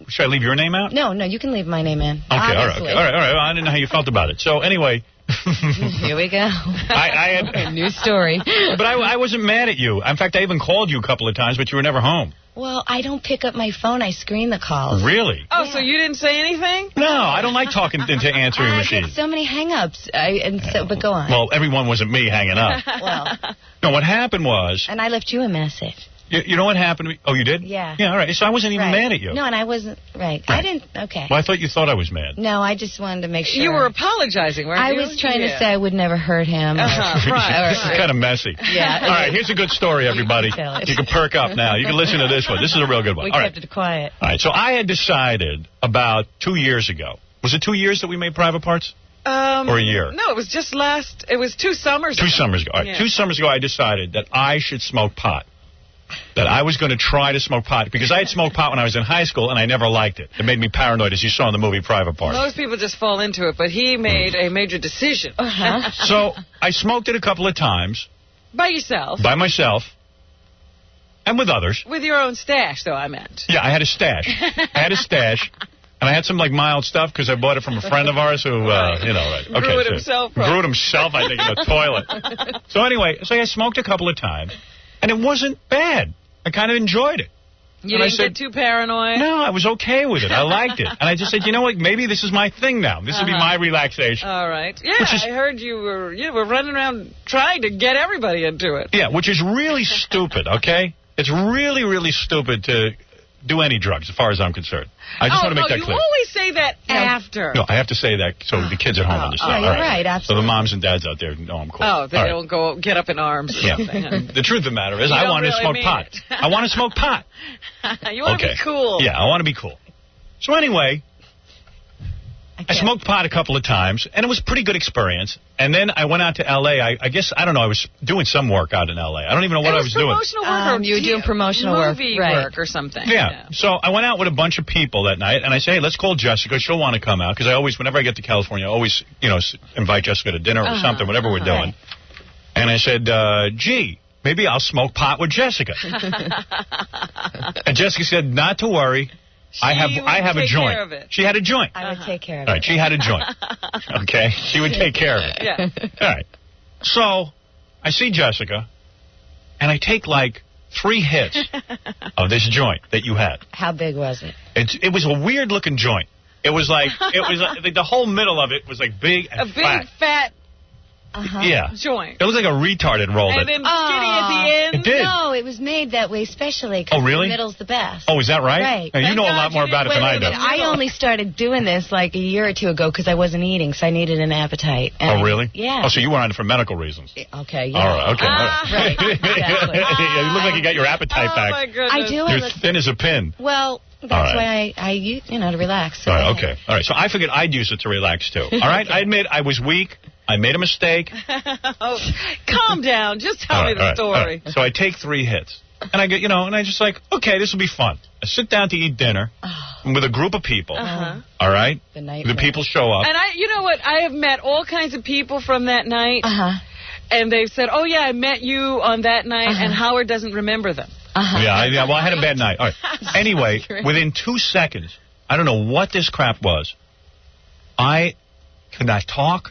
should I leave your name out? No, you can leave my name in. Okay, all right. Well, I didn't know how you felt about it. So, anyway... Here we go. I had a new story. But I wasn't mad at you. In fact, I even called you a couple of times, but you were never home. Well, I don't pick up my phone. I screen the calls. Really? Oh, so you didn't say anything? No, I don't like talking into answering machines. I get so many hang-ups. But go on. Well, everyone wasn't me hanging up. Well. No, what happened was... And I left you a message. You know what happened to me? Oh, you did? Yeah. Yeah, all right. So I wasn't even mad at you. No, and I wasn't... Right. I didn't... Okay. Well, I thought you thought I was mad. No, I just wanted to make sure. You were apologizing, weren't you? I was trying to say I would never hurt him. Right. This is kind of messy. Yeah. All right, here's a good story, everybody. You can perk up now. You can listen to this one. This is a real good one. We all kept it quiet. All right, so I had decided about 2 years ago. Was it 2 years that we made Private Parts? Or a year? No, it was just it was 2 summers ago. 2 summers ago. All right, Yeah. 2 summers ago I decided that I should smoke pot. That I was going to try to smoke pot. Because I had smoked pot when I was in high school, and I never liked it. It made me paranoid, as you saw in the movie Private Parts. Most people just fall into it, but he made a major decision. So I smoked it a couple of times. By yourself. By myself. And with others. With your own stash, though, I meant. Yeah, I had a stash. And I had some, like, mild stuff because I bought it from a friend of ours who, right. Okay, Grew it himself. Grew it himself, I think, in the toilet. So anyway, I smoked a couple of times, and it wasn't bad. I kind of enjoyed it. You didn't get too paranoid? No, I was okay with it. I liked it. And I just said, you know what, maybe this is my thing now. This will be my relaxation. All right. Yeah, I heard you were running around trying to get everybody into it. Yeah, which is really stupid, okay? It's really, really stupid to do any drugs, as far as I'm concerned. I just want to make that clear. You always say that after. No, I have to say that so the kids at home understand. Yeah, you're right, absolutely. So the moms and dads out there know I'm cool. Oh, they don't go get up in arms. Yeah. The truth of the matter is, I want to smoke pot. I want to smoke pot. You want to be cool. Yeah, I want to be cool. So anyway, I smoked pot a couple of times, and it was a pretty good experience. And then I went out to L.A. I guess, I don't know, I was doing some work out in L.A. I don't even know what I was doing. Promotional work, you were doing promotional movie work or something. Yeah. So I went out with a bunch of people that night, and I said, hey, let's call Jessica. She'll want to come out, because I always, whenever I get to California, I always, invite Jessica to dinner or something, whatever we're doing. And I said, gee, maybe I'll smoke pot with Jessica. And Jessica said, not to worry. I have a joint. She had a joint. I would take care of it. All right, she had a joint. Okay? She would take care of it. Yeah. All right. So I see Jessica, and I take like 3 hits of this joint that you had. How big was it? It was a weird-looking joint. It was like the whole middle of it was like big and fat. fat joint. It looked like a retard had rolled and it. then skinny at the end. It did. No, it was made that way specially. Oh, really? The middle's the best. Oh, is that right? Right. Now, you know a lot more about it than I do. I only started doing this like a year or two ago because I wasn't eating, so I needed an appetite. Oh, really? Yeah. Oh, so you were on it for medical reasons. Okay, yeah. All right, okay. Right, exactly. Yeah, you look like you got your appetite back. My goodness. I do. You're thin as a pin. Well, that's why I to relax. So all right, okay. All right, so I figured I'd use it to relax, too. All right, I admit I was weak. I made a mistake. Calm down. Just tell me the story. All right. So I take 3 hits. And I get, and I just like, okay, this will be fun. I sit down to eat dinner with a group of people. All right? The people show up. And you know what? I have met all kinds of people from that night. And they've said, oh, yeah, I met you on that night, and Howard doesn't remember them. Yeah, well, I had a bad night. All right. Anyway, within 2 seconds, I don't know what this crap was. I could not talk.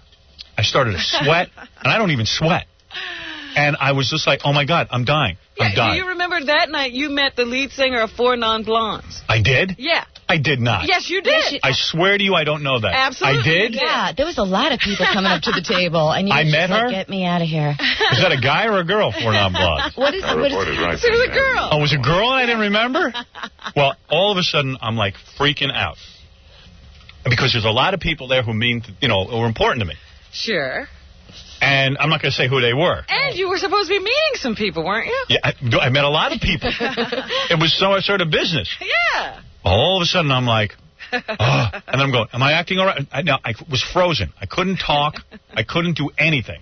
I started to sweat, and I don't even sweat. And I was just like, oh, my God, I'm dying. I'm dying. Do you remember that night you met the lead singer of 4 Non-Blondes? I did? Yeah. I did not. Yes, you did. I swear to you, I don't know that. Absolutely. I did? Yeah, there was a lot of people coming up to the table, and you I were met just her? like, get me out of here. Is that a guy or a girl, 4 Non-Blondes? What is it? It was a girl. Oh, it was a girl and I didn't remember? Well, all of a sudden, I'm like freaking out. Because there's a lot of people there who were important to me. Sure. And I'm not going to say who they were. And you were supposed to be meeting some people, weren't you? Yeah, I met a lot of people. It was sort of business. Yeah. All of a sudden, I'm like, and then I'm going, am I acting all right? I was frozen. I couldn't talk. I couldn't do anything.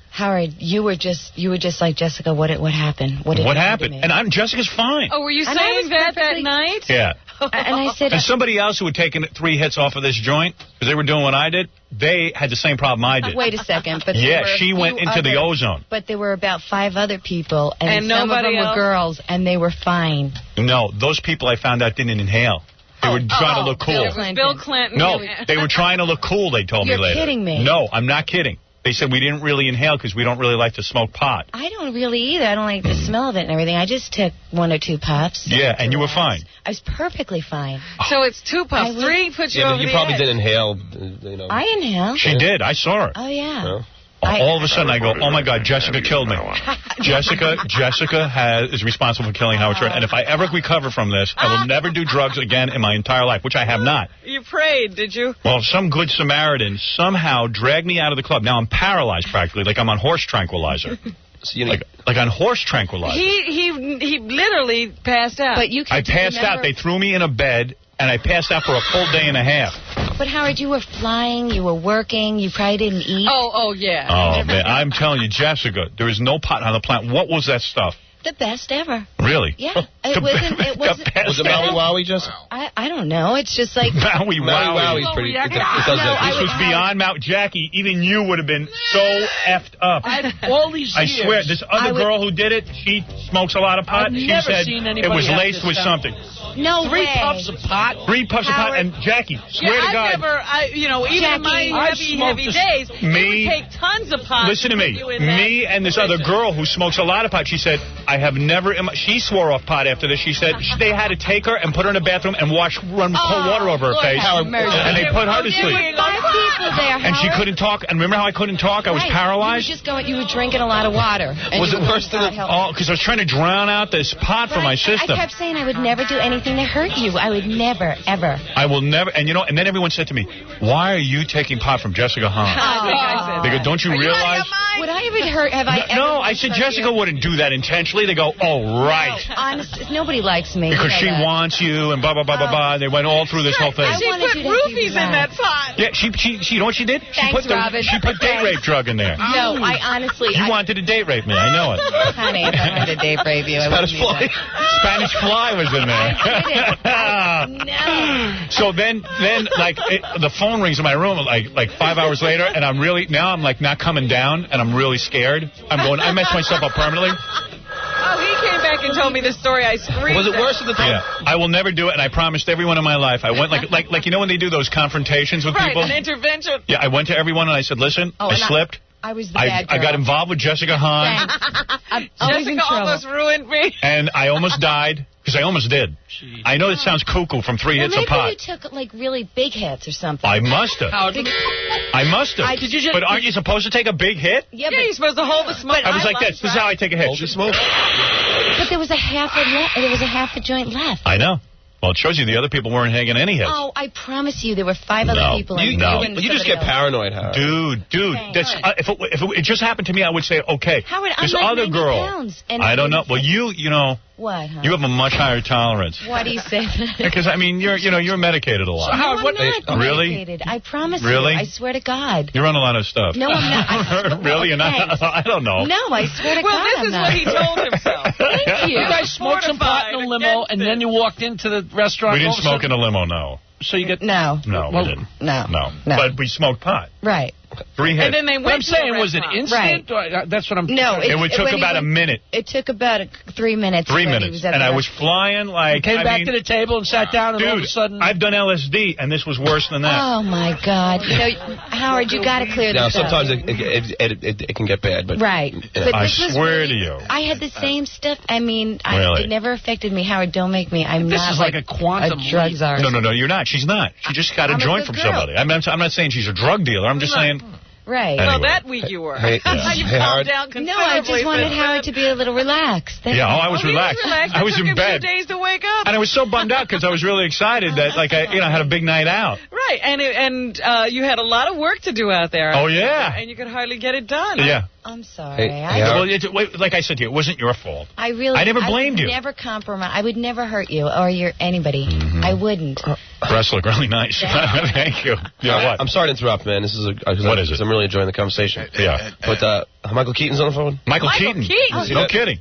Howard, you were just like Jessica. What happened? What happened? And Jessica's fine. Oh, were you saying that night? Yeah. And I said, and somebody else who had taken 3 hits off of this joint, because they were doing what I did, they had the same problem I did. Wait a second. But she went into the ozone. But there were about 5 other people, and some of nobody them else? were girls, and they were fine. No, those people I found out didn't inhale. They were trying to look cool. Bill Clinton. No, they were trying to look cool, they told me later. You're kidding me. No, I'm not kidding. They said we didn't really inhale because we don't really like to smoke pot. I don't really either. I don't like the smell of it and everything. I just took 1 or 2 puffs. Yeah, and you were fine. I was perfectly fine. So it's 2 puffs. 3 put you over the edge. You probably didn't inhale. I inhaled. She did. I saw her. Oh, yeah. All of a sudden, I go, oh, my God, Jessica killed me. Jessica is responsible for killing Howard Stern. And if I ever recover from this, I will never do drugs again in my entire life, which I have not. You prayed, did you? Well, some good Samaritan somehow dragged me out of the club. Now I'm paralyzed practically, like I'm on horse tranquilizer. Like on horse tranquilizer. He literally passed out. But you I passed out. They threw me in a bed, and I passed out for a full day and a half. But, Howard, you were flying, you were working, you probably didn't eat. Oh, yeah. Oh, man, I'm telling you, Jessica, there is no pot on the planet. What was that stuff? The best ever. Really? Yeah. It wasn't. Was it Maui Wowie, Jessica? I don't know. It's just like Maui Wowie's pretty. It does that. This was beyond Mount Jackie. Even you would have been so effed up. All these I years. swear, this other girl who did it, she smokes a lot of pot. I've She never said seen it anybody was have laced this with stuff. something. No 3 way. puffs of pot. 3 puffs of pot. And Jackie, swear to God. I've never, even in my heavy days, it would take tons of pot. Listen to me. Me and this other girl who smokes a lot of pot, she said, I have never, she swore off pot after this. She said they had to take her and put her in a bathroom and run cold water over her face. And they put her to sleep. 5 people there, And she couldn't talk. And remember how I couldn't talk? I was paralyzed. You were drinking a lot of water. Was it worse than because I was trying to drown out this pot from my system. I kept saying I would never do anything to hurt you. I would never, ever. I will never, and then everyone said to me, why are you taking pot from Jessica Hahn? They go, don't you realize? Would I even hurt? Have I ever? No, I said Jessica wouldn't do that intentionally. They go, oh, right. No, honestly, nobody likes me. Because she wants you and blah, blah, blah, blah, blah. They went all through this whole thing. She put roofies in that pot. Yeah, she you know what she did? Thanks, Robin. She put date rape drug in there. No, I honestly. You wanted to date rape me. I know it. Honey, if I wanted to date rape you, I wouldn't need that. Spanish Fly was in there. No. So then like, the phone rings in my room like 5 hours later, and I'm like not coming down, and I'm really scared. I messed myself up permanently. Oh, he came back and told me the story. I screamed. Was it worse at the time? Yeah. I will never do it, and I promised everyone in my life. I went like when they do those confrontations with people. Right, an intervention. Yeah, I went to everyone and I said, listen, I slipped. I was the bad girl. I got involved with Jessica Hahn. Jessica almost ruined me. And I almost died, because I almost did. Jeez. I know it sounds cuckoo from 3 hits of pot. Maybe you took, like, really big hits or something. I must have. I must have. But aren't you supposed to take a big hit? Yeah, but you're supposed to hold the smoke. I was like this. This is how I take a hit. Hold the smoke. But there was a half a joint left. I know. Well, it shows you the other people weren't hanging any hits. Oh, I promise you, there were 5 other people. You just get paranoid, Howard. Dude, that's if it just happened to me, I would say, okay. Howard, this I'm like other 90 girl. Pounds, and I don't know. Well, you know. What? Huh? You have a much higher tolerance. Why do you say that? Because I mean, you're medicated a lot. So Howard, I'm not really? Medicated. I promise really? you. I swear to God. You're on a lot of stuff. No, I'm not. Really? You're not? I don't know. No, I swear to God. Well, this is what he told himself. Thank you. You guys smoked some pot in a limo, and then you walked into the restaurant. We didn't smoke in a limo, no. So you get no, we didn't. No. But we smoked pot. Right. 3 hits. And then they went. I'm saying, was it instant? Right. That's what I'm. No, it took about a minute. It took about 3 minutes. 3 minutes, and I was flying like. Came back to the table and sat down, and dude, all of a sudden, I've done LSD, and this was worse than that. Oh my God! You know, Howard, you got to clear this up. Sometimes it can get bad, but right. But I swear to you, I had the same stuff. I mean, really? It never affected me. Howard, don't make me. I'm this not is like a quantum drug czar. No, you're not. She's not. She just got a joint from somebody. I'm not saying she's a drug dealer. I'm just saying. Right. Anyway. Well, that week you were. Hey, you calmed down considerably. No, I just wanted Howard to be a little relaxed. I was relaxed. I was in bed. It took him 2 days to wake up. And I was so bummed out because I was really excited that I had a big night out. Right, and you had a lot of work to do out there. Oh, yeah. And you could hardly get it done. Yeah. I'm sorry. Like I said to you, it wasn't your fault. I never blamed you. I would never compromise. I would never hurt you or anybody. Mm-hmm. I wouldn't. Breasts look really nice. Thank you. Yeah, what? I'm sorry to interrupt, man. This is what is it? I'm really enjoying the conversation. Yeah. But Michael Keaton's on the phone. Michael Keaton. No kidding.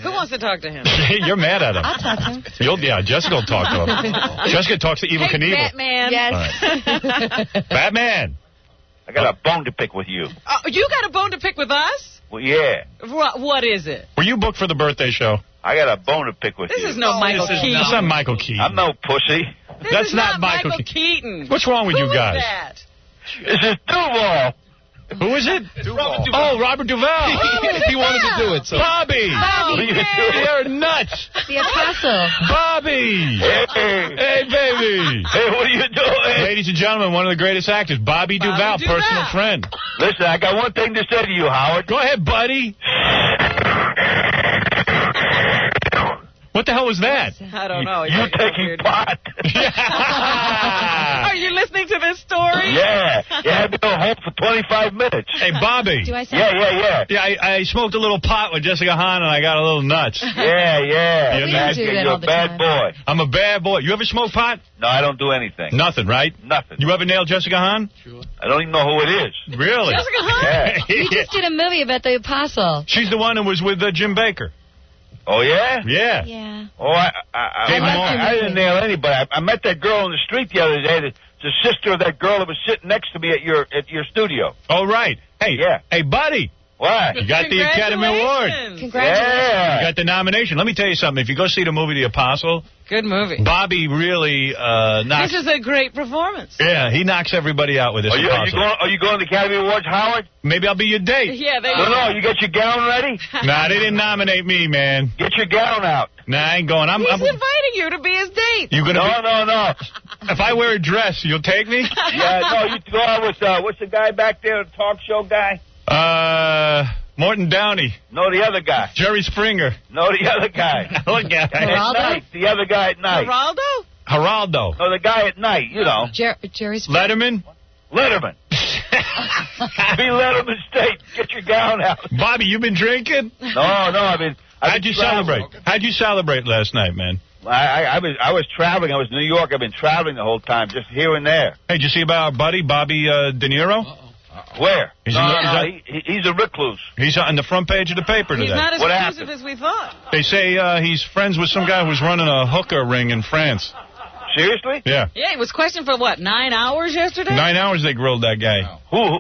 Who wants to talk to him? You're mad at him. I'll talk to him. Jessica will talk to him. Jessica talks to Evel Knievel. Batman. Yes. Batman. I got a bone to pick with you. You got a bone to pick with us? Well, yeah. What is it? Were you booked for the birthday show? I got a bone to pick with you. This is no Michael Keaton. That's not Michael Keaton. I'm no pussy. This is not Michael Keaton. What's wrong with you guys? Who is that? This is Duval. Who is it? Robert Duvall. He wanted to do it. So. Bobby. You're nuts. The Apostle. Bobby. Hey, baby. Hey, what are you doing? Ladies and gentlemen, one of the greatest actors, Bobby Duvall, personal friend. Listen, I got one thing to say to you, Howard. Go ahead, buddy. What the hell was that? I don't know. You taking pot? Are you listening to this story? Yeah. You had me go home for 25 minutes. Hey, Bobby. Do I say Yeah. Yeah, I smoked a little pot with Jessica Hahn, and I got a little nuts. Yeah. You're a bad boy. I'm a bad boy. You ever smoke pot? No, I don't do anything. Nothing, right? Nothing. You ever nailed Jessica Hahn? Sure. I don't even know who it is. Really? Jessica Hahn? Yeah. You just did a movie about the Apostle. She's the one who was with Jim Baker. Oh, yeah? Yeah. Yeah. Oh, I didn't nail anybody. I met that girl on the street the other day. It's the sister of that girl that was sitting next to me at your studio. Oh, right. Hey, hey, buddy. What? You got the Academy Award. Congratulations. Yeah. You got the nomination. Let me tell you something. If you go see the movie The Apostle, Good movie. Bobby really knocks. This is a great performance. Yeah, he knocks everybody out with this Apostle. Are you going to the Academy Awards, Howard? Maybe I'll be your date. Yeah, they. No, you got your gown ready? Nah, they didn't nominate me, man. Get your gown out. Nah, I ain't going. He's inviting you to be his date. You gonna No. If I wear a dress, you'll take me? Yeah, no, you go out with, what's the guy back there, the talk show guy? Morton Downey. No, the other guy. Jerry Springer. No, the other guy. What guy? At night. The other guy at night. Geraldo. No, the guy at night, you know. Jerry Springer. Letterman. Be Letterman's date. Get your gown out. Bobby, you been drinking? No, I've been How'd you celebrate? How'd you celebrate last night, man? I was traveling. I was in New York. I've been traveling the whole time, just here and there. Hey, did you see about our buddy, Bobby De Niro? Where? He's a recluse. He's on the front page of the paper today. He's not as What exclusive as we thought. They say he's friends with some guy who's running a hooker ring in France. Seriously? Yeah. Yeah, he was questioned for what, 9 hours yesterday? 9 hours they grilled that guy. Who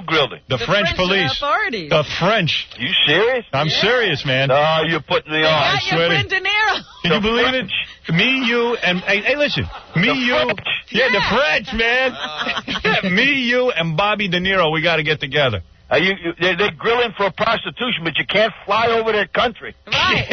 grilled him? The French police. Authorities. The French. You serious? I'm serious, man. Oh, you're putting me on. Got your friend De Niro. Can you believe it? Me, you, and hey, listen. Me, you. French. Yeah, the French, man. Me, you, and Bobby De Niro. We got to get together. They're grilling for prostitution, but you can't fly over their country. Right.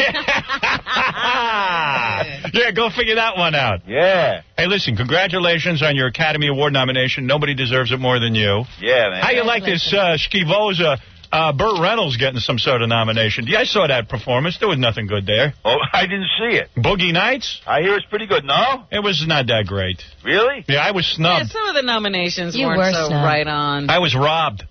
Yeah, go figure that one out. Yeah. Hey, listen, congratulations on your Academy Award nomination. Nobody deserves it more than you. Yeah, man. How you like this Skivoza, Burt Reynolds getting some sort of nomination? Yeah, I saw that performance. There was nothing good there. Oh, I didn't see it. Boogie Nights? I hear it's pretty good, no? It was not that great. Really? Yeah, I was Yeah, snubbed. some of the nominations You weren't were so snubbed. right on. I was robbed.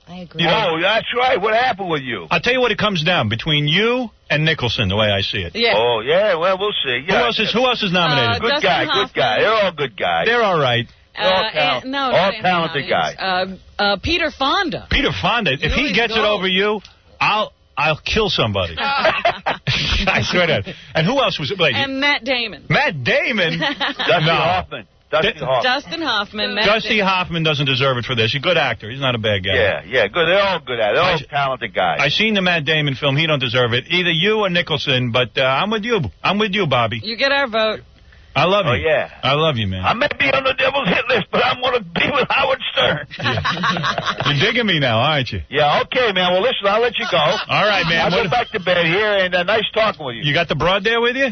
I agree. You know, Oh, that's right. What happened with you? I'll tell you what it comes down between you and Nicholson, the way I see it. Yeah. Oh, yeah, well, we'll see. Yeah. Who else is nominated? Good Dustin guy, Hoffman. good guy. They're all good guys. They're all right. all talented guys. Peter Fonda. Peter Fonda, if he gets it over you, I'll kill somebody. I swear to God. And who else was it? Wait, And Matt Damon. Matt Damon? Dustin Hoffman. Dustin Hoffman. Matt Dusty Damon. Hoffman doesn't deserve it for this. He's a good actor. He's not a bad guy. Yeah, good. They're all good at it. They're all talented guys. I seen the Matt Damon film. He don't deserve it. Either you or Nicholson, but I'm with you. I'm with you, Bobby. You get our vote. I love you. Oh, yeah. I love you, man. I may be on the devil's hit list, but I'm going to be with Howard Stern. You're digging me now, aren't you? Yeah, okay, man. Well, listen, I'll let you go. All right, man. I'll go back to bed here, and nice talking with you. You got the broad there with you?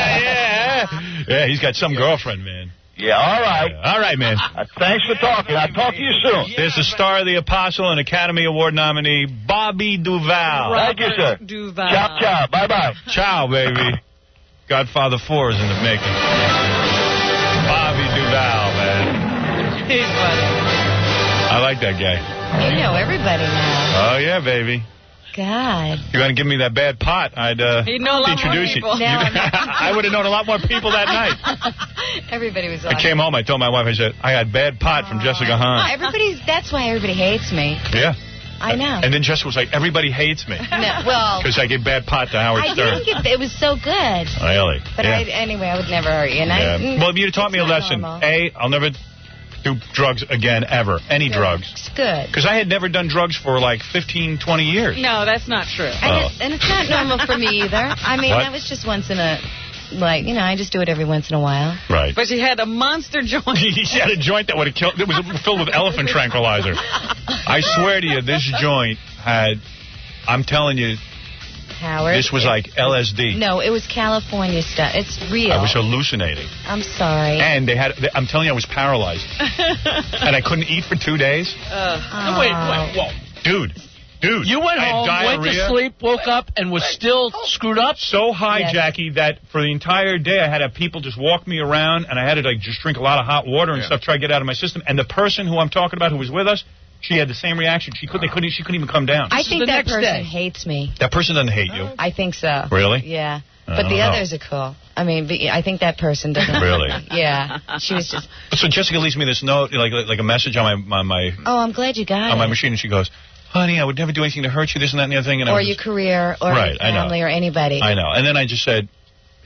Yeah. Yeah, he's got some girlfriend, man. Yeah, all right. All right, man. Thanks for talking. I'll talk to you soon. There's the star of The Apostle and Academy Award nominee, Bobby Duvall. Thank you, sir. Duvall. Ciao, ciao. Bye-bye. Ciao, baby. Godfather 4 is in the making. Bobby Duvall, man. He's funny. I like that guy. You know everybody now. Oh, yeah, baby. God. You're going to give me that bad pot, I'd He'd know a lot more introduce you. people. No, I would have known a lot more people that night. Everybody was I on. came home, I told my wife, I said, I had bad pot from Jessica Hahn. That's why everybody hates me. Yeah. I know. And then Jessica was like, everybody hates me. No, well, Because I gave bad pot to Howard I Stern. didn't get. It was so good. Really? But Yeah. anyway, I would never hurt you. And Yeah. Well, you taught me a lesson. normal. I'll never do drugs again, ever. Any drugs. It's good. Because I had never done drugs for like 15, 20 years. No, that's not true. And it's not normal for me either. I mean, What? that was just once in a, I just do it every once in a while. Right. But she had a monster joint. He had a joint that would have killed. It was filled with elephant tranquilizer. I swear to you, this joint had. I'm telling you, Howard. this was like LSD. No, it was California stuff. It's real. I was hallucinating. I'm sorry. And I'm telling you, I was paralyzed. And I couldn't eat for 2 days. Wait, whoa. Dude. You went I had home, went to diarrhea. sleep, woke up, and was still screwed up? So high, Yes. Jackie, that for the entire day I had to have people just walk me around, and I had to just drink a lot of hot water and stuff, try to get out of my system. And the person who I'm talking about who was with us, she had the same reaction. She couldn't even come down. I think that person hates me. That person doesn't hate you. I think so. Really? Yeah. I But don't the know. others are cool. I mean, I think that person doesn't. Really? Yeah. She was just. So Jessica leaves me this note, like a message on my Oh, I'm glad you got on my it. machine, and she goes, honey, I would never do anything to hurt you, this and that and the other thing. And I Or was your just- career, or Right, your I know. family, or anybody. I know. And then I just said,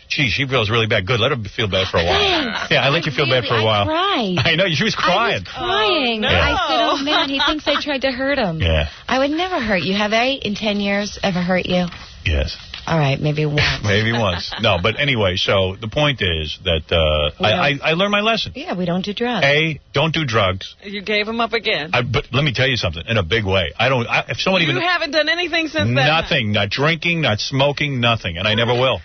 gee, she feels really bad. Good, let her feel bad for a while. Thanks. Yeah, I let you feel bad for a while. I cried. I know, she was crying. Crying. no. I said, oh, man, he thinks I tried to hurt him. Yeah. I would never hurt you. Have I, in 10 years, ever hurt you? Yes. All right, maybe once. Maybe once. No, but anyway, so the point is that I learned my lesson. Yeah, we don't do drugs. A, don't do drugs. You gave him up again. But let me tell you something, in a big way. If someone You even... haven't done anything since then. Nothing. Not drinking, not smoking, nothing. And I never will.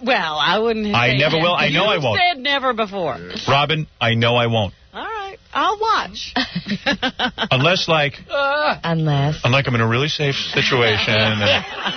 Well, I wouldn't. I say never that. will. I know I won't. You said never before. Robin, I know I won't. All right, I'll watch. Unless, like... Unless I'm in a really safe situation, and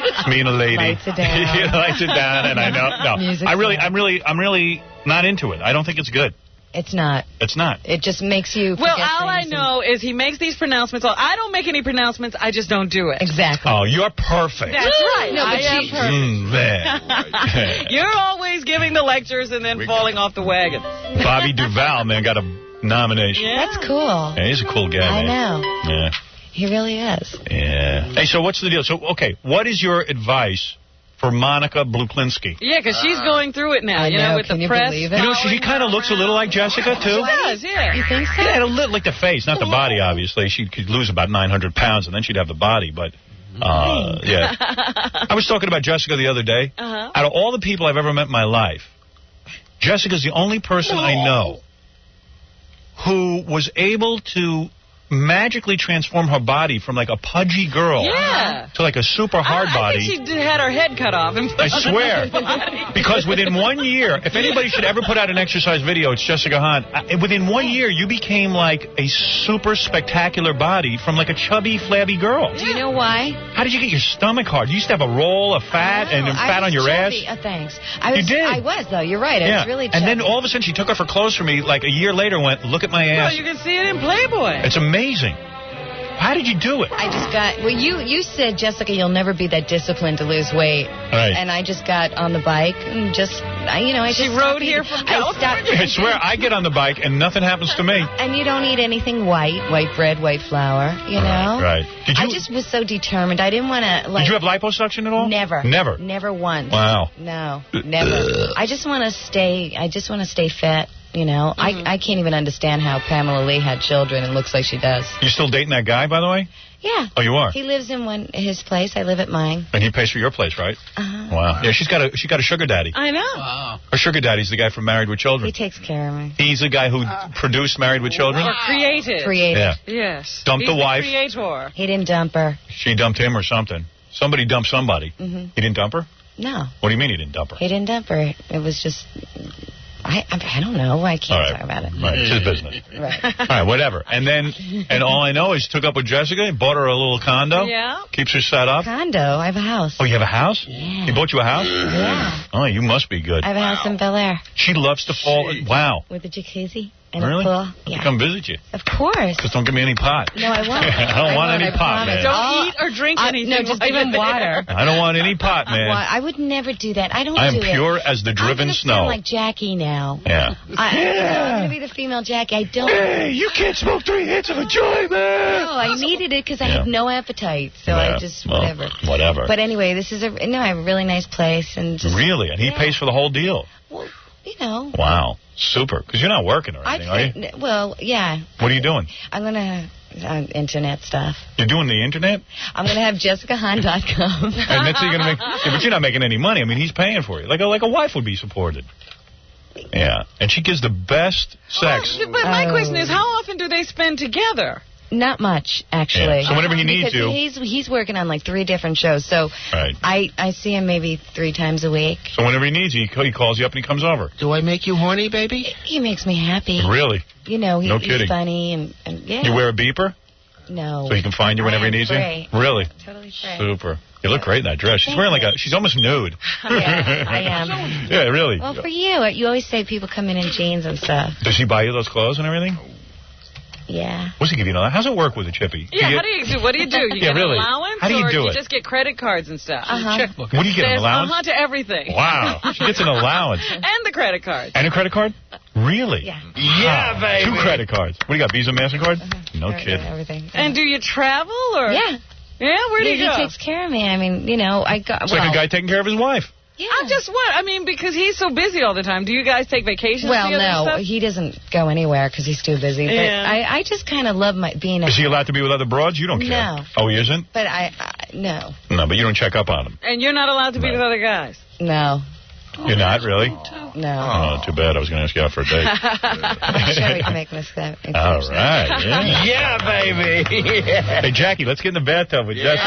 it's me and a lady. Lights it down. Yeah, lights it down, and I know. No, Music's I'm really not into it. I don't think it's good. It's not. It's not. It just makes you Well, forget all I things know is he makes these pronouncements. I don't make any pronouncements. I just don't do it. Exactly. Oh, you're perfect. That's right. No, but I am perfect. Man. You're always giving the lectures and then falling off the wagon. Bobby Duvall, man, got a nomination. Yeah. That's cool. Yeah, he's a cool guy, I man. know. Yeah. He really is. Yeah. Hey, so what's the deal? So, okay, what is your advice for Monica Bluklinski? Yeah, because she's going through it now. You know, with the press. You know, she kind of looks a little like Jessica, too. She does, yeah. You think so? Yeah, a little like the face, not the body, obviously. She could lose about 900 pounds, and then she'd have the body, but... yeah. I was talking about Jessica the other day. Uh-huh. Out of all the people I've ever met in my life, Jessica's the only person I know who was able to magically transform her body from like a pudgy girl to like a super hard I body. think she had her head cut off. And put I swear. on her body. Because within 1 year, if anybody should ever put out an exercise video, it's Jessica Hahn. Within 1 year, you became like a super spectacular body from like a chubby, flabby girl. Do you know why? How did you get your stomach hard? You used to have a roll of fat and fat on your chubby. ass. Thanks. You did. I was, though. You're right. I was really chubby. And then all of a sudden, she took off her clothes from me like a year later and went, look at my ass. Well, you can see it in Playboy. It's amazing. How did you do it? I just got... Well, you said, Jessica, you'll never be that disciplined to lose weight. Right. And I just got on the bike and She rode here from California. I swear, I get on the bike and nothing happens to me. And you don't eat anything white bread, white flour, you know? Right. I just was so determined. I didn't want to, like... Did you have liposuction at all? Never. Never? Never once. Wow. No, never. I just want to stay fit, you know? I can't even understand how Pamela Lee had children and looks like she does. You still dating that guy, by the way? Yeah. Oh, you are? He lives in his place. I live at mine. And he pays for your place, right? Uh-huh. Wow. Yeah, she got a sugar daddy. I know. Wow. Her sugar daddy's the guy from Married with Children. He takes care of me. He's the guy who produced Married with Children? Or created. Yeah. Yes. Dumped He's the wife. Creator. He didn't dump her. She dumped him or something. Somebody dumped somebody. Mm-hmm. He didn't dump her? No. What do you mean he didn't dump her? He didn't dump her. It was just... I don't know. I can't talk about it. Right, it's his business. Right. All right, whatever. And all I know is took up with Jessica, bought her a little condo. Yeah. Keeps her set up. Condo. I have a house. Oh, you have a house? Yeah. He bought you a house? Yeah. Oh, you must be good. I have a house in Bel Air. She loves to fall. Wow. With a jacuzzi and Really? a pool. I'll Yeah. come visit you. Of course. Just don't give me any pot. No, I won't. I don't want any pot, man. Don't eat or drink anything. No, just give him water. I don't want any pot, man. I would never do that. I don't I am do pure it. as the driven I'm snow. sound like Jackie now. Yeah. I'm going to be the female Jackie. I don't. Hey, you can't smoke 3 hits of a joint, man. No, I needed it because I Yeah. have no appetite. So Yeah, I just, well, whatever. whatever. But anyway, I have a really nice place. And just, Really? And he pays for the whole deal? well, you know. Wow. Super. Because you're not working or anything, are you? Well, yeah. What are you doing? I'm going to internet stuff. You're doing the internet? I'm going to have JessicaHahn.com. And that's how you're going to make... Yeah, but you're not making any money. I mean, he's paying for you. Like a wife would be supported. Yeah. And she gives the best sex. But my question is, how often do they spend together? Not much, actually. Yeah. So whenever he needs you... He's working on like 3 different shows, so Right. I see him maybe 3 times a week. So whenever he needs you, he calls you up and he comes over. Do I make you horny, baby? He makes me happy. Really? You know, No he's kidding. funny and yeah. You wear a beeper? No. So he can find you whenever he needs free. you? Really? Totally free. Super. You look great in that dress. She's wearing she's almost nude. Yeah, I am. Yeah, really. Well, for you always say people come in jeans and stuff. Does he buy you those clothes and everything? Yeah. What's he give you? How's it work with a Chippy? Yeah, what do you do? You Yeah, get really. an allowance? How do you or do you it? just get credit cards and stuff? Checkbook. What do you get, an Says allowance? to everything. Wow. She gets an allowance. And the credit card. And a credit card? Really? Yeah. Yeah, baby. 2 credit cards. What do you got, Visa, MasterCard? No kidding. Everything. And do you travel or? Yeah. Yeah, where do you go? He takes care of me. I mean, I got. It's like a guy taking care of his wife. Yeah. I'm just because he's so busy all the time. Do you guys take vacations Well, together and no, stuff? he doesn't go anywhere because he's too busy. But Yeah. I just kind of love being. Is he allowed to be with other broads? You don't care. No. Oh, he isn't? But no. No, but you don't check up on him. And you're not allowed to be with other guys? No. You're not, really? No. Oh, too bad. I was going to ask you out for a date. I'm sure we can make an exception. All right. Yeah, Yeah, baby. Hey, Jackie, let's get in the bathtub with Jessica.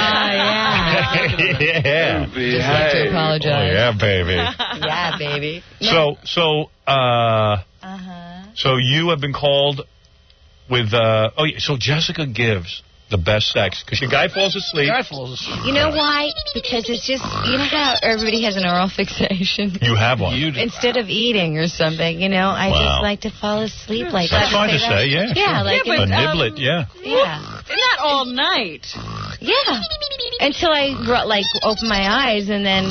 Yeah. Just like to apologize. Oh, yeah, baby. Yeah, baby. So you have been called with, so Jessica gives the best sex, because your guy falls asleep. You know why? Because it's just, you know how everybody has an oral fixation? You have one. Instead of eating or something, I Wow. just like to fall asleep like That's that. fine to say, yeah. Yeah, sure. like a niblet, yeah. Yeah. Not all night. Yeah. Until I, open my eyes and then,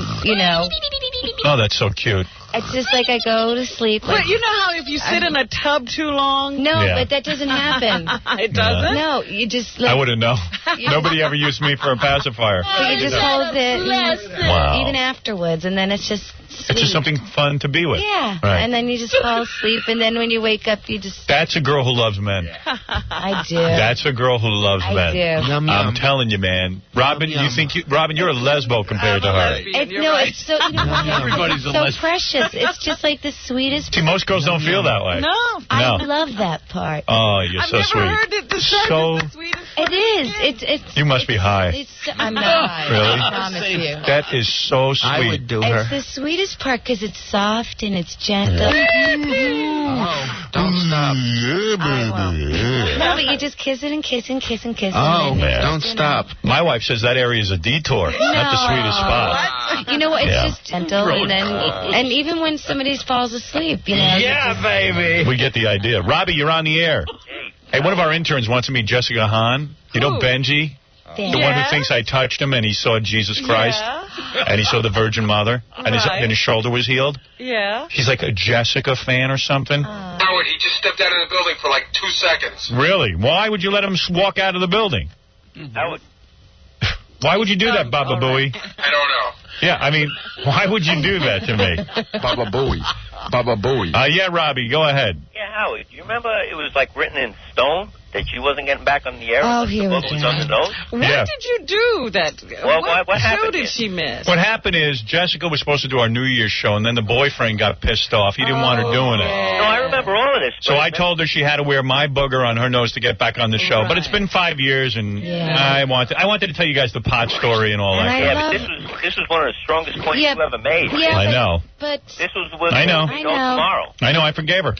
Oh, that's so cute. it's just like I go to sleep. But you know how if you sit in a tub too long? No, Yeah. but that doesn't happen. It doesn't? No, you just... I wouldn't know. Nobody ever used me for a pacifier. But you just hold it Wow. even afterwards, and then it's just sweet. It's just something fun to be with. Yeah, Right. and then you just fall asleep, and then when you wake up, you just... That's a girl who loves men. I do. That's a girl who loves I men. do. I'm telling you, man. Robin, Robin, you're a lesbo compared to her. It's so... Everybody's a so lesbian. precious. It's just like the sweetest... See, most girls don't feel that way. No. I love that part. Oh, you're so sweet. So It is. It's. you must be high. I'm not high. Really? I promise you. That is so sweet. I would do It's the sweetest part because it's soft and it's gentle. Don't stop. Yeah, baby. No, but you just kiss it and kiss and kiss and kiss. Oh, and then man. don't stop. My wife says that area is a detour, not the sweetest spot. You know what? It's Yeah. just gentle, and even when somebody falls asleep, Yeah, baby. We get the idea. Robbie, you're on the air. Hey, one of our interns wants to meet Jessica Hahn. You know Benji? The one who thinks I touched him and he saw Jesus Christ. And he saw the Virgin Mother. And his shoulder was healed. Yeah. He's like a Jessica fan or something. Howard, he just stepped out of the building for like 2 seconds. Really? Why would you let him walk out of the building? Howard. Why would you do that, Baba Booey? I don't know. Yeah, I mean, why would you do that to me? Baba Booey. Baba Booey. Yeah, Robbie, go ahead. Yeah, Howard, do you remember it was like written in stone that she wasn't getting back on the air? Oh, The here we book was on the nose? What did you do that? Well, what show happened did here? she miss? What happened is Jessica was supposed to do our New Year's show, and then the boyfriend got pissed off. He didn't want her doing it. No, I remember all of this. So I told her she had to wear my booger on her nose to get back on the show. But it's been 5 years, and I wanted to tell you guys the pot story and all that. Yeah, stuff. but this was one of the strongest points you ever made. Yeah, I know. But This was what I know. we know tomorrow. I know. I forgave her.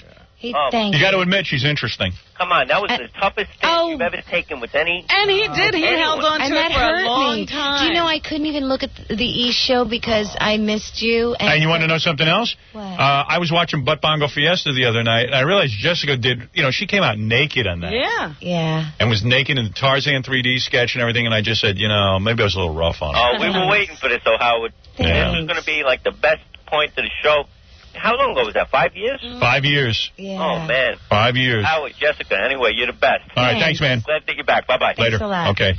thank You got to admit she's interesting. Come on, that was the toughest thing you've ever taken with any... And he did. He held on to and it that for hurt a long me. time. Do you know I couldn't even look at the E show because I missed you? And you want to know something else? What? I was watching Butt Bongo Fiesta the other night, and I realized Jessica did, she came out naked on that. Yeah. Yeah. And was naked in the Tarzan 3D sketch and everything, and I just said, maybe I was a little rough on her. Oh, we were waiting for this, Howard. Yeah. This was going to be like the best point of the show. How long ago was that? 5 years? 5 years. Yeah. Oh, man. 5 years. Howard, Jessica, anyway, you're the best. All right, thanks, man. Glad to take you back. Bye-bye. Later. a lot. Okay.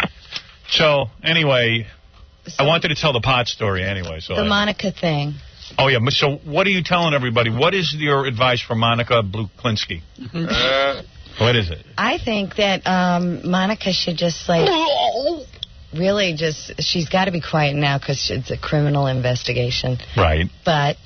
So, anyway, I wanted to tell the pot story anyway. So The Monica thing. Oh, yeah. So what are you telling everybody? What is your advice for Monica Bluklinski? What is it? I think that Monica should just really she's got to be quiet now because it's a criminal investigation. Right. But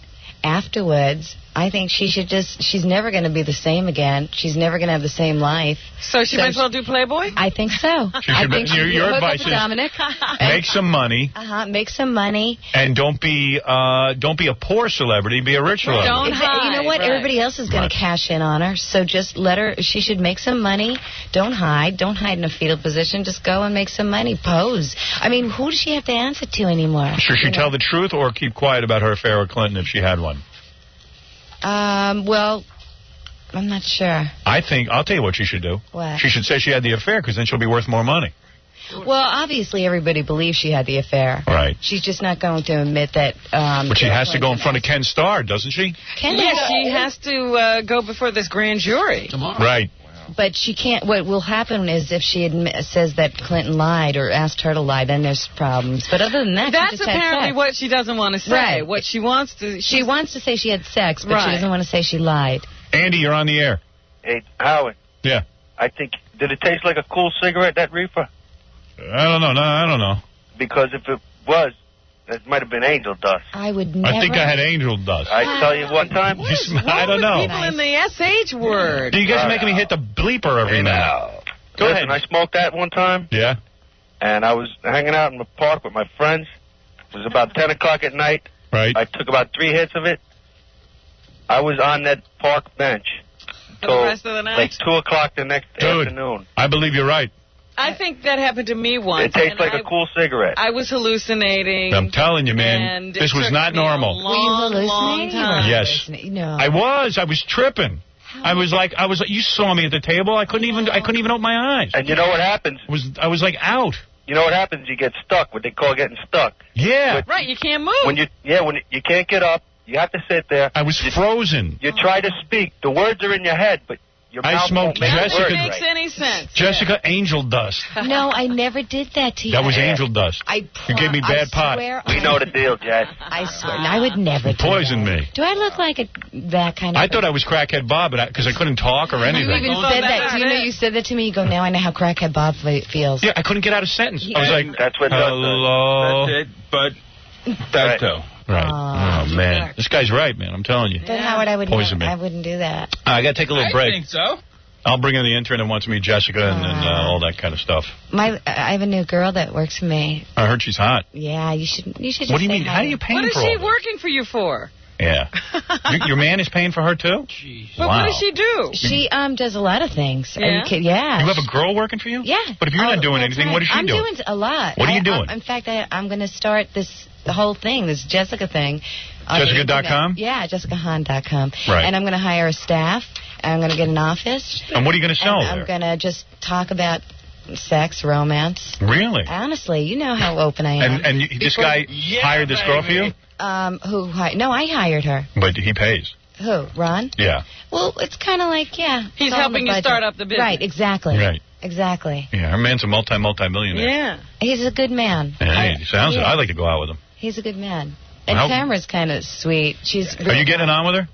afterwards, I think she's never going to be the same again. She's never going to have the same life. So she might as well do Playboy? I think so. She should your advice is Dominic. make some money. Make some money. And don't be a poor celebrity, be a rich celebrity. Don't hide. You know what? Right. Everybody else is going to cash in on her. So just let her. She should make some money. Don't hide. Don't hide in a fetal position. Just go and make some money. Pose. I mean, who does she have to answer to anymore? Should she tell the truth or keep quiet about her affair with Clinton if she had one? Well, I'm not sure. I'll tell you what she should do. What? She should say she had the affair because then she'll be worth more money. Well, obviously everybody believes she had the affair. Right. She's just not going to admit that. But she has to go in front of Ken Starr, doesn't she? Yes, she has to go before this grand jury. Right. But she can't. What will happen is if she says that Clinton lied or asked her to lie, then there's problems. But other than that, that's she just had apparently sex. what she doesn't want to say. Right. What she wants to. She wants to say she had sex, but she Right. doesn't want to say she lied. Andy, you're on the air. Hey, Howard. Yeah. I think, did it taste like a cool cigarette, that reefer? I don't know. No, I don't know. Because if it was, it might have been angel dust. I would never. I think I had angel dust. I tell you one time. I don't know. People in the SH word. You guys are making me hit the bleeper every minute. Go Listen, I smoked that one time. Yeah. And I was hanging out in the park with my friends. It was about 10 o'clock at night. Right. I took about 3 hits of it. I was on that park bench For the rest of the night? like 2 o'clock the next Dude, afternoon. I believe you're right. I think that happened to me once. It tastes and like a cool cigarette. I was hallucinating. I'm telling you, man, and this it was took not me a normal. long, Were you long hallucinating? time. Yes. No. I was tripping. I was like, you saw me at the table. I couldn't even open my eyes. And you know what happens? I was like out. You know what happens? You get stuck, what they call getting stuck. Yeah. Right, you can't move. When you can't get up, you have to sit there. I was frozen. You try to speak. The words are in your head, but your I mouth smoked won't make the Jessica- words makes right. any sense. Jessica, angel dust. No, I never did that to you. That was angel dust. You gave me bad pot. We know the deal, Jess. I swear, I would never do Poisoned that. me. Do I look like that kind of? I thought I was Crackhead Bob because I couldn't talk or You anything. even said that. Do you know you said that to me? You go, now I know how Crackhead Bob feels. Yeah, I couldn't get out a sentence. I was like, That's what hello. That's it, but that's so. Right. Oh, man. This guy's right, man. I'm telling you. But Howard, I would Poison me. I wouldn't do that. I got to take a little break. I think so. I'll bring in the intern that wants to meet Jessica and all that kind of stuff. I have a new girl that works for me. I heard she's hot. Yeah, you should. You should. What do you just mean? say How hi. do you pay What is for she all this? working for you for? Yeah. Your man is paying for her, too? But Wow. what does she do? She does a lot of things. Are Yeah? you kidding? Yeah. You have a girl working for you? Yeah. But if you're not doing all anything, the what is she time. doing? I'm doing a lot. What are you doing? In fact, I'm going to start the whole thing, this Jessica thing. on the Jessica.com? internet. Yeah, JessicaHahn.com. Right. And I'm going to hire a staff. And I'm going to get an office. And what are you going to sell and there? I'm going to just talk about sex, romance. Really? Honestly, you know how open I am. And this guy hired this girl for you? Who? No, I hired her. But he pays. Who? Ron? Yeah. Well, it's kind of like, yeah. He's it's all in helping the you budget. start up the business. Right, exactly. Right. Exactly. Yeah, her man's a multi-millionaire. Yeah. He's a good man. Yeah, he sounds it. Yeah. I'd like to go out with him. He's a good man. And How- Tamara's kind of sweet. She's Are you getting on with her?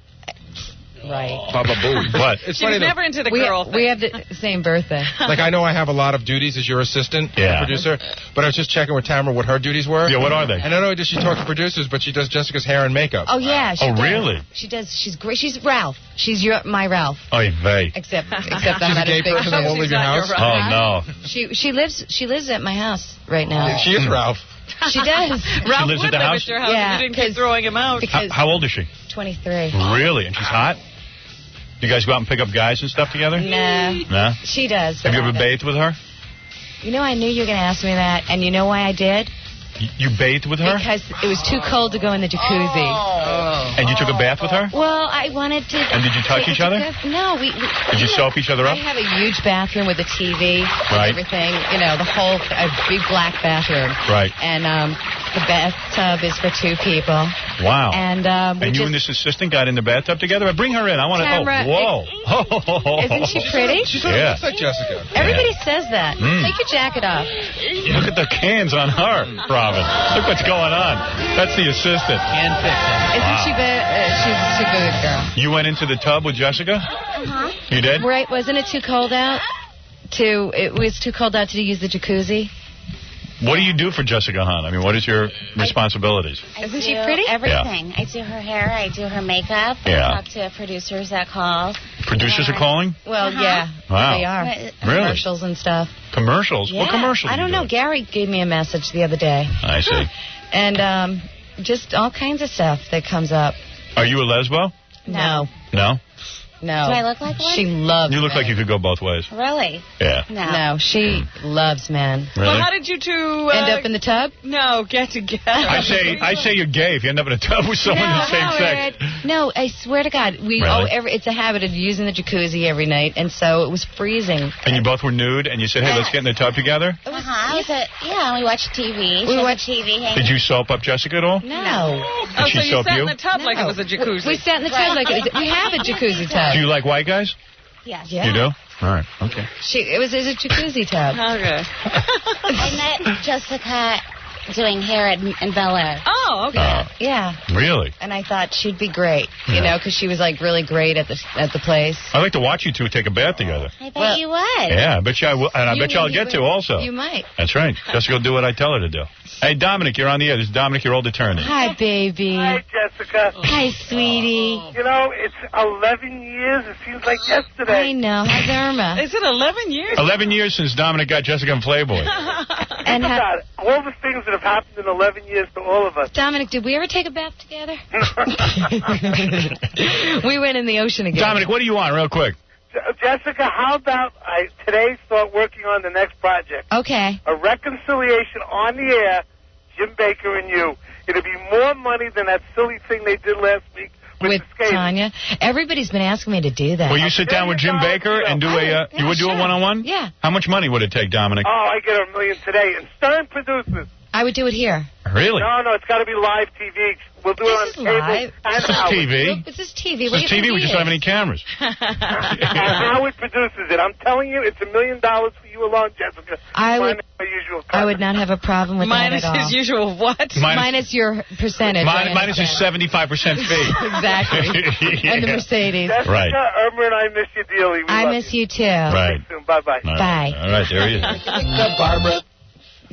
right. Baba Boo. What? It's She was funny, though. never into the We, girl thing. we have the same birthday. Like, I know I have a lot of duties as your assistant, Yeah. producer, but I was just checking with Tamara what her duties were. Yeah, what are they? And not only does she talk to producers, but she does Jessica's hair and makeup. Oh yeah. She Oh, does. really? She does. She's great. She's Ralph. She's my Ralph. Oy vey. Except I'm She's not a as gay big. person that won't leave your house? Oh, no. She lives at my house right now. She is Ralph. She does. Ralph lives would at the live house? at your house Yeah, if you didn't keep throwing him out. Because How old is she? 23. Really? And she's hot? You guys go out and pick up guys and stuff together? Nah. No? She does. Have you ever bathed with her? You know, I knew you were going to ask me that, and you know why I did? You bathed with her? Because it was too cold to go in the jacuzzi. And you took a bath with her? Well, I wanted to. And did you touch each other? No, we. Did you soap each other I up? have a huge bathroom with a TV, Right. and everything. You know, a big black bathroom. Right. And the bathtub is for 2 people. Wow. And we And you just. and this assistant got in the bathtub together? Bring her in. I want to. Tamara, Oh, whoa. Isn't she pretty? She sort of Yeah. looks like Jessica. Everybody says that. Mm. Take your jacket off. Look at the cans on her, Robin. Look what's going on. That's the assistant. Isn't she she's a good girl. You went into the tub with Jessica? Uh-huh. You did? Right, wasn't it too cold out? It was too cold out to use the jacuzzi? What do you do for Jessica Hahn? I mean, what is your responsibilities? Isn't she do pretty? Everything. I do her hair. I do her makeup. Yeah. I talk to producers that call. Producers are calling? Well, yeah. Wow. They are. Really? Commercials and stuff. Commercials? Yeah. What commercials? I don't know. Gary gave me a message the other day. I see. And just all kinds of stuff that comes up. Are you a lesbo? No. No? No. Do I look like one? She loves You look men. like you could go both ways. Really? Yeah. No, she loves men. Really? Well, how did you two End up in the tub? No, get together. I say you're gay if you end up in a tub with someone of the same sex. No, I swear to God, it's a habit of using the jacuzzi every night, and so it was freezing. And you both were nude, and you said, "Hey, let's get in the tub together." We watched TV. We watched TV. Did you soap up Jessica at all? No. Oh, she so you soap sat you? in the tub like it was a jacuzzi. We sat in the tub like we have a jacuzzi tub. Do you like white guys? Yes. You do? All right. Okay. It was a jacuzzi tub. Okay. I met Jessica doing hair in Bel Air. Oh, okay. Yeah. Really? And I thought she'd be great, you know, because she was like really great at the place. I'd like to watch you two take a bath together. I bet you would. Yeah, I bet you I will, and I bet you I'll get to also. You might. That's right. Jessica will do what I tell her to do. Hey, Dominic, you're on the air. This is Dominic, your old attorney. Hi, baby. Hi, Jessica. Hi, sweetie. You know, it's 11 years. It seems like yesterday. I know. How's Irma? Is it 11 years? 11 years since Dominic got Jessica and Playboy. Think about it. All the things that have happened in 11 years to all of us. Dominic, did we ever take a bath together? We went in the ocean again. Dominic, what do you want, real quick? Jessica, how about I today start working on the next project? Okay. A reconciliation on the air, Jim Baker and you. It'll be more money than that silly thing they did last week with the skaters. Tanya. Everybody's been asking me to do that. Will you sit down with Jim Baker and do you would do a one-on-one? Yeah. How much money would it take, Dominic? Oh, I get $1 million today. And Stern produces. I would do it here. Really? No, it's got to be live TV. We'll do it on cable. Live. And This is Howard. TV. This is TV. This is TV. We just don't have any cameras. And Howard produces it. I'm telling you, it's $1 million for you alone, Jessica. I would not have a problem with Minus that at all. his usual what? Minus your percentage. Minus his 75% fee. Exactly. And the Mercedes. Jessica, Right. Irma and I miss you dearly. I miss you too. Right. Bye-bye. Bye. All right, there he is. Barbara.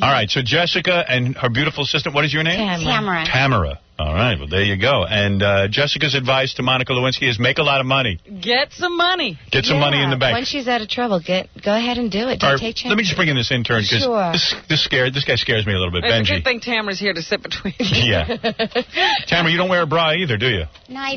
All right, so Jessica and her beautiful assistant, what is your name? Tamara. Tamara. All right, well, there you go. And Jessica's advice to Monica Lewinsky is make a lot of money. Get some money. Get some money in the bank. When she's out of trouble, go ahead and do it. All Don't right, take chances. let me just bring in this intern because Sure. this guy scares me a little bit. It's a Benji. good thing Tamara's here to sit between. Yeah. Tamara, you don't wear a bra either, do you? No, I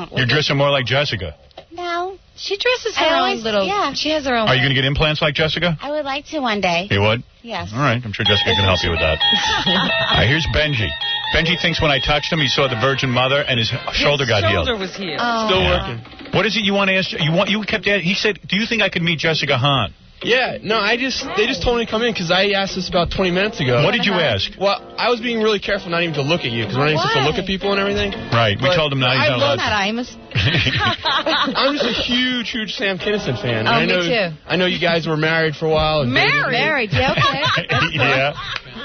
don't. You're dressing more like Jessica. No. She dresses I her always- own little. yeah. She has her own. Are you going to get implants like Jessica? I would like to one day. You would? Yes. All right, I'm sure Jessica can help you with that. All right, here's Benji. Benji thinks when I touched him, he saw the Virgin Mother and his shoulder got healed. Shoulder was healed. Still working. What is it you want to ask? You kept. He said, "Do you think I could meet Jessica Hahn?" Yeah, no, they just told me to come in because I asked this about 20 minutes ago. What did you ask? Well, I was being really careful not even to look at you because we're not even supposed to look at people and everything. Right, we But told him not. He's I not love allowed. I'm just a huge Sam Kinison fan. Oh, And me I know, too. I know you guys were married for a while. And Married, yeah, okay. Yeah.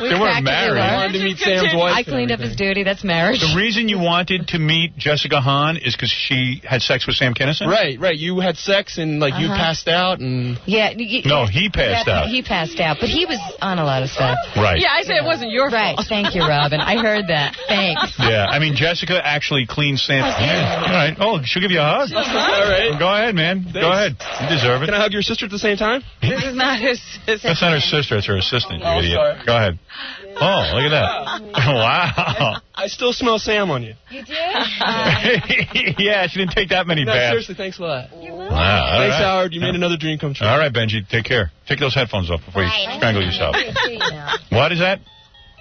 We They weren't practically married. were. I wanted to meet Sam's wife. I cleaned up his duty. That's marriage. The reason you wanted to meet Jessica Hahn is because she had sex with Sam Kinison? Right. You had sex and you passed out and. Yeah. No, he passed out. He passed out, but he was on a lot of stuff. Right. Yeah, I said it wasn't your fault. Right. Thank you, Robin. I heard that. Thanks. Yeah, I mean, Jessica actually cleaned Sam. Yeah. All right. Oh, she'll give you a hug. All right. Go ahead, man. Go ahead. You deserve it. Can I hug your sister at the same time? This is not his sister. That's not her sister. It's her assistant, you idiot. sorry. Go ahead. Oh, look at that. Wow. I still smell Sam on you. You did? Yeah, she didn't take that many No, baths. seriously, thanks a lot. Wow. All Thanks, right. Howard. You made another dream come true. All right, Benji. Take care. Take those headphones off before you strangle yourself. What is that?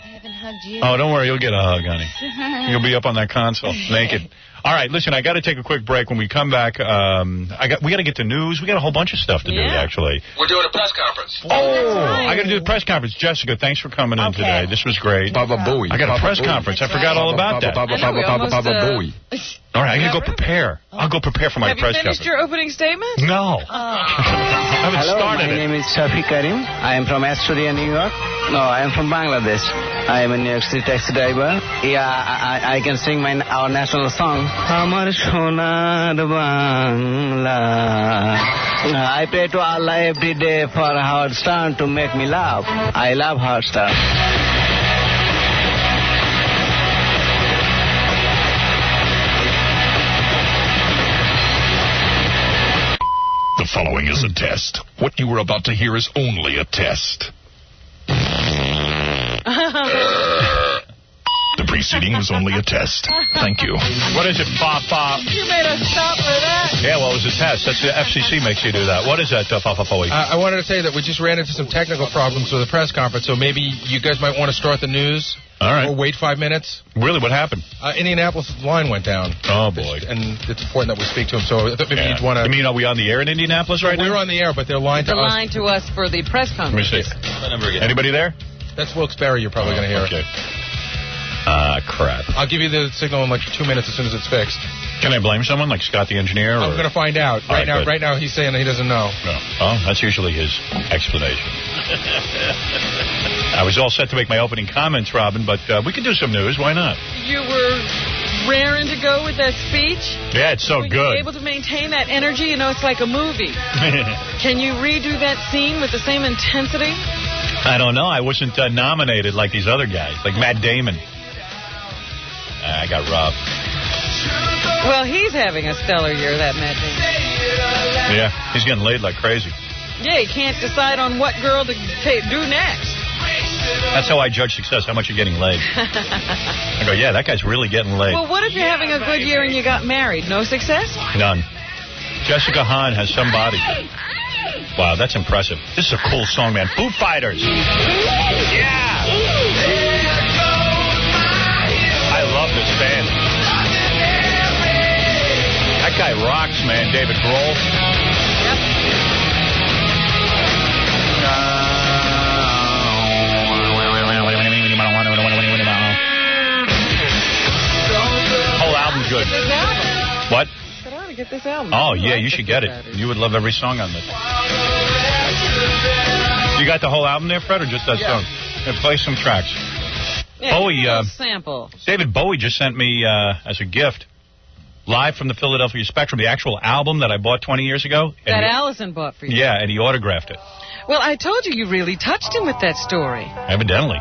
I haven't hugged you. Oh, don't worry. You'll get a hug, honey. You'll be up on that console naked. All right, listen, I got to take a quick break. When we come back, we got to get to news. We got a whole bunch of stuff to do, actually. We're doing a press conference. Oh, I got to do the press conference. Jessica, thanks for coming in today. This was great. Baba Booey. I got a press conference. I forgot all about that. Baba Booey. All right, I got to go prepare. I'll go prepare for my Have you press finished conference. your opening statement? No. I haven't Hello, started my it. name is Shafi Karim. I am from Astoria, New York. No, I am from Bangladesh. I am a New York City taxi driver. Yeah, I can sing our national song. Amar Sonar Bangla. I pray to Allah every day for Howard Stern to make me laugh. I love Howard Stern. The following is a test. What you are about to hear is only a test. The preceding was only a test. Thank you. What is it, Papa? You made us stop for that. Yeah, well, it was a test. That's the FCC makes you do that. What is that, Papa Bowie? I wanted to say that we just ran into some technical problems with the press conference, so maybe you guys might want to start the news. All right. Or wait 5 minutes. Really, what happened? Indianapolis line went down. Oh, boy. And it's important that we speak to him, so I thought maybe you'd want to... You mean, are we on the air in Indianapolis right now? We're on the air, but they're lying to us. They're lying to us for the press conference. Let me see. Anybody there? That's Wilkes-Barre you're probably going to hear. Okay. Crap. I'll give you the signal in like 2 minutes as soon as it's fixed. Can I blame someone, like Scott the engineer? I'm going to find out. Right now, he's saying that he doesn't know. No. Oh, that's usually his explanation. I was all set to make my opening comments, Robin, but we could do some news. Why not? You were raring to go with that speech. Yeah, it's so Were good. you able to maintain that energy? You know, it's like a movie. Can you redo that scene with the same intensity? I don't know. I wasn't nominated like these other guys, like Matt Damon. I got robbed. Well, he's having a stellar year, that Matt Damon. Yeah, he's getting laid like crazy. Yeah, he can't decide on what girl to do next. That's how I judge success, how much you're getting laid. I go, yeah, that guy's really getting laid. Well, what if you're having a good year and you got married? No success? None. Jessica Hahn has some body. Wow, that's impressive. This is a cool song, man. Foo Fighters. Yeah! I love this band. That guy rocks, man, David Grohl. Yep. Whole album's good. What? Get this album. Oh, yeah, you should get it. You would love every song on this. You got the whole album there, Fred, or just that song? Yeah, play some tracks. Yeah, Bowie, sample. David Bowie just sent me, as a gift, live from the Philadelphia Spectrum, the actual album that I bought 20 years ago. That Allison bought for you. Yeah, and he autographed it. Well, I told you really touched him with that story. Evidently.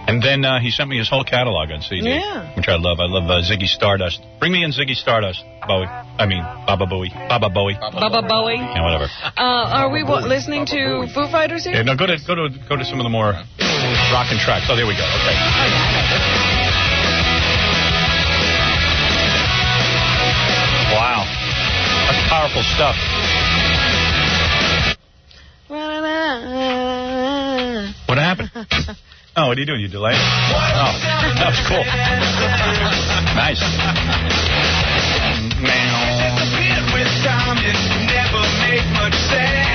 And then he sent me his whole catalog on CD, which I love. I love Ziggy Stardust. Bring me in Ziggy Stardust, Bowie. I mean, Baba Bowie. Baba Bowie. Baba Bowie. Yeah, whatever. Are we listening to Foo Fighters here? Yeah, no, go to some of the more rockin' tracks. Oh, there we go. Okay. Wow. That's powerful stuff. What happened? Oh, what are you doing? You delayed? Oh, that was cool. Nice.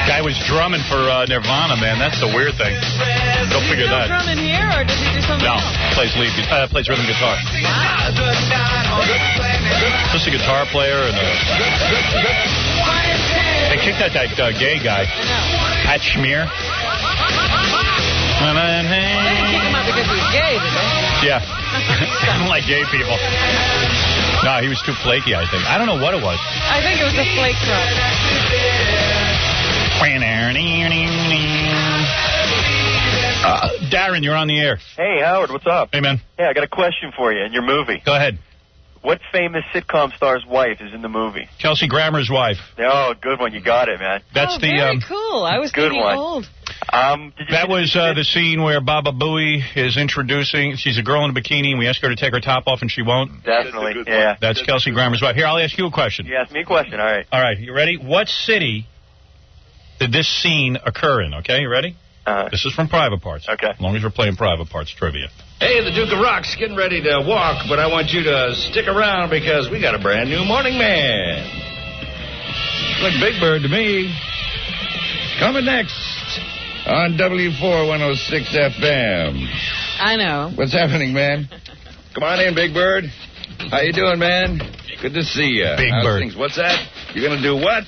Guy was drumming for Nirvana, man. That's the weird thing. Go figure that. Drumming here, or does he do something else? Plays rhythm guitar. Just a guitar player and they kicked out that gay guy, Pat Schmier. They didn't kick him out because he was gay, did they? Yeah. I don't like gay people. No, he was too flaky, I think. I don't know what it was. I think it was a flake drum. Darren, you're on the air. Hey, Howard, what's up? Hey, man. Hey, I got a question for you in your movie. Go ahead. What famous sitcom star's wife is in the movie? Kelsey Grammer's wife. Oh, good one. You got it, man. That's very cool. I was good thinking one. old. That was the scene where Baba Booey is introducing. She's a girl in a bikini, and we ask her to take her top off, and she won't. Definitely, yeah. That's Kelsey Grammer's wife. Here, I'll ask you a question. You ask me a question, all right. All right, you ready? What city did this scene occur in? Okay, you ready? This is from Private Parts. Okay. As long as we're playing Private Parts trivia. Hey, the Duke of Rock's getting ready to walk, but I want you to stick around because we got a brand new morning man. Look, Big Bird to me. Coming next on W4106 FM. I know. What's happening, man? Come on in, Big Bird. How you doing, man? Good to see you. Big How's Bird. things? What's that? You're going to do what?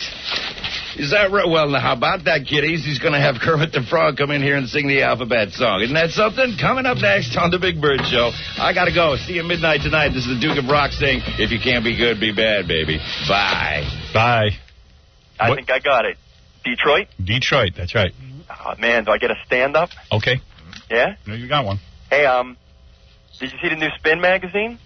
Is that right? Well, how about that, kiddies? He's going to have Kermit the Frog come in here and sing the alphabet song. Isn't that something? Coming up next on the Big Bird Show. I got to go. See you midnight tonight. This is the Duke of Rock saying, if you can't be good, be bad, baby. Bye. Bye. I think I got it. Detroit? Detroit, that's right. Oh, man, do I get a stand-up? Okay. Yeah? No, you got one. Hey, did you see the new Spin magazine?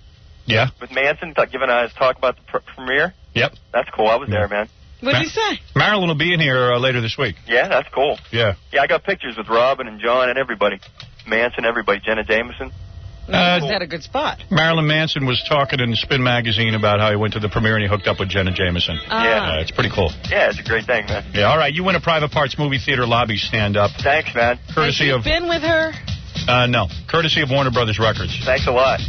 Yeah. With Manson giving his talk about the premiere? Yep. That's cool. I was there, man. What did he say? Marilyn will be in here later this week. Yeah, that's cool. Yeah. Yeah, I got pictures with Robin and John and everybody. Manson, everybody. Jenna Jameson. He's had a good spot. Marilyn Manson was talking in Spin Magazine about how he went to the premiere and he hooked up with Jenna Jameson. Yeah. It's pretty cool. Yeah, it's a great thing, man. Yeah, all right. You win a Private Parts movie theater lobby stand-up. Thanks, man. Courtesy Have of... you been with her? No. Courtesy of Warner Brothers Records. Thanks a lot.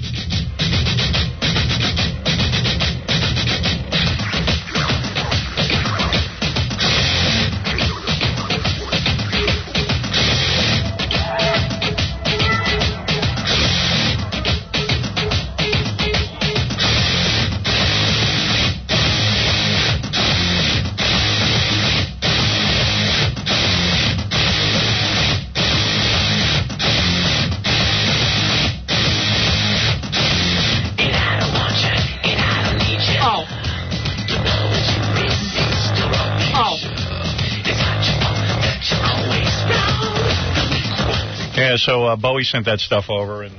Yeah, so Bowie sent that stuff over, and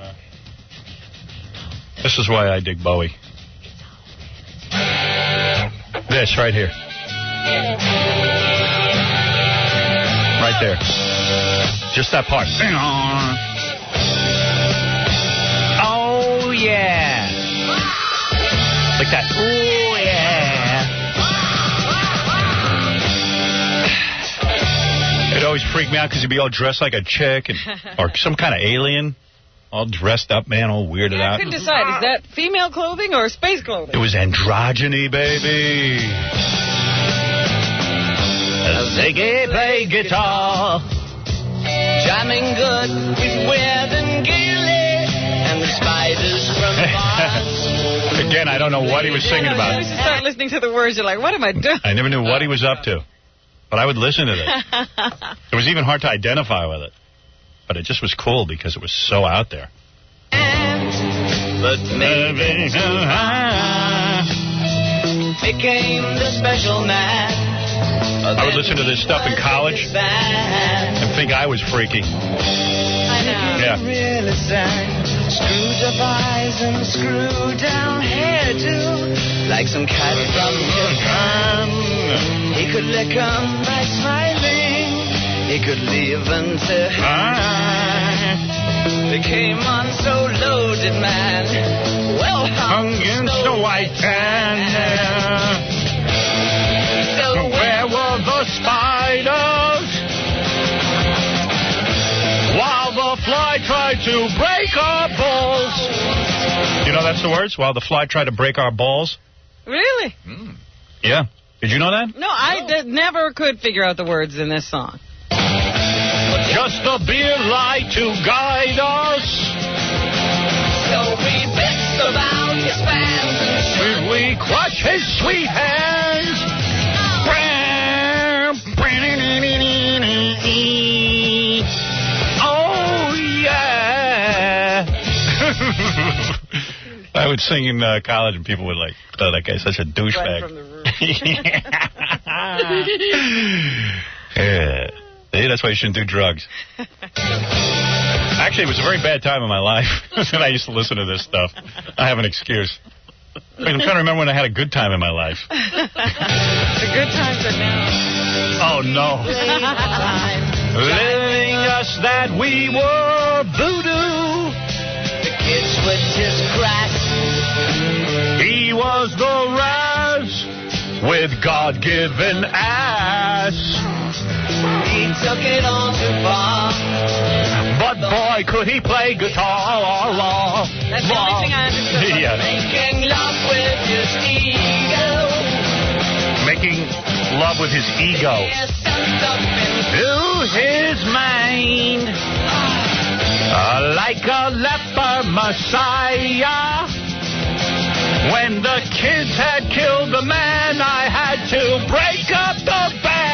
this is why I dig Bowie. This right here. Right there. Just that part. Oh, yeah. Like that. Oh, yeah. It always freaked me out because he'd be all dressed like a chick or some kind of alien, all dressed up, man, all weirded out. I couldn't decide. Is that female clothing or space clothing? It was androgyny, baby. Ziggy played guitar, jamming good with Weird and Gilly and the spiders from Mars. Again, I don't know what he was singing about. You should start listening to the words. You're like, what am I doing? I never knew what he was up to. But I would listen to this. It was even hard to identify with it. But it just was cool because it was so out there. But maybe became the special man. I would listen to this stuff in college and think I was freaky. I know. Yeah. Really sang. Screwed up eyes and screwed down hairdo, like some cat from Japan. He could lick 'em by smiling. He could leave and say hi. They came on so loaded, man. Well hung in so white tan. So where were the spiders? While the fly tried to break our balls. You know that's the words? While the fly tried to break our balls? Really? Yeah. Did you know that? No, I never could figure out the words in this song. Just a beer light to guide us. So we bitched about his fans and we crush his sweet hands. Oh, yeah. I would sing in college and people would like, oh, that guy's such a douchebag. Right from the room. Yeah. See, that's why you shouldn't do drugs. Actually, it was a very bad time in my life when I used to listen to this stuff. I have an excuse. I'm trying to remember when I had a good time in my life. The good times are now. Oh, no. Living us that we were voodoo. the kids were just crass. He was the Raz with God-given ass. He took it all too far. But boy, could he play guitar. That's the only thing I understood. Yeah. Making love with his ego. Making love with his ego. To his mind. Like a leper messiah. When the kids had killed the man, I had to break up the band.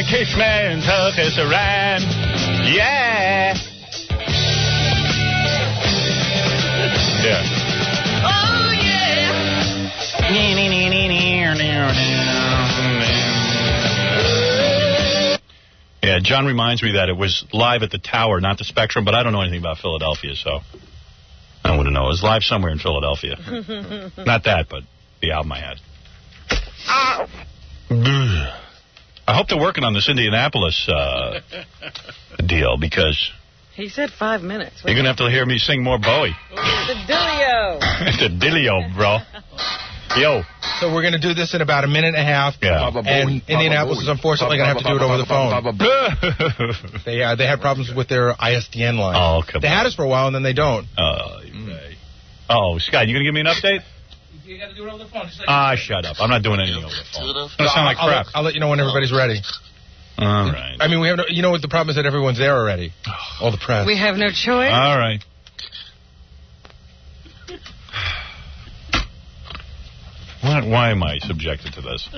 Kiss man took us around. Yeah. Yeah. Oh, yeah. Yeah, John reminds me that it was live at the Tower, not the Spectrum, but I don't know anything about Philadelphia, so I wouldn't know. It was live somewhere in Philadelphia. Not that, but the album I had. I hope they're working on this Indianapolis deal because He said 5 minutes. you're going to have to hear me sing more Bowie. The Dillio. The Dillio, bro. Yo. So we're going to do this in about a minute and a half. Yeah. And Indianapolis is unfortunately going to have to do it over the phone. They had problems with their ISDN line. Oh, come They had us for a while, and then they don't. Oh, Scott, you going to give me an update? You got to do it over the phone. Shut up. I'm not doing anything over the phone. It's going to sound like crap. I'll let you know when everybody's ready. All right. I mean, we have no, you know what the problem is that everyone's there already. All the press. We have no choice. All right. Why am I subjected to this?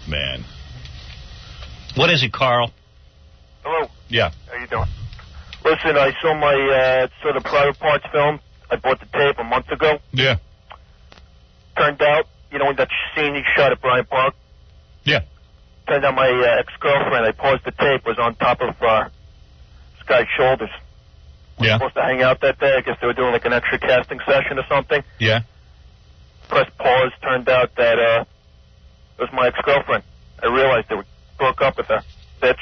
Man. What is it, Carl? Hello. Yeah. How you doing? Listen, I saw my sort of private parts film. I bought the tape a month ago. Yeah. Turned out, you know, that scene he shot at Bryant Park? Yeah. Turned out my ex-girlfriend, I paused the tape, was on top of this guy's shoulders. We were supposed to hang out that day. I guess they were doing like an extra casting session or something. Yeah. Pressed pause. Turned out that it was my ex-girlfriend. I realized they broke up with her. Bitch.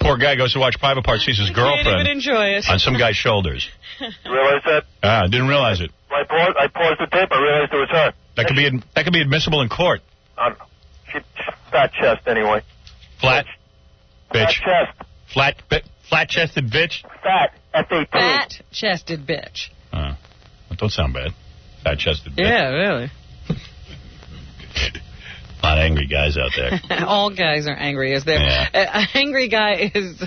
Poor guy goes to watch Private Parts, sees his girlfriend Can't even enjoy it. on some guy's shoulders. You realize that? I didn't realize it. I paused the tape. I realized it was her. That could be admissible in court. I don't know. She's fat chest anyway. Flat. Bitch. Fat chest. Flat-chested bitch. Fat. F-A-T. Fat-chested bitch. That don't sound bad. Fat-chested bitch. Yeah, really. A lot of angry guys out there. All guys are angry. Is there? Yeah. An angry guy is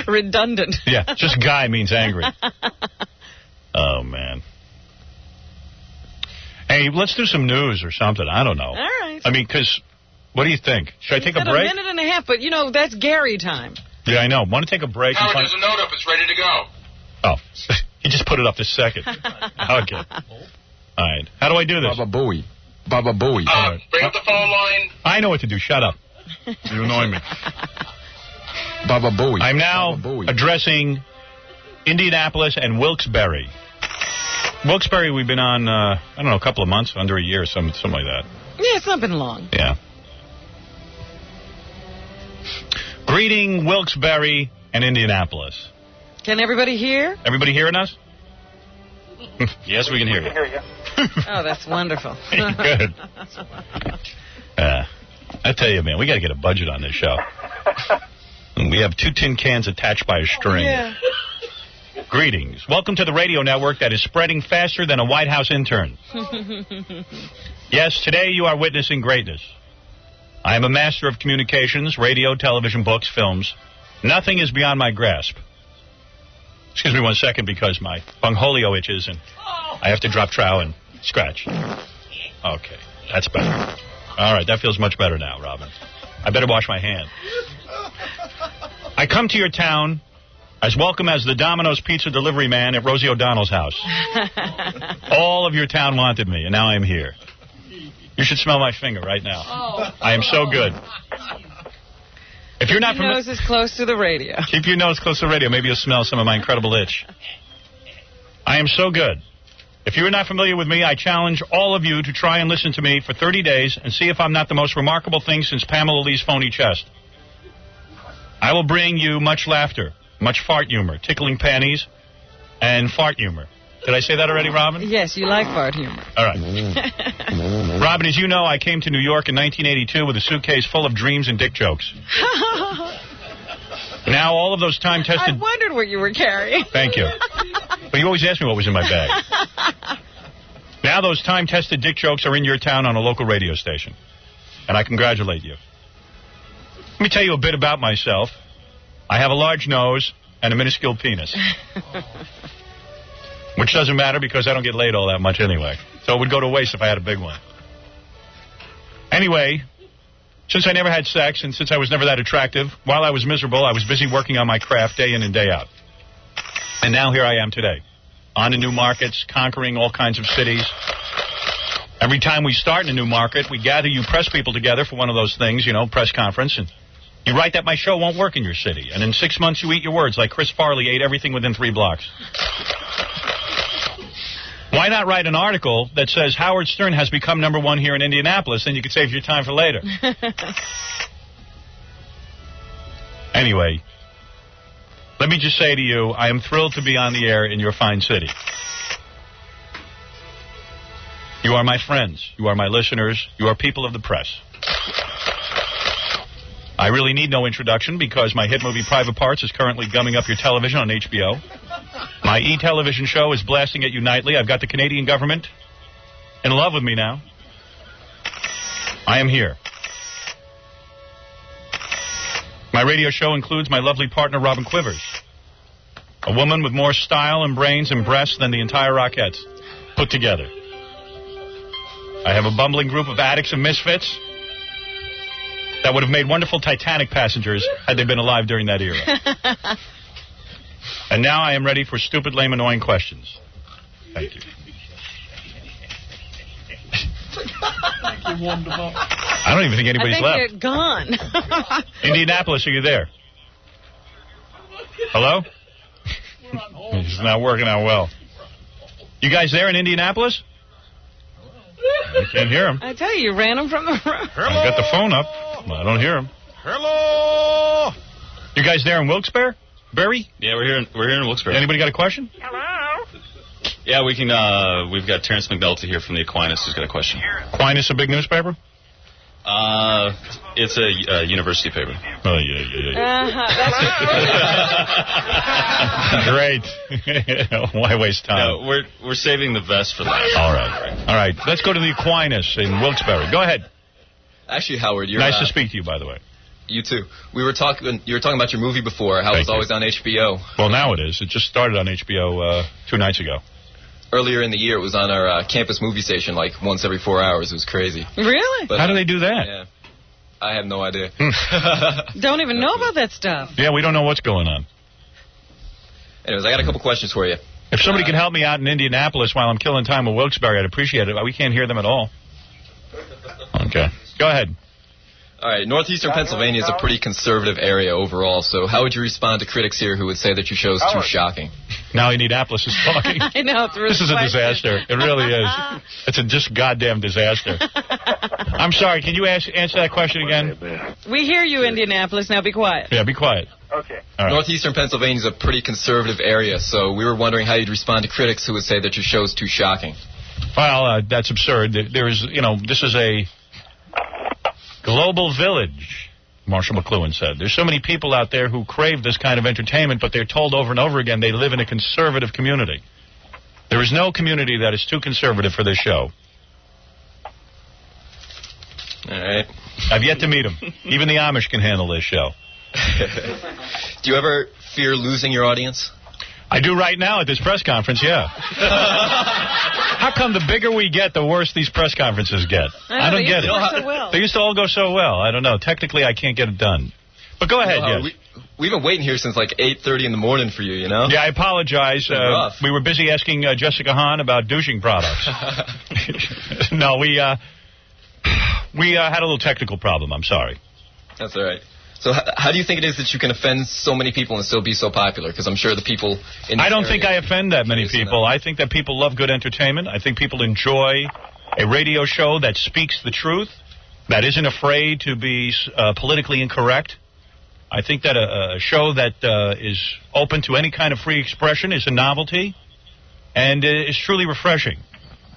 redundant. Yeah, just guy means angry. Oh, man. Hey, let's do some news or something. I don't know. All right. I mean, because, what do you think? Should I take a break? A minute and a half, but, you know, that's Gary time. Yeah, I know. Want to take a break? Howard, there's a note up. It's ready to go. Oh, he just put it up this second. Okay. All right. How do I do this? Baba Booey. Baba Booey. Bring up the phone line. I know what to do. Shut up. You annoy me. Baba Booey. I'm now addressing Indianapolis and Wilkes-Barre. Wilkes-Barre, we've been on, I don't know, a couple of months, under a year, something like that. Yeah, it's not been long. Yeah. Greeting Wilkes-Barre and Indianapolis. Can everybody hear? Everybody hearing us? Yes, we can hear you. Oh, that's wonderful. Good. I tell you, man, we got to get a budget on this show. We have 2 tin cans attached by a string. Yeah. Greetings. Welcome to the radio network that is spreading faster than a White House intern. Yes, today you are witnessing greatness. I am a master of communications, radio, television, books, films. Nothing is beyond my grasp. Excuse me 1 second because my bungholio itches and I have to drop trow and scratch. Okay, that's better. All right, that feels much better now, Robin. I better wash my hand. I come to your town as welcome as the Domino's pizza delivery man at Rosie O'Donnell's house. All of your town wanted me, and now I am here. You should smell my finger right now. I am so good. If you're not Your nose is close to the radio. Keep your nose close to the radio. Maybe you'll smell some of my incredible itch. I am so good. If you are not familiar with me, I challenge all of you to try and listen to me for 30 days and see if I'm not the most remarkable thing since Pamela Lee's phony chest. I will bring you much laughter, much fart humor, tickling panties, and fart humor. Did I say that already, Robin? Yes, you like fart humor. All right. Robin, as you know, I came to New York in 1982 with a suitcase full of dreams and dick jokes. Now all of those time-tested... I wondered what you were carrying. Thank you. But you always ask me what was in my bag. Now those time-tested dick jokes are in your town on a local radio station. And I congratulate you. Let me tell you a bit about myself. I have a large nose and a minuscule penis. Which doesn't matter because I don't get laid all that much anyway. So it would go to waste if I had a big one. Anyway, since I never had sex and since I was never that attractive, while I was miserable, I was busy working on my craft day in and day out. And now here I am today, on to new markets, conquering all kinds of cities. Every time we start in a new market, we gather you press people together for one of those things, you know, press conference, and you write that my show won't work in your city. And in 6 months, you eat your words like Chris Farley ate everything within 3 blocks. Why not write an article that says Howard Stern has become #1 here in Indianapolis, and you could save your time for later. Anyway, let me just say to you, I am thrilled to be on the air in your fine city. You are my friends. You are my listeners. You are people of the press. I really need no introduction because my hit movie Private Parts is currently gumming up your television on HBO. My E-television show is blasting at you nightly. I've got the Canadian government in love with me now. I am here. My radio show includes my lovely partner, Robin Quivers, a woman with more style and brains and breasts than the entire Rockettes put together. I have a bumbling group of addicts and misfits that would have made wonderful Titanic passengers had they been alive during that era. And now I am ready for stupid, lame, annoying questions. Thank you. Thank you, wonderful. I don't even think anybody's left. I think you're gone. Indianapolis, are you there? Hello? It's not working out well. You guys there in Indianapolis? I can't hear him. I tell you, you ran him from the room. I got the phone up. I don't hear him. Hello? You guys there in Wilkes-Barre? Barry? Yeah, we're here in Wilkes-Barre. Anybody got a question? Yeah, we can. We've got Terrence McNulty here from the Aquinas who's got a question. Aquinas, a big newspaper? It's a university paper. Oh, yeah. Great. Why waste time? No, we're saving the vest for last. All right. Let's go to the Aquinas in Wilkes-Barre. Go ahead. Actually, Howard, you're nice to speak to you, by the way. You too. You were talking about your movie before. How it's always on HBO. Well, now it is. It just started on HBO 2 nights ago. Earlier in the year, it was on our campus movie station like once every 4 hours. It was crazy. Really? But, how do they do that? Yeah, I have no idea. Don't even know about that stuff. Yeah, we don't know what's going on. Anyways, I got a couple questions for you. If somebody can help me out in Indianapolis while I'm killing time with Wilkes-Barre, I'd appreciate it. We can't hear them at all. Okay. Go ahead. All right, northeastern Pennsylvania is a pretty conservative area overall, so how would you respond to critics here who would say that your show is too shocking? Now Indianapolis is talking. I know. This is a disaster. It really is. It's a just goddamn disaster. I'm sorry, can you answer that question again? We hear you, Indianapolis. Now be quiet. Yeah, be quiet. Okay. All right. Northeastern Pennsylvania is a pretty conservative area, so we were wondering how you'd respond to critics who would say that your show is too shocking. Well, that's absurd. There is, this is a global village, Marshall McLuhan said. There's so many people out there who crave this kind of entertainment, but they're told over and over again they live in a conservative community. There is no community that is too conservative for this show. All right. I've yet to meet them. Even the Amish can handle this show. Do you ever fear losing your audience? I do right now at this press conference, yeah. How come the bigger we get, the worse these press conferences get? I don't get it. They used to all go so well. I don't know. Technically, I can't get it done. But go ahead, yes. We've been waiting here since like 8:30 in the morning for you, you know? Yeah, I apologize. We were busy asking Jessica Hahn about douching products. No, we had a little technical problem. I'm sorry. That's all right. So how do you think it is that you can offend so many people and still be so popular? Because I'm sure the people in this I don't area think I offend that many people. I think that people love good entertainment. I think people enjoy a radio show that speaks the truth, that isn't afraid to be politically incorrect. I think that a show that is open to any kind of free expression is a novelty and is truly refreshing.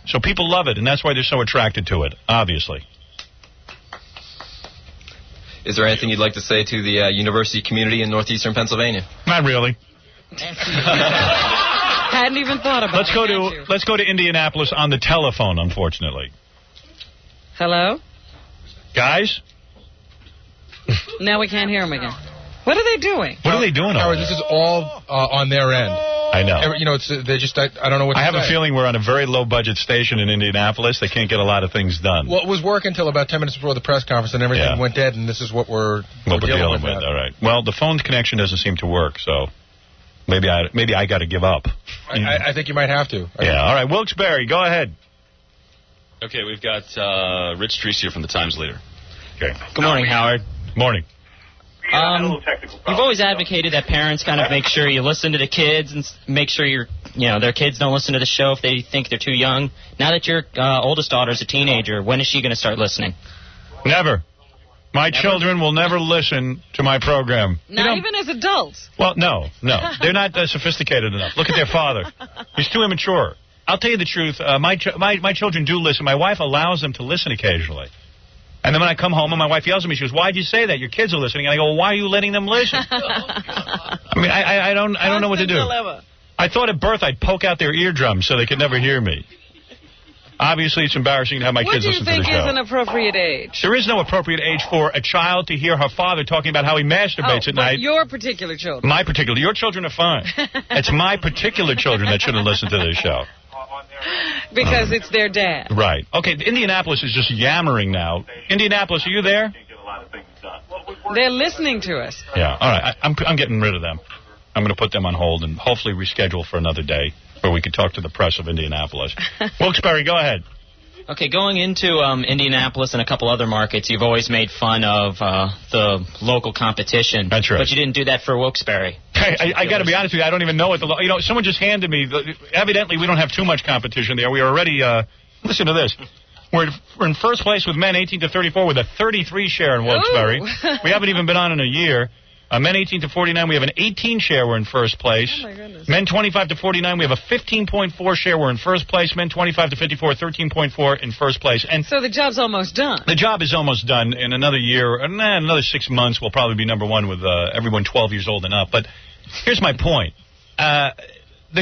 So people love it, and that's why they're so attracted to it, obviously. Is there anything you'd like to say to the university community in northeastern Pennsylvania? Not really. Hadn't even thought about it. Let's go to Indianapolis on the telephone, unfortunately. Hello? Guys? Now we can't hear them again. What are they doing? What are they doing? Howard, this is all on their end. I know. They're just, I don't know what to say. I have a feeling we're on a very low-budget station in Indianapolis. They can't get a lot of things done. Well, it was working until about 10 minutes before the press conference, and everything went dead, and this is what we're dealing with. All right. Well, the phone connection doesn't seem to work, so maybe I got to give up. I think you might have to. Yeah, all right. Wilkes-Barre, go ahead. Okay, we've got Rich Treese here from the Times Leader. Okay. Good morning, Howard. Morning. You've always advocated that parents kind of make sure you listen to the kids and make sure their kids don't listen to the show if they think they're too young. Now that your oldest daughter's a teenager, when is she going to start listening? Never. My children will never listen to my program. Not even as adults. Well, no. They're not sophisticated enough. Look at their father. He's too immature. I'll tell you the truth. My children do listen. My wife allows them to listen occasionally. And then when I come home and my wife yells at me, she goes, "Why'd you say that? Your kids are listening." And I go, "Why are you letting them listen?" I mean, I don't know what to do. Dilemma. I thought at birth I'd poke out their eardrums so they could never hear me. Obviously, it's embarrassing to have my kids listen to the show. What do you think is an appropriate age? There is no appropriate age for a child to hear her father talking about how he masturbates at night. Your particular children. Your children are fine. It's my particular children that shouldn't listen to this show. Because it's their dad. Right. Okay, Indianapolis is just yammering now. Indianapolis, are you there? They're listening to us. Yeah, all right. I'm getting rid of them. I'm going to put them on hold and hopefully reschedule for another day where we can talk to the press of Indianapolis. Wilkes-Barre, go ahead. Okay, going into Indianapolis and a couple other markets, you've always made fun of the local competition. That's right. But you didn't do that for Wilkes-Barre. I got to be honest with you, I don't even know what someone just handed me. Evidently, we don't have too much competition there. We are already, listen to this. We're in first place with men 18 to 34 with a 33 share in Wilkes-Barre. We haven't even been on in a year. Men 18 to 49, we have an 18 share. We're in first place. Oh, my goodness. Men 25 to 49, we have a 15.4 share. We're in first place. Men 25 to 54, 13.4 in first place. And so the job's almost done. The job is almost done. In another year, another 6 months, we'll probably be number one with everyone 12 years old and up. But here's my point. The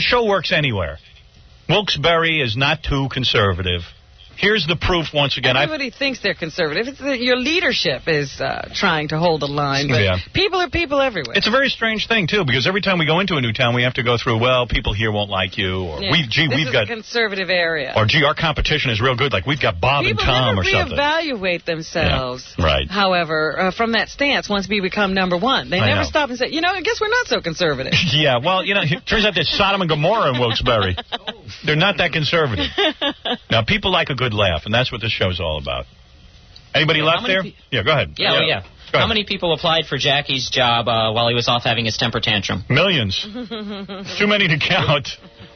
show works anywhere. Wilkes-Barre is not too conservative. Here's the proof once again. Everybody thinks they're conservative. It's that your leadership is trying to hold a line, but people are people everywhere. It's a very strange thing, too, because every time we go into a new town, we have to go through, well, people here won't like you, or we've got a conservative area. Or, gee, our competition is real good, like we've got Bob and Tom or something. People never reevaluate themselves. Yeah, right. However, from that stance, once we become number one, they never stop and say, I guess we're not so conservative. Yeah, well, it turns out there's Sodom and Gomorrah in Wilkes-Barre. They're not that conservative. Now, people like a good laugh, and that's what this show's all about. Anybody left there? Yeah, go ahead. Yeah. How many people applied for Jackie's job while he was off having his temper tantrum? Millions. Too many to count.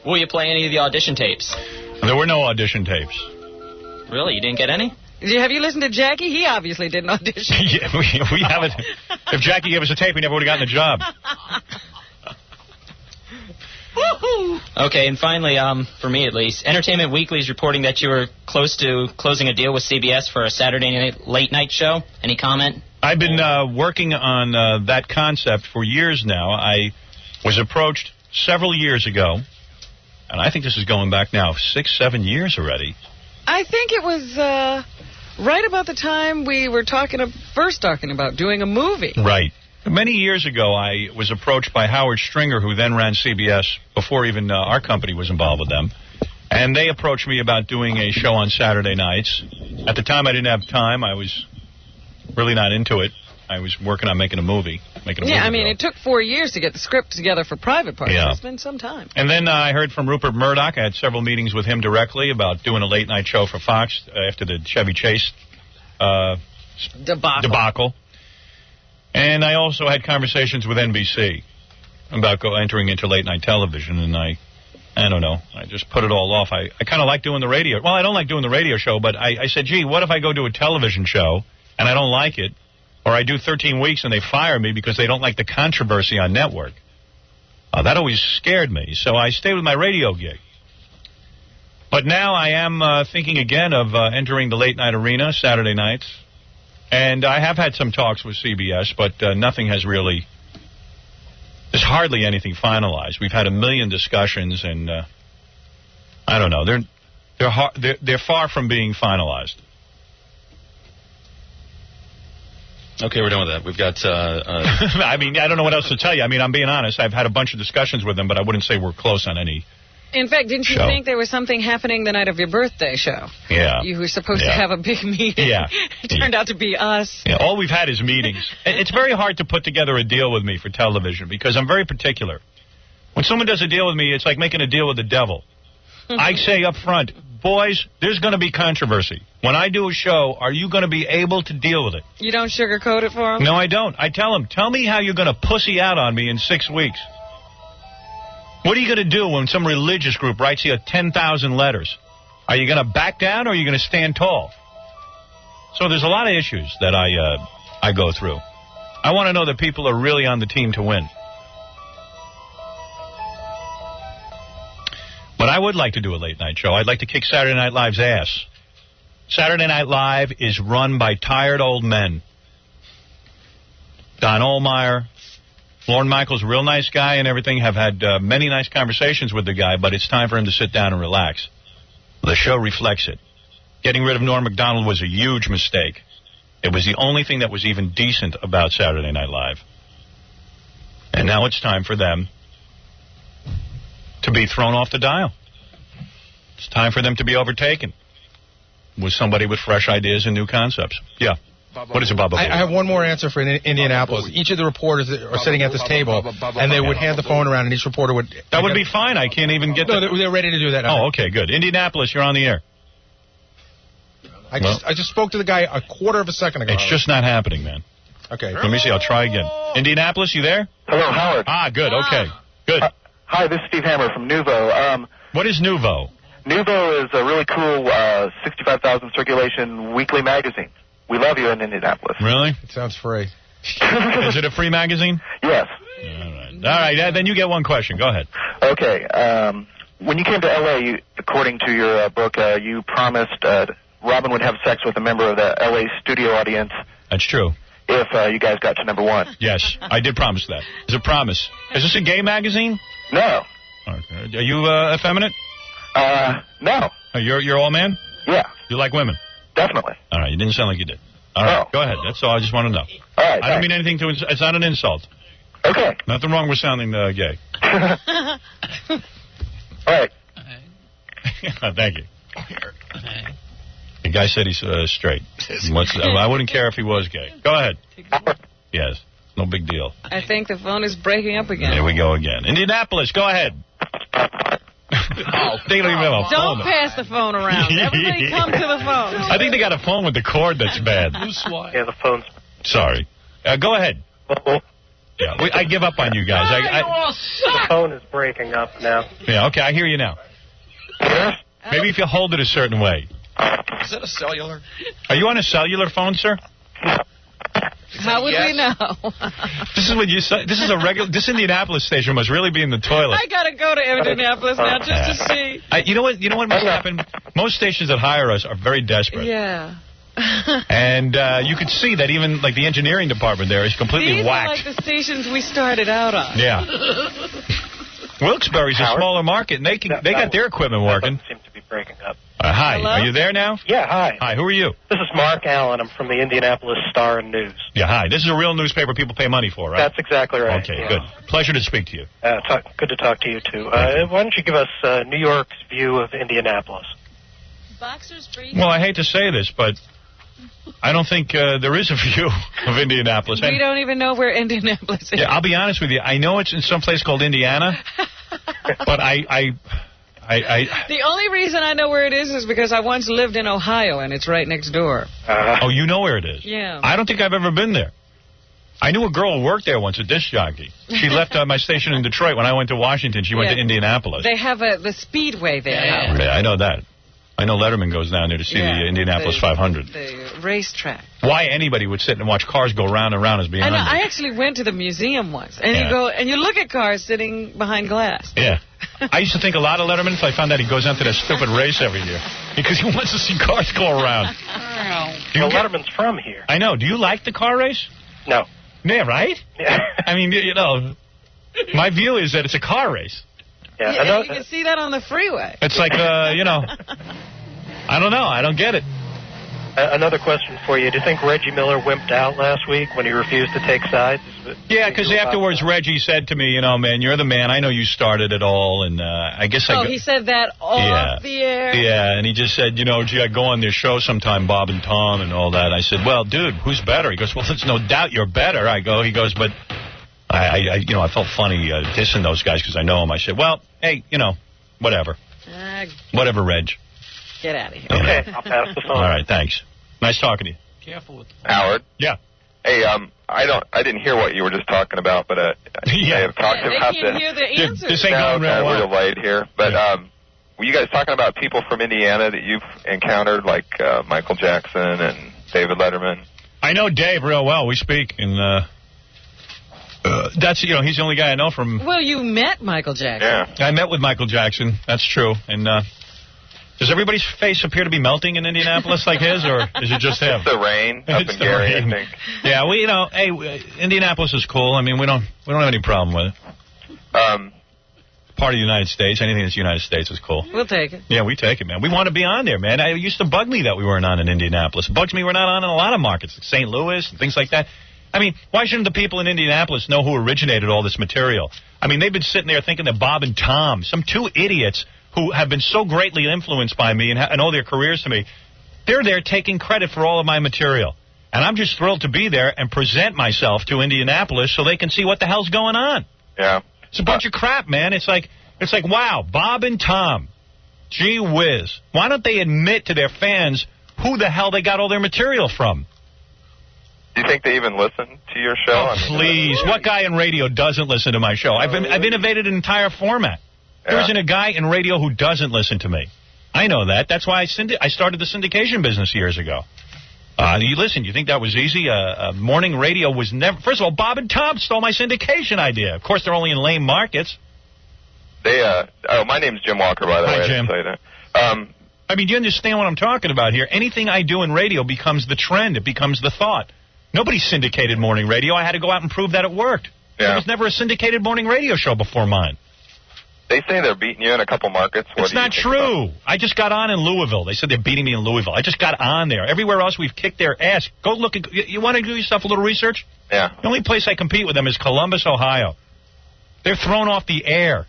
Will you play any of the audition tapes? There were no audition tapes. Really? You didn't get any? Have you listened to Jackie? He obviously didn't audition. Yeah, we haven't. If Jackie gave us a tape, we never would have gotten the job. Okay, and finally, for me at least, Entertainment Weekly is reporting that you were close to closing a deal with CBS for a Saturday night late night show. Any comment? I've been working on that concept for years now. I was approached several years ago, and I think this is going back now 6-7 years already. I think it was right about the time we were first talking about doing a movie. Right. Many years ago, I was approached by Howard Stringer, who then ran CBS before even our company was involved with them. And they approached me about doing a show on Saturday nights. At the time, I didn't have time. I was really not into it. I was working on making a movie. It took 4 years to get the script together for Private Parts. Yeah. It's been some time. And then I heard from Rupert Murdoch. I had several meetings with him directly about doing a late-night show for Fox after the Chevy Chase debacle. And I also had conversations with NBC about entering into late-night television, and I don't know. I just put it all off. I kind of like doing the radio. Well, I don't like doing the radio show, but I said, gee, what if I go do a television show and I don't like it, or I do 13 weeks and they fire me because they don't like the controversy on network? That always scared me, so I stayed with my radio gig. But now I am thinking again of entering the late-night arena Saturday nights. And I have had some talks with CBS, but nothing has really... There's hardly anything finalized. We've had a million discussions, and I don't know. They're far from being finalized. Okay, we're done with that. We've got... I mean, I don't know what else to tell you. I mean, I'm being honest. I've had a bunch of discussions with them, but I wouldn't say we're close on any... In fact, didn't you think there was something happening the night of your birthday show? Yeah. You were supposed to have a big meeting. Yeah. It turned out to be us. Yeah, all we've had is meetings. It's very hard to put together a deal with me for television because I'm very particular. When someone does a deal with me, it's like making a deal with the devil. I say up front, boys, there's going to be controversy. When I do a show, are you going to be able to deal with it? You don't sugarcoat it for them? No, I don't. I tell them, tell me how you're going to pussy out on me in 6 weeks. What are you going to do when some religious group writes you 10,000 letters? Are you going to back down or are you going to stand tall? So there's a lot of issues that I go through. I want to know that people are really on the team to win. But I would like to do a late-night show. I'd like to kick Saturday Night Live's ass. Saturday Night Live is run by tired old men. Don Ohlmeyer, Lorne Michaels, a real nice guy and everything, have had many nice conversations with the guy, but it's time for him to sit down and relax. The show reflects it. Getting rid of Norm Macdonald was a huge mistake. It was the only thing that was even decent about Saturday Night Live. And now it's time for them to be thrown off the dial. It's time for them to be overtaken with somebody with fresh ideas and new concepts. Yeah. What is it, Bubba? I have one more answer for Indianapolis. Each of the reporters that are sitting at this table, and they would hand the phone around, and each reporter would... That would be fine. I can't even get... No, they're ready to do that. Oh, okay, good. Indianapolis, you're on the air. I just spoke to the guy a quarter of a second ago. It's just not happening, man. Okay. Let me see. I'll try again. Indianapolis, you there? Hello, Howard. Ah, good. Okay. Good. Hi, this is Steve Hammer from Nuvo. What is Nuvo? Nuvo is a really cool 65,000 circulation weekly magazine. We love you in Indianapolis. Really? It sounds free. Is it a free magazine? Yes. All right. Then you get one question. Go ahead. Okay. When you came to L.A., according to your book, you promised Robin would have sex with a member of the L.A. studio audience. That's true. If you guys got to number one. Yes, I did promise that. It's a promise. Is this a gay magazine? No. Okay. Are you effeminate? No. You're all man? Yeah. You like women? Definitely. All right, you didn't sound like you did. All right, Go ahead. That's all I just want to know. All right. I don't mean anything to... It's not an insult. Okay. Nothing wrong with sounding gay. All right. Thank you. The guy said he's straight. I wouldn't care if he was gay. Go ahead. Yes. No big deal. I think the phone is breaking up again. Here we go again. Indianapolis, go ahead. They don't even have a phone. Don't pass the phone around. Everybody come to the phone. I think they got a phone with the cord that's bad. Yeah, the phone's... Sorry. Go ahead. Yeah, I give up on you guys. The phone is breaking up now. Yeah, okay, I hear you now. Maybe if you hold it a certain way. Is that a cellular? Are you on a cellular phone, sir? How would we know? This is what you say. This is a regular. This Indianapolis station must really be in the toilet. I gotta go to Indianapolis now just to see. You know what? You know what must happen? Most stations that hire us are very desperate. Yeah. And you could see that even like the engineering department there is completely These whacked. are like the stations we started out on. Yeah. Wilkes-Barre's a smaller market, and they got their equipment working. Seems to be breaking up. Hi. Hello? Are you there now? Yeah, hi. Hi. Who are you? This is Mark Allen. I'm from the Indianapolis Star and News. Yeah. Hi. This is a real newspaper people pay money for, right? That's exactly right. Okay. Yeah. Good. Pleasure to speak to you. Good to talk to you too. Why don't you give us New York's view of Indianapolis? Boxers free. Well, I hate to say this, but I don't think there is a view of Indianapolis. We don't even know where Indianapolis is. Yeah, I'll be honest with you. I know it's in some place called Indiana, but I The only reason I know where it is because I once lived in Ohio, and it's right next door. Oh, you know where it is? Yeah. I don't think I've ever been there. I knew a girl who worked there once, a disc jockey. She left my station in Detroit. When I went to Washington, she went to Indianapolis. They have the Speedway there. Yeah, I know that. I know Letterman goes down there to see the Indianapolis 500. The racetrack. Why anybody would sit and watch cars go round and round is beyond me. I actually went to the museum once, and you go and you look at cars sitting behind glass. Yeah. I used to think a lot of Letterman until I found out he goes out to that stupid race every year because he wants to see cars go around. Letterman's from here. I know. Do you like the car race? No. Yeah, right? Yeah. I mean, you know, my view is that it's a car race. Yeah, you can see that on the freeway. It's like, you know, I don't know. I don't get it. Another question for you. Do you think Reggie Miller wimped out last week when he refused to take sides? Yeah, because afterwards Reggie said to me, you know, man, you're the man. I know you started it all, and I guess he said that off the air? Yeah, and he just said, you know, gee, I go on their show sometime, Bob and Tom and all that. I said, well, dude, who's better? He goes, well, there's no doubt you're better. He goes, but I felt funny dissing those guys because I know them. I said, well, hey, you know, whatever. Whatever, Reg. Get out of here. Okay, I'll pass the phone. All right, thanks. Nice talking to you. Careful with Howard. Yeah. Hey, I didn't hear what you were just talking about, but I have talked about They can't hear the answers. This ain't going real well. real late here, but were you guys talking about people from Indiana that you've encountered, like Michael Jackson and David Letterman? I know Dave real well. We speak, and that's, you know, he's the only guy I know from... Well, you met Michael Jackson. Yeah. I met with Michael Jackson. That's true. And does everybody's face appear to be melting in Indianapolis like his, or is it just him? It's the rain up in Gary, I think. Yeah, we, you know, hey, Indianapolis is cool. I mean, we don't have any problem with it. Part of the United States. Anything that's United States is cool. We'll take it. Yeah, we take it, man. We want to be on there, man. It used to bug me that we weren't on in Indianapolis. It bugs me we're not on in a lot of markets, like St. Louis and things like that. I mean, why shouldn't the people in Indianapolis know who originated all this material? I mean, they've been sitting there thinking that Bob and Tom, some two idiots who have been so greatly influenced by me and owe their careers to me, they're there taking credit for all of my material. And I'm just thrilled to be there and present myself to Indianapolis so they can see what the hell's going on. Yeah. It's a bunch of crap, man. It's like, wow, Bob and Tom, gee whiz. Why don't they admit to their fans who the hell they got all their material from? Do you think they even listen to your show? Oh, please. What guy in radio doesn't listen to my show? I've innovated an entire format. Yeah. There isn't a guy in radio who doesn't listen to me. I know that. That's why I started the syndication business years ago. You listen, you think that was easy? Morning radio was never... First of all, Bob and Tom stole my syndication idea. Of course, they're only in lame markets. My name's Jim Walker, by the way. Hi, Jim. I didn't say that. I mean, do you understand what I'm talking about here? Anything I do in radio becomes the trend. It becomes the thought. Nobody syndicated morning radio. I had to go out and prove that it worked. Yeah. There was never a syndicated morning radio show before mine. They say they're beating you in a couple markets. It's not true. I just got on in Louisville. They said they're beating me in Louisville. I just got on there. Everywhere else, we've kicked their ass. Go look at... You want to do yourself a little research? Yeah. The only place I compete with them is Columbus, Ohio. They're thrown off the air.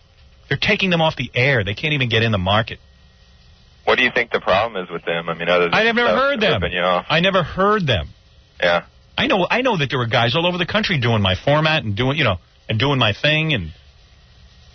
They're taking them off the air. They can't even get in the market. What do you think the problem is with them? I mean, other than I never heard them. ripping you off. I never heard them. Yeah. I know that there were guys all over the country doing my format and doing my thing. And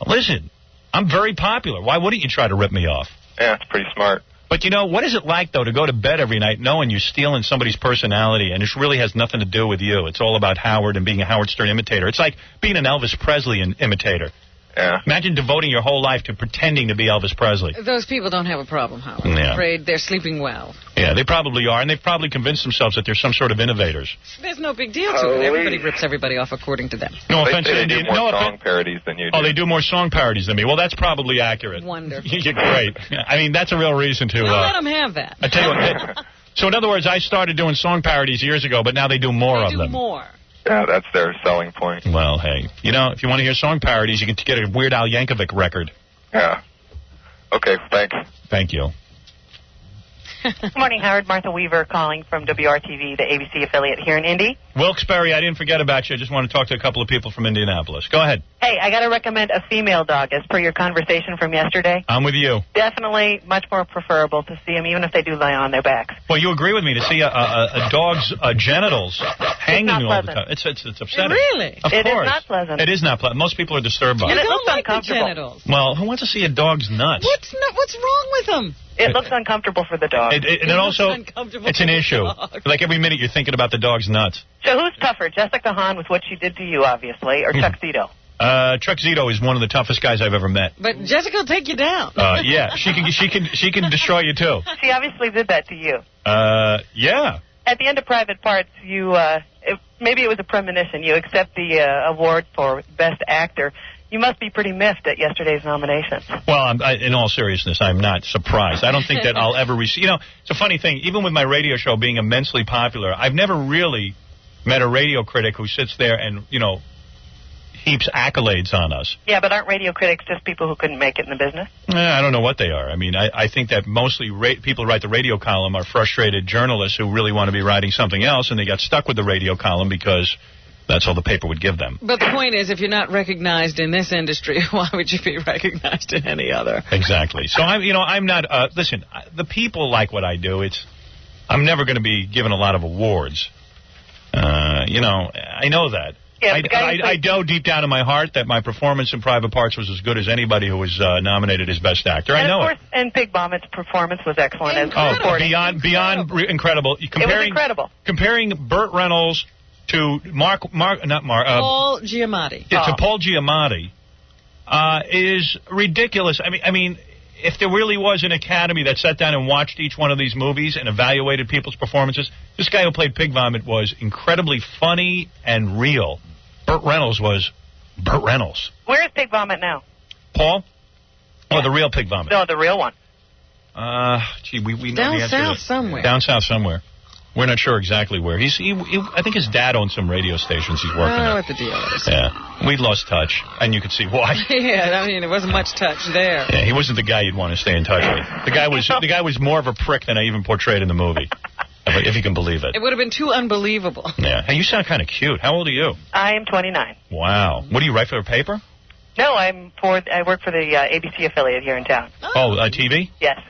listen, I'm very popular. Why wouldn't you try to rip me off? Yeah, it's pretty smart. But what is it like, though, to go to bed every night knowing you're stealing somebody's personality and it really has nothing to do with you? It's all about Howard and being a Howard Stern imitator. It's like being an Elvis Presley imitator. Yeah. Imagine devoting your whole life to pretending to be Elvis Presley. Those people don't have a problem, Howard. Yeah. I'm afraid they're sleeping well. Yeah, they probably are, and they've probably convinced themselves that they're some sort of innovators. There's no big deal to it. Everybody rips everybody off according to them. No They offense say to they Indian. do more No song offense. parodies than you do. Oh, they do more song parodies than me. Well, that's probably accurate. Wonderful. You're great. I mean, that's a real reason to... I'll let them have that. I tell you what. So, in other words, I started doing song parodies years ago, but now they do more of them. More. Yeah, that's their selling point. Well, hey, if you want to hear song parodies, you can get a Weird Al Yankovic record. Yeah. Okay, thanks. Thank you. Good morning, Howard. Martha Weaver calling from WRTV, the ABC affiliate here in Indy. Wilkes-Barre, I didn't forget about you. I just want to talk to a couple of people from Indianapolis. Go ahead. Hey, I got to recommend a female dog as per your conversation from yesterday. I'm with you. Definitely much more preferable to see them, even if they do lie on their backs. Well, you agree with me to see a dog's genitals hanging all the time. It's upsetting. Really? Of It is course. not pleasant. It is not pleasant. Most people are disturbed by And it. it looks like the uncomfortable. genitals. Well, who wants to see a dog's nuts? What's wrong with them? It looks uncomfortable for the dog. And it also, uncomfortable it's an for the issue. dog. Like every minute you're thinking about the dog's nuts. So who's tougher, Jessica Hahn with what she did to you, obviously, or Chuck Zito? Chuck Zito is one of the toughest guys I've ever met. But Jessica will take you down. Yeah, she can destroy you too. She obviously did that to you. Yeah. At the end of Private Parts, you maybe it was a premonition. You accept the award for Best Actor. You must be pretty miffed at yesterday's nominations. Well, in all seriousness, I'm not surprised. I don't think that I'll ever receive... it's a funny thing. Even with my radio show being immensely popular, I've never really met a radio critic who sits there and, heaps accolades on us. Yeah, but aren't radio critics just people who couldn't make it in the business? I don't know what they are. I mean, I think that mostly people who write the radio column are frustrated journalists who really want to be writing something else, and they got stuck with the radio column because... that's all the paper would give them. But the point is, if you're not recognized in this industry, why would you be recognized in any other? Exactly. So I'm not. Listen, the people like what I do. I'm never going to be given a lot of awards. I know that. Yeah, the guy who I know deep down in my heart that my performance in Private Parts was as good as anybody who was nominated as Best Actor. and I know of course, and Pig Vomit's performance was excellent. As supporting. beyond incredible. It was incredible. Comparing Burt Reynolds to Paul Giamatti. To Paul Giamatti is ridiculous. I mean, if there really was an academy that sat down and watched each one of these movies and evaluated people's performances, this guy who played Pig Vomit was incredibly funny and real. Burt Reynolds was Burt Reynolds. Where is Pig Vomit now? Paul? Oh, the real Pig Vomit. No, the real one. We know Down the answer. south somewhere. Down south somewhere. We're not sure exactly where. I think his dad owns some radio stations he's working at. What the deal is. Yeah. We lost touch, and you could see why. Yeah, I mean, it wasn't much touch there. Yeah, he wasn't the guy you'd want to stay in touch with. The guy was more of a prick than I even portrayed in the movie, if you can believe it. It would have been too unbelievable. Yeah. Hey, you sound kind of cute. How old are you? I am 29. Wow. What do you write for a paper? No, I work for the ABC affiliate here in town. TV? Yes.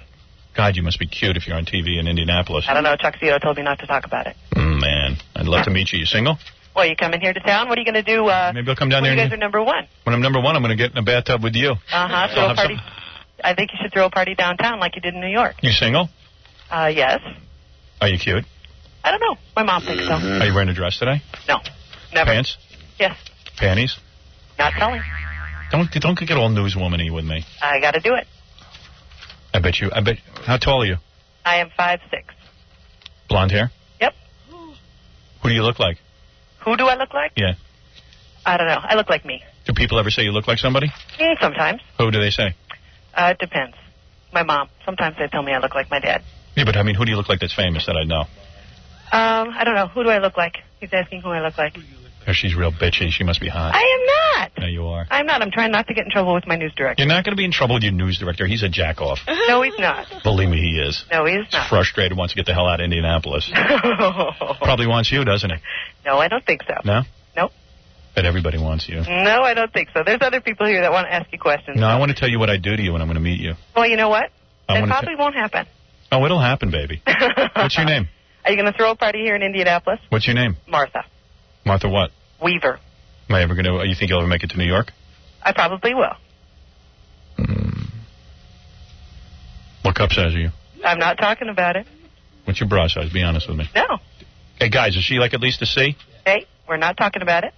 God, you must be cute if you're on TV in Indianapolis. I don't know. Chuck Zito told me not to talk about it. Man, I'd love to meet you. You single? Well, you coming here to town? What are you going to do? Maybe I'll come down there. You guys are number one. When I'm number one, I'm going to get in a bathtub with you. Throw a party. I think you should throw a party downtown like you did in New York. You single? Yes. Are you cute? I don't know. My mom thinks so. Are you wearing a dress today? No. Never. Pants? Yes. Panties? Not telling. Don't get all newswoman-y with me. I got to do it. I bet. How tall are you? I am 5'6". Blonde hair? Yep. Who do you look like? Who do I look like? Yeah. I don't know. I look like me. Do people ever say you look like somebody? Sometimes. Who do they say? It depends. My mom. Sometimes they tell me I look like my dad. Yeah, but I mean, who do you look like that's famous that I know? I don't know. Who do I look like? He's asking who I look like. Oh, she's real bitchy. She must be hot. I am not. No, you are. I'm not. I'm trying not to get in trouble with my news director. You're not going to be in trouble with your news director. He's a jack-off. No, he's not. Believe me, he is. No, he's He's not. frustrated, wants to get the hell out of Indianapolis. Probably wants you, doesn't he? No, I don't think so. No? Nope. Bet everybody wants you. No, I don't think so. There's other people here that want to ask you questions. No, I want to tell you what I do to you when I'm going to meet you. Well, you know what? I It wanna probably won't happen. Oh, it'll happen, baby. What's your name? Are you going to throw a party here in Indianapolis? What's your name? Martha. Martha what? Weaver. Am I ever going to... You think you'll ever make it to New York? I probably will. What cup size are you? I'm not talking about it. What's your bra size? Be honest with me. No. Hey, guys, is she like at least a C? Hey, we're not talking about it.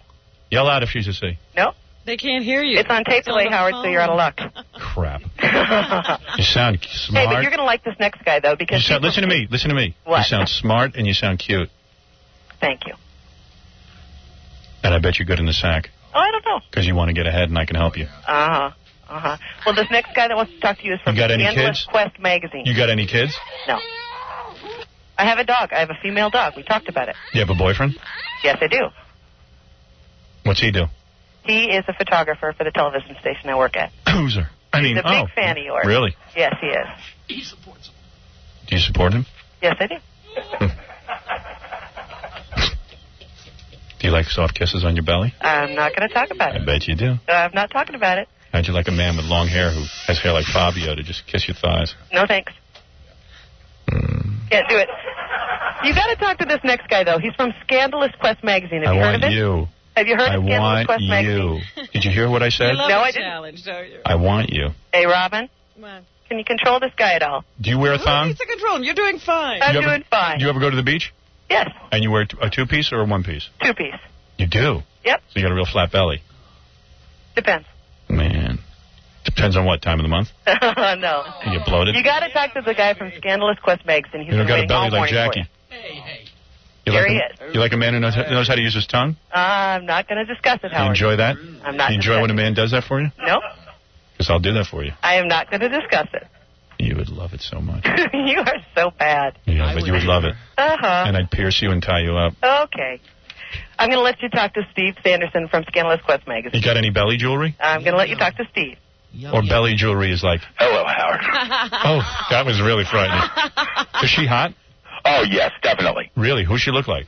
Yell out if she's a C. No. They can't hear you. It's on tape delay, Howard, so you're out of luck. Crap. You sound smart. Hey, but you're going to like this next guy, though, because... Listen to me. Listen to me. What? You sound smart and you sound cute. Thank you. And I bet you're good in the sack. Oh, I don't know. Because you want to get ahead and I can help you. Well, this next guy that wants to talk to you is from You got any Scandalous kids? Quest magazine. You got any kids? No. I have a dog. I have a female dog. We talked about it. You have a boyfriend? Yes, I do. What's he do? He is a photographer for the television station I work at. Loser. He's a big fan of yours. Really? Yes, he is. He supports him. Do you support him? Yes, I do. Do you like soft kisses on your belly? I'm not going to talk about I it. bet you do. I'm not talking about it. How'd you like a man with long hair who has hair like Fabio to just kiss your thighs? No, thanks. Can't do it. You got to talk to this next guy, though. He's from Scandalous Quest magazine. Have you heard of it? You. Have you heard of Scandalous Quest magazine? Did you hear what I said? You love No, a I didn't. challenge, don't you? I want you. Hey, Robin, Come on. can you control this guy at all? Do you wear a Who thong? needs to control him? You're doing fine. I'm You ever- doing fine. Do you ever go to the beach? Yes, And you wear a two-piece or a one-piece? two-piece. You do? Yep, So you got a real flat belly. depends. Man. Depends on what time of the month. No. You get bloated. You got to talk to the guy from Scandalous Quest magazine. He's You don't been got a waiting belly all like morning Jackie. for You There like he a, You like a man who knows how to use his tongue? you. I'm not going to discuss it, You Howard. enjoy that? I'm not You enjoy when a discussing man does that for you? it. Nope, Because I'll do that for you. I am not going to discuss it. You would love it so much. You are so bad. Yeah, but you would love it. Uh-huh. And I'd pierce you and tie you up. Okay. I'm going to let you talk to Steve Sanderson from Scandalous Quest magazine. You got any belly jewelry? I'm going to let you talk to Steve. Or belly jewelry is like, Hello, Howard. oh, that was really frightening. Is she hot? Oh, yes, definitely. Really? Who's she look like?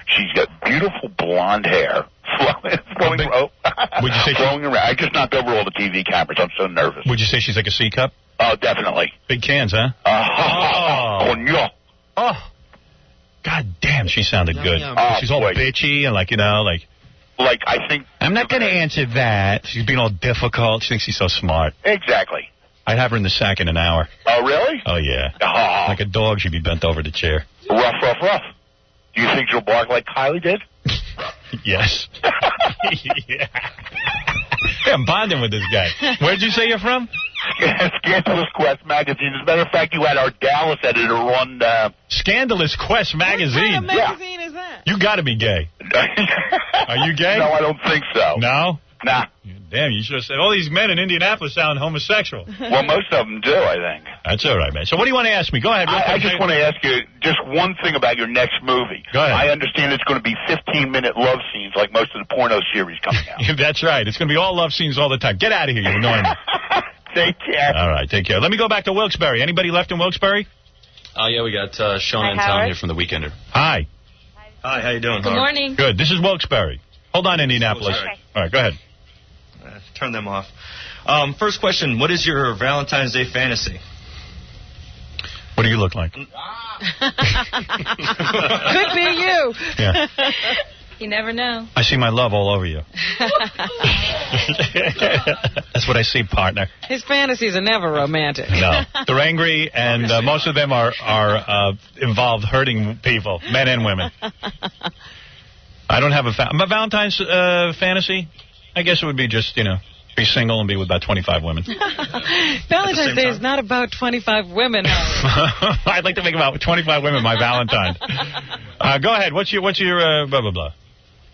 She's got beautiful blonde hair. Flowing Would you say flowing around. I just knocked over all the TV cameras. I'm so nervous. Would you say she's like a C cup? Oh, definitely. Big cans, huh? Oh. Oh. Oh. No. Oh. God damn, she sounded good. Oh, She's all bitchy and like I think... I'm not going to answer that. She's being all difficult. She thinks she's so smart. Exactly. I'd have her in the sack in an hour. Oh, really? Oh, yeah. Oh. Like a dog, she'd be bent over the chair. Rough. Do you think she'll bark like Kylie did? Yes. Yeah. I'm bonding with this guy. Where'd you say you're from? Scandalous Quest magazine. As a matter of fact, you had our Dallas editor run... Scandalous Quest magazine? What kind of magazine is that? You got to be gay. Are you gay? No, I don't think so. No? Nah. Damn, you should have said, all these men in Indianapolis sound homosexual. Well, most of them do, I think. That's all right, man. So what do you want to ask me? Go ahead. I just want to ask you just one thing about your next movie. Go ahead. I understand it's going to be 15-minute love scenes like most of the porno series coming out. That's right. It's going to be all love scenes all the time. Get out of here. You're annoying me. Take care. All right, take care. Let me go back to Wilkes-Barre. Anybody left in Wilkes-Barre? Yeah, we got Shona and Tom here from The Weekender. Hi. Hi, how you doing? Good morning. Good. This is Wilkes-Barre. Hold on, Indianapolis. Okay. All right, go ahead. Turn them off. First question, what is your Valentine's Day fantasy? What do you look like? Could be you. Yeah. You never know. I see my love all over you. That's what I see, partner. His fantasies are never romantic. No. They're angry, and most of them are involved hurting people, men and women. I don't have a Valentine's fantasy. I guess it would be just, be single and be with about 25 women. Valentine's Day is not about 25 women. I'd like to make about 25 women my Valentine. Go ahead. What's your blah, blah, blah?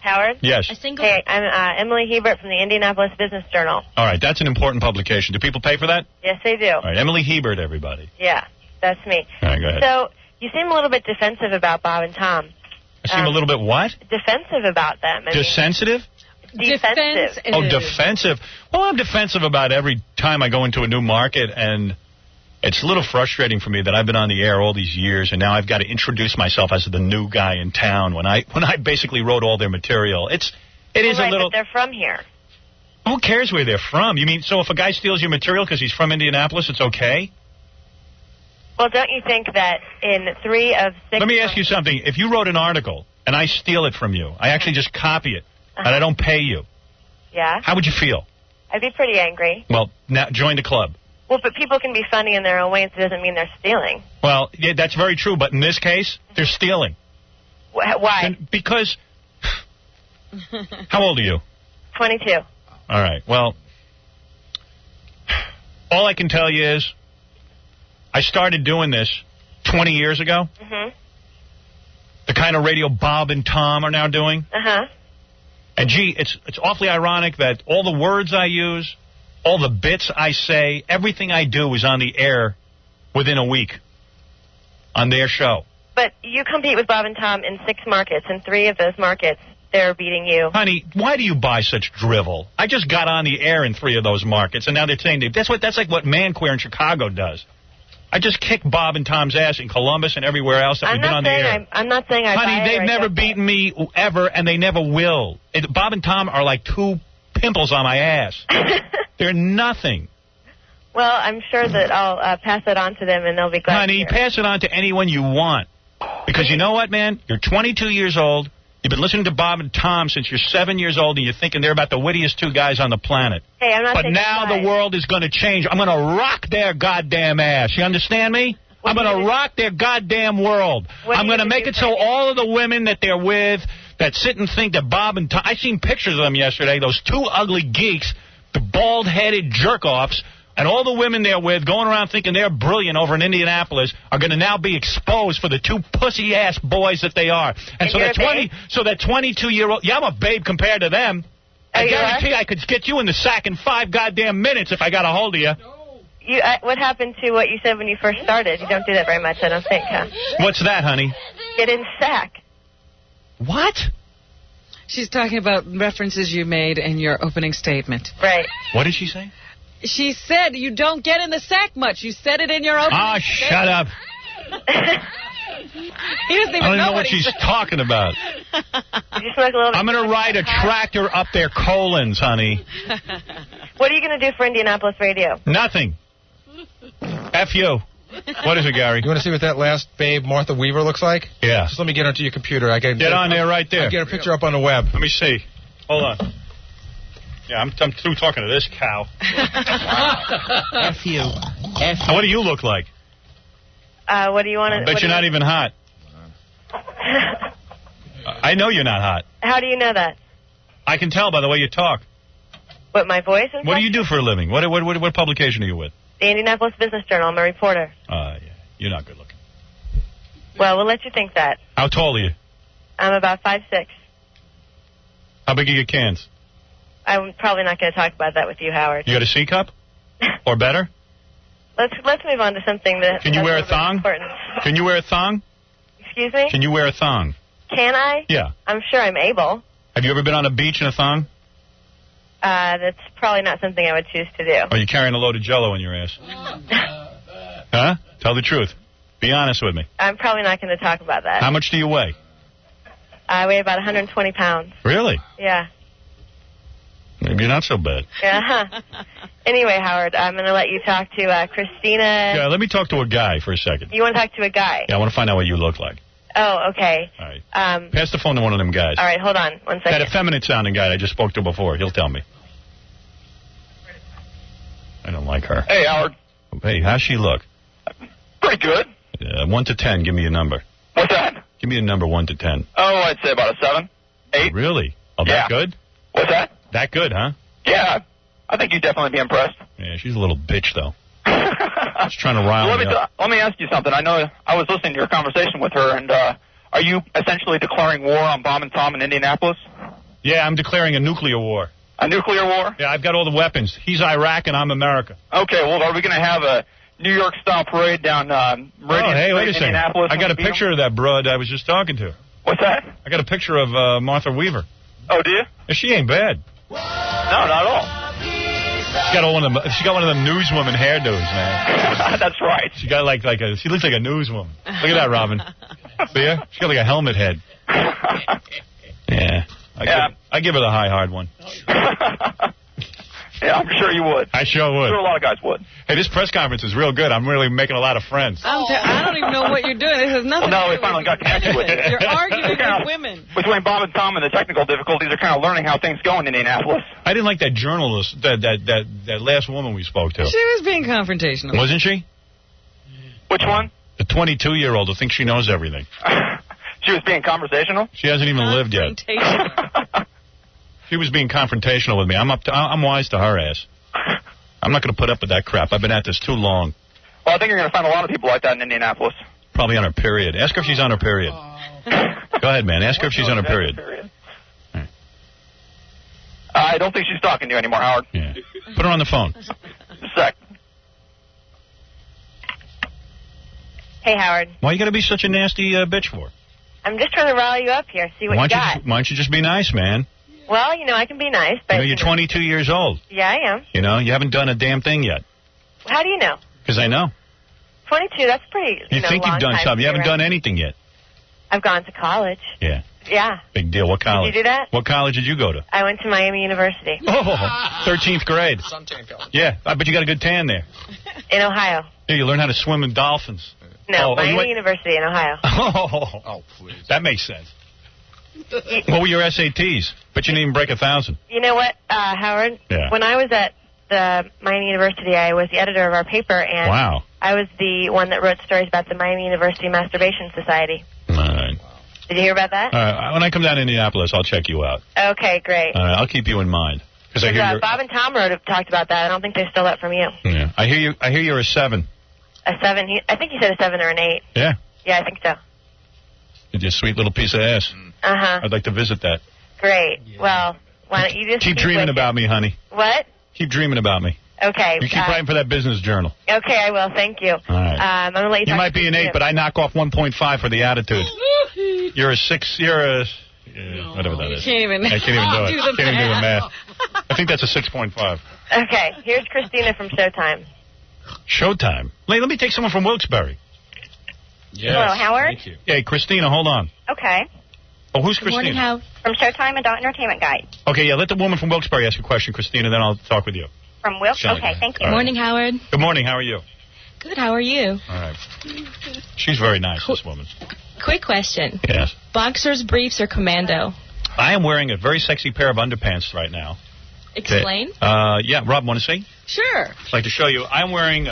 Howard? Yes. Hey, I'm Emily Hebert from the Indianapolis Business Journal. All right. That's an important publication. Do people pay for that? Yes, they do. All right. Emily Hebert, everybody. Yeah, that's me. All right, go ahead. So, you seem a little bit defensive about Bob and Tom. I seem a little bit what? Defensive about them. Sensitive? Defensive. Oh, defensive. Well, I'm defensive about every time I go into a new market, and it's a little frustrating for me that I've been on the air all these years, and now I've got to introduce myself as the new guy in town when I basically wrote all their material. It is a little... But they're from here. Who cares where they're from? You mean, so if a guy steals your material because he's from Indianapolis, it's okay? Well, don't you think that in 3 of 6... Let me ask you something. If you wrote an article, and I steal it from you, I actually just copy it, and I don't pay you, yeah, how would you feel? I'd be pretty angry. Well, now join the club. Well, but people can be funny in their own ways. It doesn't mean they're stealing. Well, yeah, that's very true, but in this case, they're stealing. Why? Because... How old are you? 22. All right, well, all I can tell you is I started doing this 20 years ago. Mm-hmm. The kind of radio Bob and Tom are now doing. Uh-huh. And, gee, it's awfully ironic that all the words I use, all the bits I say, everything I do is on the air within a week on their show. But you compete with Bob and Tom in 6 markets. In 3 of those markets, they're beating you. Honey, why do you buy such drivel? I just got on the air in 3 of those markets, and now they're saying that's like what Man Queer in Chicago does. I just kicked Bob and Tom's ass in Columbus and everywhere else that we've been on the air. I'm not saying I Honey, they've never beaten me ever, and they never will. Bob and Tom are like 2 pimples on my ass. They're nothing. Well, I'm sure that I'll pass it on to them, and they'll be glad. Honey, pass it on to anyone you want. Because you know what, man? You're 22 years old. You've been listening to Bob and Tom since you're 7 years old, and you're thinking they're about the wittiest 2 guys on the planet. Hey, I'm not. But now the world is going to change. I'm going to rock their goddamn ass. You understand me? I'm going to rock their goddamn world. I'm going to make it so all of the women that they're with that sit and think that Bob and Tom... I seen pictures of them yesterday, those 2 ugly geeks, the bald-headed jerk-offs, and all the women they're with going around thinking they're brilliant over in Indianapolis are going to now be exposed for the 2 pussy-ass boys that they are. And so that 22-year-old... Yeah, I'm a babe compared to them. I guarantee I could get you in the sack in 5 goddamn minutes if I got a hold of you. What happened to what you said when you first started? You don't do that very much, I don't think, huh? What's that, honey? Get in sack. What? She's talking about references you made in your opening statement. Right. What did she say? She said you don't get in the sack much. You said it in your opening statement. Shut up. He doesn't even I don't know what she's talking about. I'm going to ride a tractor up their colons, honey. What are you going to do for Indianapolis radio? Nothing. F you. What is it, Gary? You want to see what that last babe, Martha Weaver, looks like? Yeah. Just let me get onto your computer. Get on there right there. I'll get a picture up on the web. Let me see. Hold on. Yeah, I'm through talking to this cow. F you. What do you look like? What do you want to... I bet you're not even hot. I know you're not hot. How do you know that? I can tell by the way you talk. What, my voice? What do you do for a living? What publication are you with? The Indianapolis Business Journal. I'm a reporter. Yeah. You're not good looking. Well, we'll let you think that. How tall are you? I'm about 5'6". How big are your cans? I'm probably not going to talk about that with you, Howard. You got a C cup? Or better? Let's move on to something that... Can you wear a thong? Important. Can you wear a thong? Excuse me? Can you wear a thong? Can I? Yeah. I'm sure I'm able. Have you ever been on a beach in a thong? That's probably not something I would choose to do. Are you carrying a load of Jell-O in your ass? Huh? Tell the truth. Be honest with me. I'm probably not going to talk about that. How much do you weigh? I weigh about 120 pounds. Really? Yeah. Maybe you're not so bad. Yeah. Anyway, Howard, I'm going to let you talk to Christina. Yeah, let me talk to a guy for a second. You want to talk to a guy? Yeah, I want to find out what you look like. Oh, okay. All right. Pass the phone to one of them guys. All right, hold on 1 second. That effeminate-sounding guy I just spoke to before. He'll tell me. I don't like her. Hey, Howard. Hey, how's she look? Pretty good. 1 to 10, give me a number. What's that? Give me a number 1 to 10. Oh, I'd say about a 7, 8. Really? Oh, that good? What's that? That good, huh? Yeah. I think you'd definitely be impressed. Yeah, she's a little bitch, though. She's trying to rile me up. Let me ask you something. I know I was listening to your conversation with her, and are you essentially declaring war on Bob and Tom in Indianapolis? Yeah, I'm declaring a nuclear war. A nuclear war? Yeah, I've got all the weapons. He's Iraq and I'm America. Okay, well, are we going to have a New York-style parade down Meridian hey, wait a in second. Indianapolis? I got a picture of that broad I was just talking to. What's that? I got a picture of Martha Weaver. Oh, do you? Yeah, she ain't bad. No, not at all. She got one of them newswoman hairdos, man. That's right. She got she looks like a newswoman. Look at that, Robin. See her? She got like a helmet head. Yeah. I give her the high hard one. Yeah, I'm sure you would. I sure would. I'm sure a lot of guys would. Hey, this press conference is real good. I'm really making a lot of friends. I don't even know what you're doing. This has nothing Well, no, to we do finally got connected with it. You're arguing with women. Between Bob and Tom and the technical difficulties, are kind of learning how things go in Indianapolis. I didn't like that journalist, that last woman we spoke to. She was being confrontational. Wasn't she? Which one? The 22-year-old who thinks she knows everything. She was being conversational? She hasn't even lived yet. She was being confrontational with me. I'm wise to her ass. I'm not going to put up with that crap. I've been at this too long. Well, I think you're going to find a lot of people like that in Indianapolis. Probably on her period. Ask her if she's on her period. Go ahead, man. Ask her if she's on her period. Right. I don't think she's talking to you anymore, Howard. Yeah. Put her on the phone. Just a sec. Hey, Howard. Why you got to be such a nasty bitch for? I'm just trying to rile you up here, see what you got. Why don't you just be nice, man? Well, I can be nice, but... You're 22 years old. Yeah, I am. You haven't done a damn thing yet. How do you know? Because I know. 22, that's pretty, You think long you've done time something. You haven't around. done anything yet. I've gone to college. Yeah. Yeah. Big deal. What college? Did you do that? What college did you go to? I went to Miami University. Oh, 13th grade. Yeah, I bet you got a good tan there. In Ohio. Yeah, you learn how to swim with dolphins. No, Miami University in Ohio. Oh, please. That makes sense. What were your SATs? Bet you didn't even break 1,000. You know what, Howard? Yeah. When I was at the Miami University, I was the editor of our paper, and wow. I was the one that wrote stories about the Miami University Masturbation Society. All right. Did you hear about that? All right. When I come down to Indianapolis, I'll check you out. Okay, great. All right. I'll keep you in mind. Because I hear Bob and Tom talked about that. I don't think they stole that from you. Yeah. I hear you're a 7. A 7? I think you said a 7 or an 8. Yeah. Yeah, I think so. You're just a sweet little piece of ass. Uh-huh. I'd like to visit that. Great. Yeah. Well, why don't you just keep dreaming about me, honey. What? Keep dreaming about me. Okay. You keep writing for that business journal. Okay, I will. Thank you. All right. I'm going to let you might be an 8, but I knock off 1.5 for the attitude. You're a 6. You're a... whatever that is. I can't even do it. Can't even do the math. I think that's a 6.5. Okay. Here's Christina from Showtime. Showtime? Let me take someone from Wilkes-Barre. Yes. Hello, Howard. Thank you. Hey, Christina, hold on. Okay. Oh, who's Christina? Good morning, from Showtime, Adult Entertainment Guide. Okay, yeah, let the woman from Wilkes-Barre ask a question, Christina, then I'll talk with you. From Wilkes? Okay, thank you. All right. Morning, Howard. Good morning. How are you? Good, how are you? All right. She's very nice, this woman. Quick question. Yes. Boxers, briefs, or commando? I am wearing a very sexy pair of underpants right now. Explain. Yeah, Rob, want to see? Sure. I'd like to show you. I'm wearing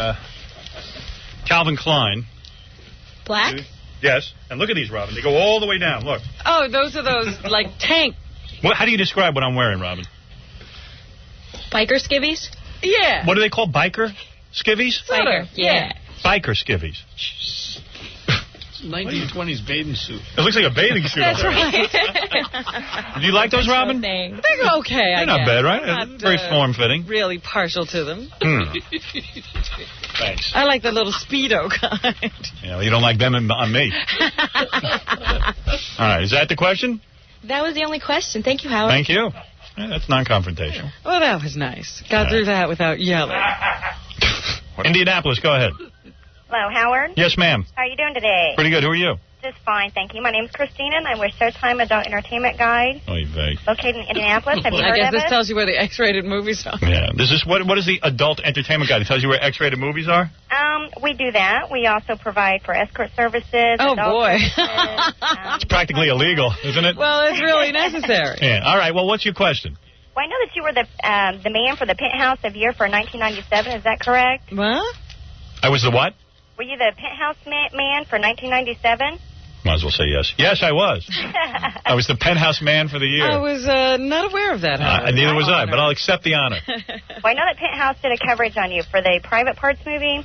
Calvin Klein. Black? Yes. And look at these, Robin. They go all the way down. Look. Oh, those are those, like, tank. How do you describe what I'm wearing, Robin? Biker skivvies? Yeah. What do they call biker skivvies? Biker, yeah. Biker skivvies. 1920s bathing suit. It looks like a bathing suit. That's right. Do you like those, Robin? They're okay, They're not bad, right? I'm not, very form-fitting. Really partial to them. Thanks. I like the little Speedo kind. Yeah, well, you don't like them on me. All right, is that the question? That was the only question. Thank you, Howard. Thank you. Yeah, that's non-confrontational. Well, that was nice. Got through that without yelling. Indianapolis, go ahead. Hello, Howard. Yes, ma'am. How are you doing today? Pretty good. Who are you? Just fine, thank you. My name's Christina, and I'm with Showtime Adult Entertainment Guide, Oy vey. located in Indianapolis. Have you I heard guess of this it? tells you where the X-rated movies are. Yeah. This is what is the adult entertainment guide? It tells you where X-rated movies are? We do that. We also provide for escort services. Oh, adult boy. services, It's practically illegal, isn't it? Well, it's really necessary. Yeah. All right. Well, what's your question? Well, I know that you were the man for the Penthouse of Year for 1997. Is that correct? What? I was the what? Were you the Penthouse man for 1997? Might as well say yes. Yes, I was. I was the penthouse man for the year. I was not aware of that. Neither was I, but I'll accept the honor. Well, I know that Penthouse did a coverage on you for the Private Parts movie.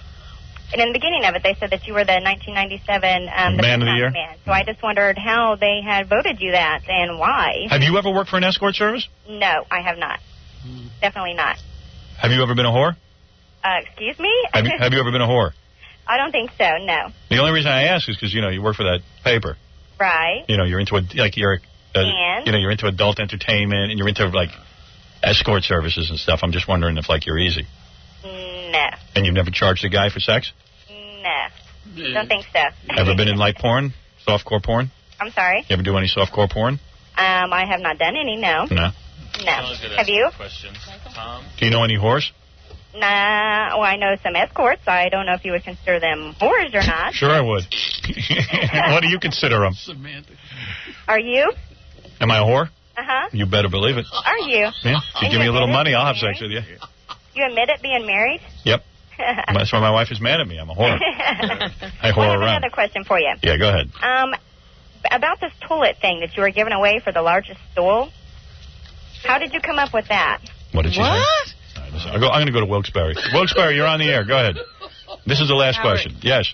And in the beginning of it, they said that you were the 1997 the Man of the Year. Man. So I just wondered how they had voted you that and why. Have you ever worked for an escort service? No, I have not. Definitely not. Have you ever been a whore? Excuse me? Have you ever been a whore? I don't think so, no. The only reason I ask is because, you work for that paper. Right. You're into you're into adult entertainment and you're into, escort services and stuff. I'm just wondering if, you're easy. No. And you've never charged a guy for sex? No. Don't think so. Ever been in light porn? Softcore porn? I'm sorry? You ever do any softcore porn? I have not done any, no. No. No. Have you? Questions. Tom? Do you know any whores? Nah, well, I know some escorts. I don't know if you would consider them whores or not. Sure I would. What do you consider them? Are you? Am I a whore? Uh-huh. You better believe it. Are you? Yeah. If you give me a little money, I'll have sex with you. You admit it being married? Yep. That's why my wife is mad at me. I'm a whore. I whore I have around. another question for you. Yeah, go ahead. About this toilet thing that you were giving away for the largest stool, how did you come up with that? What did you say? I'm going to go to Wilkes-Barre. Wilkes-Barre, you're on the air. Go ahead. This is the last question. Yes.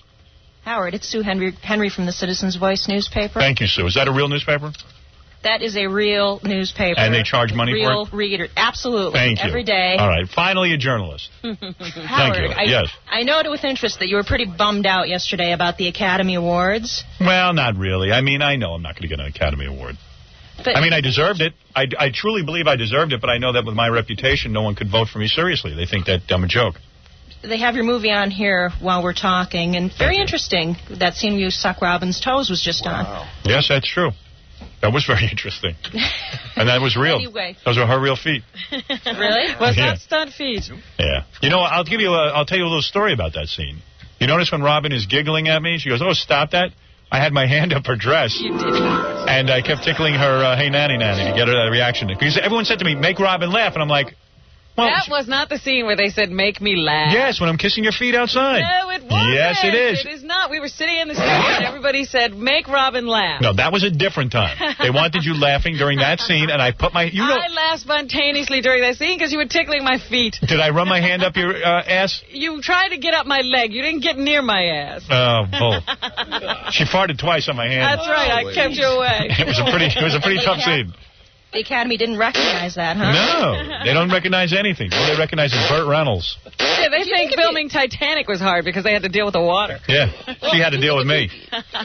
Howard, it's Sue Henry from the Citizens Voice newspaper. Thank you, Sue. Is that a real newspaper? That is a real newspaper. And they charge money for it? Real reader. Absolutely. Thank you. Every day. All right. Finally, a journalist. Howard, Thank you. Yes. I noted with interest that you were pretty bummed out yesterday about the Academy Awards. Well, not really. I mean, I know I'm not going to get an Academy Award. But I deserved it. I truly believe I deserved it, but I know that with my reputation, no one could vote for me seriously. They think that I'm a joke. They have your movie on here while we're talking, and very interesting. That scene where you suck Robin's toes was just on. Yes, that's true. That was very interesting. And that was real. Anyway. Those were her real feet. Really? Was that stunt feet? Yeah. I'll tell you a little story about that scene. You notice when Robin is giggling at me, she goes, "Oh, stop that." I had my hand up her dress. You did not. And I kept tickling her, hey, nanny, to get her that reaction. Because everyone said to me, make Robin laugh. And I'm like, well. That was not the scene where they said, make me laugh. Yes, when I'm kissing your feet outside. No, it wasn't. Yes, it is. It is not. We were sitting in the studio and everybody said, make Robin laugh. No, that was a different time. They wanted you laughing during that scene, and I put my... I laughed spontaneously during that scene because you were tickling my feet. Did I run my hand up your ass? You tried to get up my leg. You didn't get near my ass. Oh, bull. She farted twice on my hand. That's right. I kept you away. It was a pretty tough scene. The Academy didn't recognize that, huh? No, they don't recognize anything. All they recognize is Burt Reynolds. Yeah, they think filming Titanic was hard because they had to deal with the water. Yeah, she had to deal with me.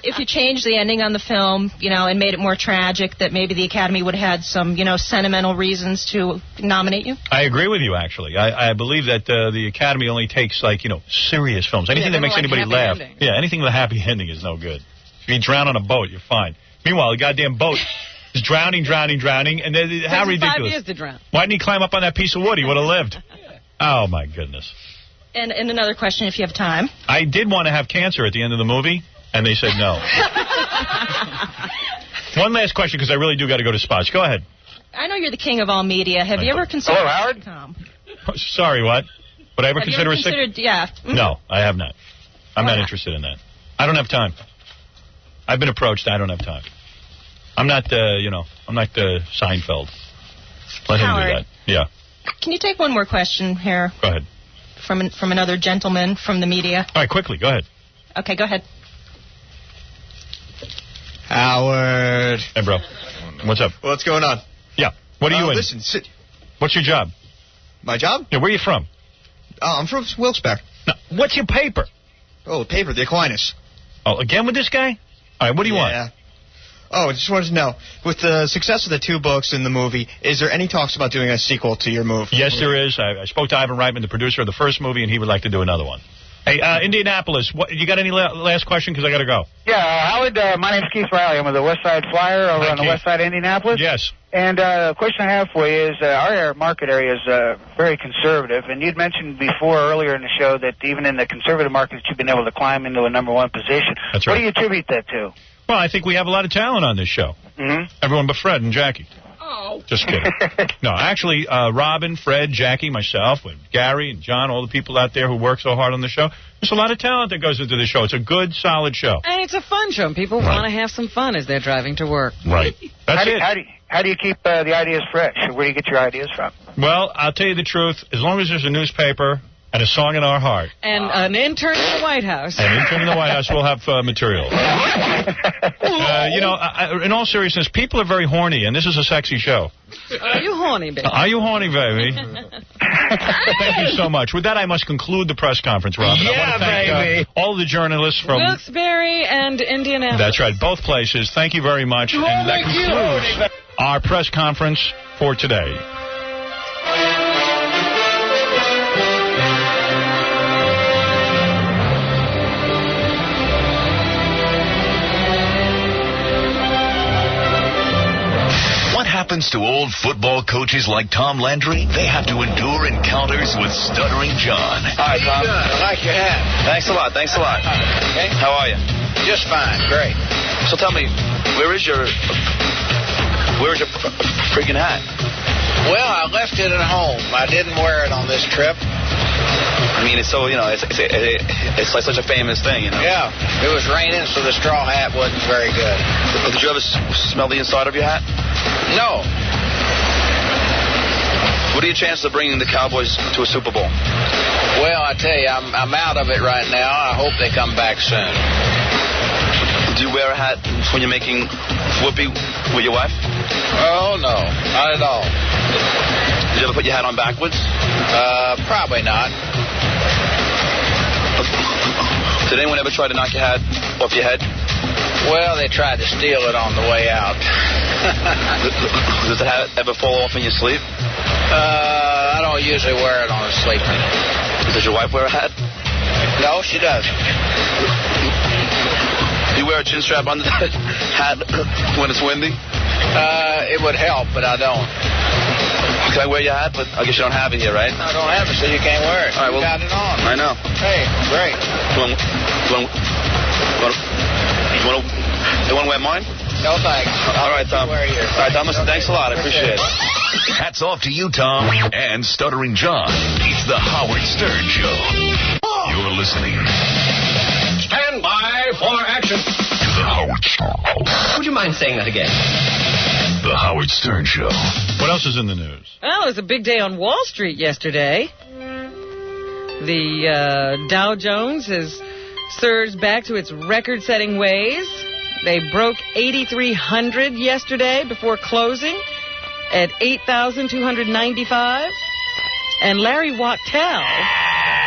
If you changed the ending on the film, and made it more tragic, that maybe the Academy would have had some, sentimental reasons to nominate you? I agree with you, actually. I believe that the Academy only takes, serious films. Anything that makes anybody laugh. Endings. Yeah, anything with a happy ending is no good. If you drown on a boat, you're fine. Meanwhile, the goddamn boat... He's drowning, and how ridiculous. 5 years to drown. Why didn't he climb up on that piece of wood? He would have lived. Oh, my goodness. And another question, if you have time. I did want to have cancer at the end of the movie, and they said no. One last question, because I really do got to go to spots. Go ahead. I know you're the king of all media. Have you ever considered... Hello, Howard? Sitcom? Sorry, what? Would I ever consider a sitcom? Yeah. No, I have not. I'm not interested in that. I don't have time. I've been approached. I don't have time. I'm not, I'm not Seinfeld. Let him do that. Yeah. Can you take one more question here? Go ahead. From another gentleman from the media. All right, quickly. Go ahead. Okay, go ahead. Howard. Hey, bro. What's up? What's going on? Yeah. What are you in? Listen, sit. What's your job? My job? Yeah, where are you from? I'm from Wilkes-Barre. No, what's your paper? Oh, the paper, the Aquinas. Oh, again with this guy? All right, what do you want? Oh, I just wanted to know, with the success of the 2 books in the movie, is there any talks about doing a sequel to your movie? Yes, there is. I spoke to Ivan Reitman, the producer of the first movie, and he would like to do another one. Hey, Indianapolis, you got any last question? Because I got to go. Yeah, Howard, my name's Keith Riley. I'm with the West Side Flyer over on the west side of Indianapolis. Yes. And the question I have for you is, our market area is very conservative, and you'd mentioned before earlier in the show that even in the conservative markets you've been able to climb into a #1 position. That's right. What do you attribute that to? Well, I think we have a lot of talent on this show. Mm-hmm. Everyone but Fred and Jackie. Oh. Just kidding. No, actually, Robin, Fred, Jackie, myself, and Gary and John, all the people out there who work so hard on the show. There's a lot of talent that goes into the show. It's a good, solid show. And it's a fun show. People want to have some fun as they're driving to work. Right. That's it. How do you keep the ideas fresh? Where do you get your ideas from? Well, I'll tell you the truth. As long as there's a newspaper and a song in our heart. And an intern in the White House. An intern in the White House will have material. In all seriousness, people are very horny, and this is a sexy show. Are you horny, baby? Are you horny, baby? Thank you so much. With that, I must conclude the press conference, Robin. Yeah, I want to thank all the journalists from Wilkes-Barre and Indianapolis. That's right, both places. Thank you very much. And that concludes our press conference for today. What happens to old football coaches like Tom Landry? They have to endure encounters with Stuttering John. Hi, Tom. I like your hat. Thanks a lot. Okay. How are you? Just fine. Great. So tell me, where's your freaking hat? Well, I left it at home. I didn't wear it on this trip. I mean, it's so, it's like such a famous thing, Yeah, it was raining, so the straw hat wasn't very good. Did you ever smell the inside of your hat? No. What are your chances of bringing the Cowboys to a Super Bowl? Well, I tell you, I'm out of it right now. I hope they come back soon. Do you wear a hat when you're making whoopee with your wife? Oh, no. Not at all. Did you ever put your hat on backwards? Probably not. Did anyone ever try to knock your hat off your head? Well, they tried to steal it on the way out. Does the hat ever fall off in your sleep? I don't usually wear it on a sleeping. Does your wife wear a hat? No, she doesn't. Do you wear a chin strap under that hat when it's windy? It would help, but I don't. Can I wear your hat? But I guess you don't have it here, right? I don't have it, so you can't wear it. All right, you got it on. I know. Hey, great. You want to wear mine? No, thanks. All right, Tom. All right, Tom. Thanks a lot. I appreciate it. Hats off to you, Tom, and Stuttering John. It's the Howard Stern Show. You're listening Stand by for action. to the Howard Stern. Would you mind saying that again? The Howard Stern Show. What else is in the news? Well, it was a big day on Wall Street yesterday. The Dow Jones has surged back to its record-setting ways. They broke 8,300 yesterday before closing at 8,295. And Larry Wachtel,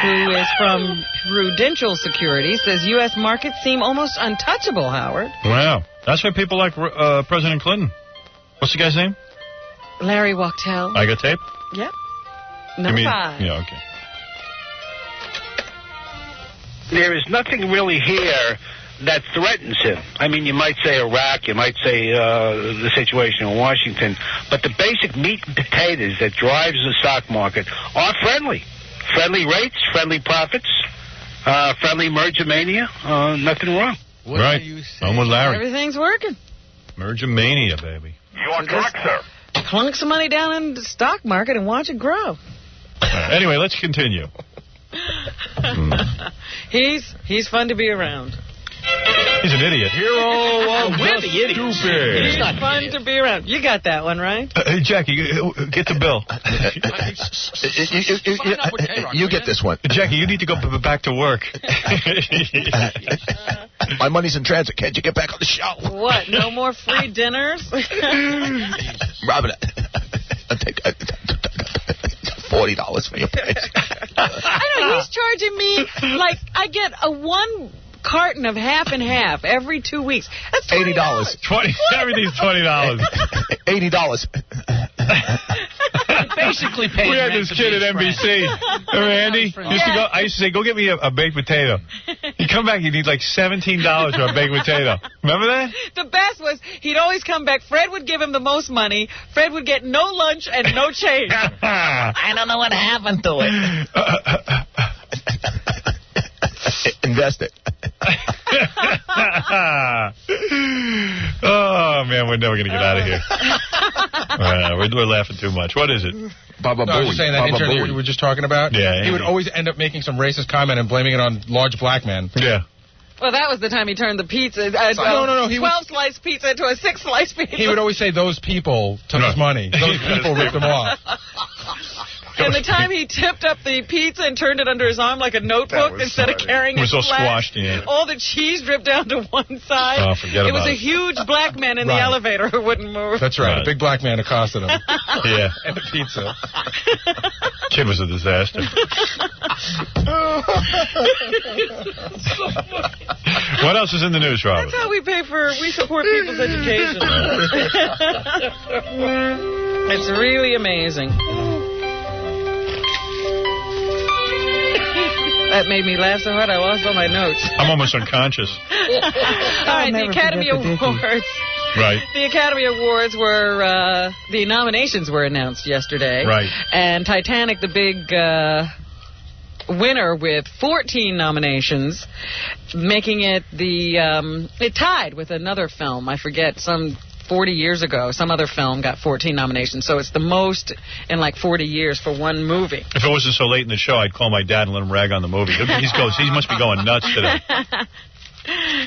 who is from Prudential Securities, says U.S. markets seem almost untouchable, Howard. Wow. That's why people like President Clinton. What's the guy's name? Larry Wachtel. I got tape? Yep. Number 5. Yeah, okay. There is nothing really here that threatens him. I mean, you might say Iraq, you might say the situation in Washington, but the basic meat and potatoes that drives the stock market are friendly. Friendly rates, friendly profits, friendly merger mania. Nothing wrong. Right. I'm with Larry. Everything's working. Merger mania, baby. You are correct, sir. Clunk some money down in the stock market and watch it grow. Anyway, let's continue. He's fun to be around. He's an idiot. Hero of we're the idiots. Stupid. He's fun to be around. You got that one, right? Hey, Jackie, get the bill. You get this one. Jackie, you need to go back to work. My money's in transit. Can't you get back on the show? What? No more free dinners? Robin, I'll take $40 for your place. I know, he's charging me, like, I get a one carton of half and half every 2 weeks. That's $20. Everything's $20. $80. Basically paying. We had this kid at NBC. Remember Andy? I used to say, go get me a baked potato. He'd come back, he'd need like $17 for a baked potato. Remember that? The best was he'd always come back. Fred would give him the most money. Fred would get no lunch and no change. I don't know what happened to it. Invest it. Oh, man, we're never going to get out of here. We're laughing too much. What is it? Baba I was just saying that intern that you were just talking about. Yeah. He would always end up making some racist comment and blaming it on large black men. Yeah. Well, that was the time he turned the pizza, No. 12-slice pizza into a 6-slice pizza. He would always say those people took his money. Those people ripped him off. And the time he tipped up the pizza and turned it under his arm like a notebook instead of carrying it was so flat, squashed, yeah. all the cheese dripped down to one side. Oh, forget about it. It was a huge black man in the elevator who wouldn't move. That's right. A big black man accosted him. Yeah. And the pizza. Kid was a disaster. What else is in the news, Robert? That's how we support people's education. It's really amazing. That made me laugh so hard I lost all my notes. I'm almost unconscious. All right, the Academy Awards. Right. The Academy Awards were, the nominations were announced yesterday. Right. And Titanic, the big winner with 14 nominations, making it it tied with another film. I forget, some 40 years ago, some other film got 14 nominations. So it's the most in like 40 years for one movie. If it wasn't so late in the show, I'd call my dad and let him rag on the movie. He must be going nuts today.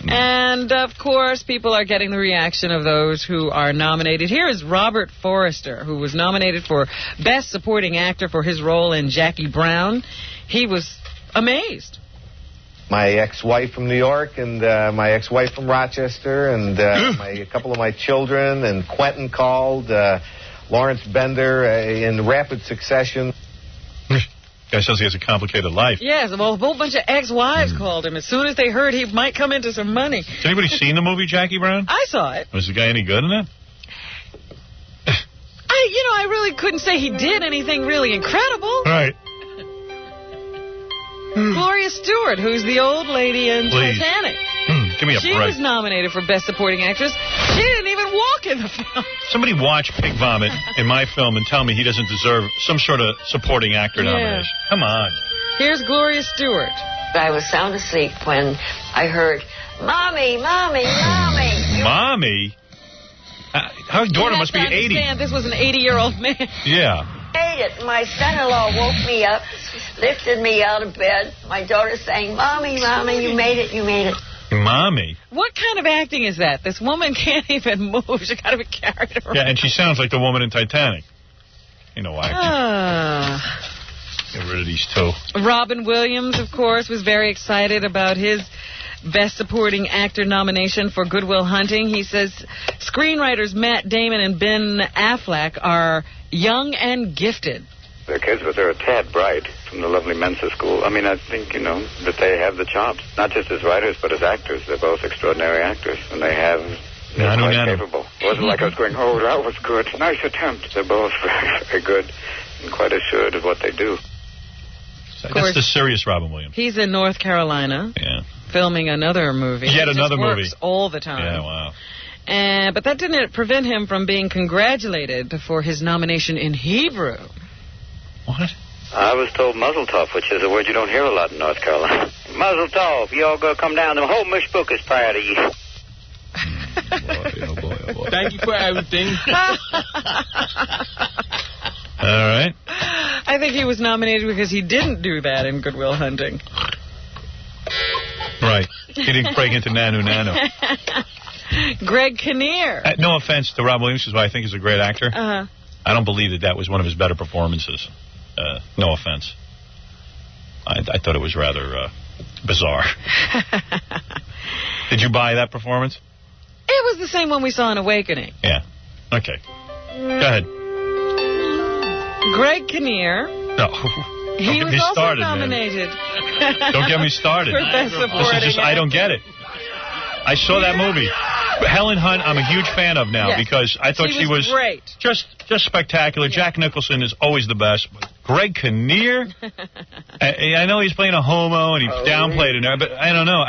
And, of course, people are getting the reaction of those who are nominated. Here is Robert Forster, who was nominated for Best Supporting Actor for his role in Jackie Brown. He was amazed. My ex-wife from New York and my ex-wife from Rochester and a couple of my children, and Quentin called, Lawrence Bender in rapid succession. Guy says he has a complicated life. Yes, well, a whole bunch of ex-wives called him as soon as they heard he might come into some money. Has anybody seen the movie Jackie Brown? I saw it. Was the guy any good in it? I really couldn't say he did anything really incredible. Right. Gloria Stewart, who's the old lady in Titanic. Give me a break. She was nominated for Best Supporting Actress. She didn't even walk in the film. Somebody watch Pig Vomit in my film and tell me he doesn't deserve some sort of supporting actor nomination. Come on. Here's Gloria Stewart. I was sound asleep when I heard, Mommy, Mommy, Mommy. Mommy? Her daughter must be 80. This was an 80-year-old man. Yeah. Made it. My son-in-law woke me up, lifted me out of bed. My daughter saying, Mommy, Mommy, you made it, you made it. Mommy? What kind of acting is that? This woman can't even move. She got to be carried around. Yeah, and she sounds like the woman in Titanic. You know why? Get rid of these two. Robin Williams, of course, was very excited about his Best Supporting Actor nomination for Good Will Hunting. He says screenwriters Matt Damon and Ben Affleck are young and gifted. They're kids, but they're a tad bright from the lovely Mensa School. I mean, I think, that they have the chops, not just as writers, but as actors. They're both extraordinary actors, and they're quite capable. It wasn't like I was going, oh, that was good, nice attempt. They're both very, very good and quite assured of what they do. That's the serious Robin Williams. He's in North Carolina. Yeah. Filming another movie. Yet another movie. Works all the time. Yeah, wow. But that didn't prevent him from being congratulated for his nomination in Hebrew. What? I was told muzzle tov, which is a word you don't hear a lot in North Carolina. Muzzle tov, you all go come down. The whole mishbook is proud of you. Boy. Thank you for everything. All right. I think he was nominated because he didn't do that in Good Will Hunting. Right. He didn't break into Nanu Nanu. Greg Kinnear. No offense to Rob Williams, who I think is a great actor. Uh-huh. I don't believe that was one of his better performances. No offense. I thought it was rather bizarre. Did you buy that performance? It was the same one we saw in Awakening. Yeah. Okay. Go ahead. Greg Kinnear. No. He was also started, nominated. Don't get me started. For Best Supporting This is just, I don't get it. I saw that movie. Helen Hunt, I'm a huge fan of now because I thought she was great. Just spectacular. Yeah. Jack Nicholson is always the best. Greg Kinnear, I know he's playing a homo and he downplayed it, but I don't know.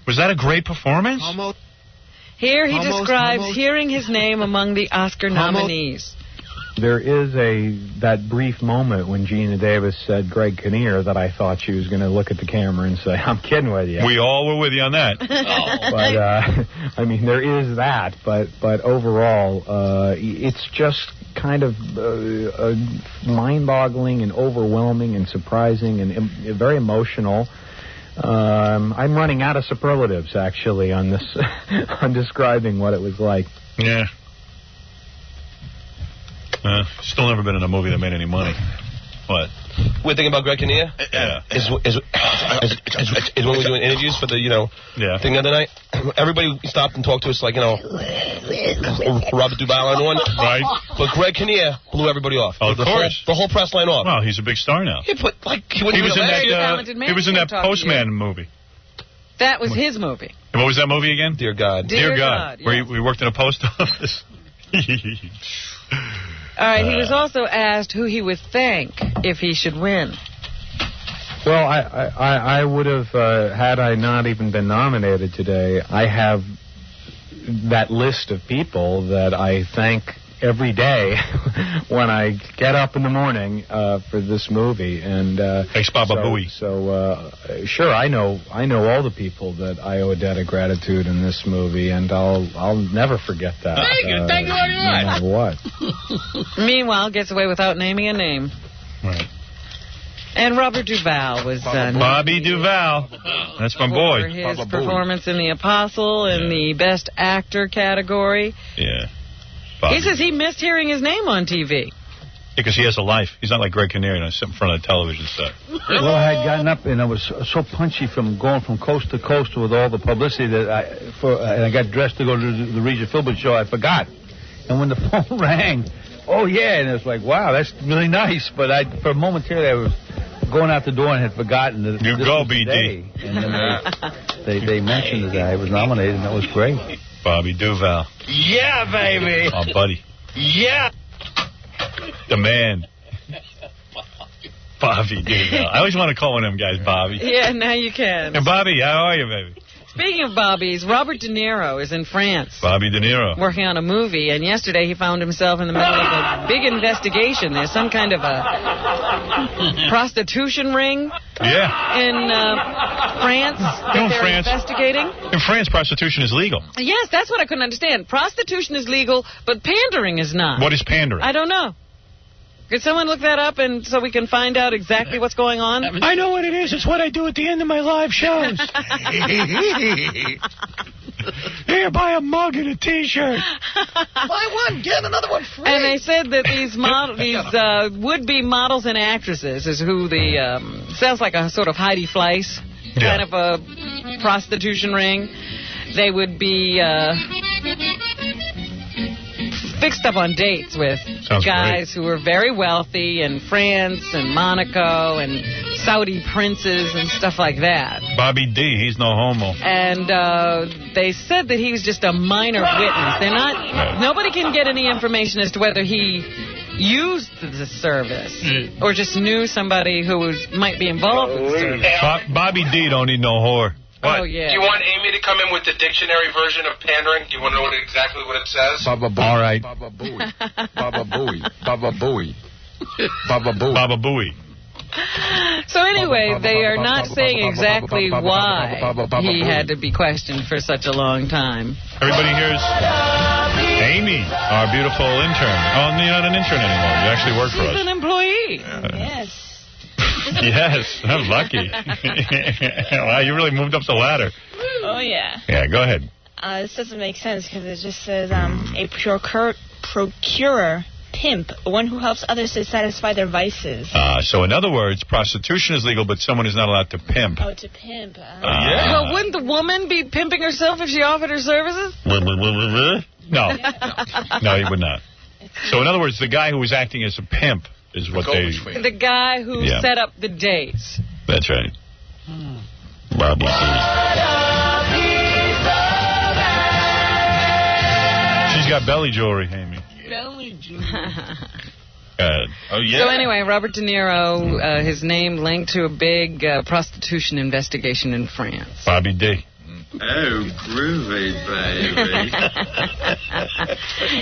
Was that a great performance? Here he describes hearing his name among the Oscar nominees. There is that brief moment when Gina Davis said Greg Kinnear that I thought she was going to look at the camera and say, I'm kidding with you. We all were with you on that. But, I mean, there is that, but overall, it's just kind of mind-boggling and overwhelming and surprising and very emotional. I'm running out of superlatives, actually, on this, on describing what it was like. Yeah. Still never been in a movie that made any money. What? We're thinking about Greg Kinnear? Yeah. Is when we were doing interviews for the, thing the other night, everybody stopped and talked to us like, Robert Duvall and one. Right. But Greg Kinnear blew everybody off. Oh, of course. The whole press line off. Well, he's a big star now. Yeah, but, he was in that Postman movie. That was his movie. And what was that movie again? Dear God. Dear God. Where we worked in a post office. All right, he was also asked who he would thank if he should win. Well, I would have, had I not even been nominated today, I have that list of people that I thank every day when I get up in the morning for this movie. And thanks, Baba Booey. So, sure, I know all the people that I owe a debt of gratitude in this movie, and I'll never forget that. Thank you very much. No matter what. Meanwhile, gets away without naming a name. Right. And Robert Duvall was Bobby Duvall. That's my boy. For his performance in The Apostle in the Best Actor category. Yeah. Bobby. He says he missed hearing his name on TV. Because he has a life. He's not like Greg Kinnear, sit in front of a television set. Well, I had gotten up and I was so punchy from going from coast to coast with all the publicity that and I got dressed to go to the Regis Philbin show. I forgot. And when the phone rang, oh yeah, and it was like, wow, that's really nice. But for a moment there, I was going out the door and had forgotten that you this go, was BD. Today. And then they mentioned that I was nominated, and that was great. Bobby Duvall. Yeah, baby. Oh, buddy. Yeah. The man. Bobby Duvall. I always want to call one of them guys Bobby. Yeah, now you can. And Bobby, how are you, baby? Speaking of Bobbies, Robert De Niro is in France. Bobby De Niro. Working on a movie, and yesterday he found himself in the middle of a big investigation. There's some kind of a prostitution ring in France that they're investigating. In France, prostitution is legal. Yes, that's what I couldn't understand. Prostitution is legal, but pandering is not. What is pandering? I don't know. Could someone look that up and so we can find out exactly what's going on? I know what it is. It's what I do at the end of my live shows. Here, buy a mug and a T-shirt. Buy one, get another one free. And they said that these would-be models and actresses is who the sounds like a sort of Heidi Fleiss kind of a prostitution ring. They would be fixed up on dates with guys who were very wealthy in France and Monaco and Saudi princes and stuff like that. Bobby D, he's no homo. And they said that he was just a minor witness. They're not. Nobody can get any information as to whether he used the service or just knew somebody who might be involved with the service. Bobby D don't need no whore. What? Oh, yeah. Do you want Amy to come in with the dictionary version of pandering? Do you want to know exactly what it says? Baba Booey. All right. Baba Booey. Baba Booey. Baba Booey. Baba Booey. So anyway, they are not saying exactly why he had to be questioned for such a long time. Everybody here's Amy, our beautiful intern. Oh, you're not an intern anymore. You actually work for us. She's an employee. Yes. Yes, I'm lucky. Wow, you really moved up the ladder. Oh, yeah. Yeah, go ahead. This doesn't make sense because it just says a procurer, pimp, one who helps others to satisfy their vices. So in other words, prostitution is legal, but someone is not allowed to pimp. Oh, to pimp. Yeah. Well, wouldn't the woman be pimping herself if she offered her services? No, he would not. So in other words, the guy who was acting as a pimp is what they... The guy who set up the dates. That's right. Bobby D. She's got belly jewelry, Amy. Belly jewelry. Oh, yeah. So anyway, Robert De Niro, his name linked to a big prostitution investigation in France. Bobby D. Oh, groovy,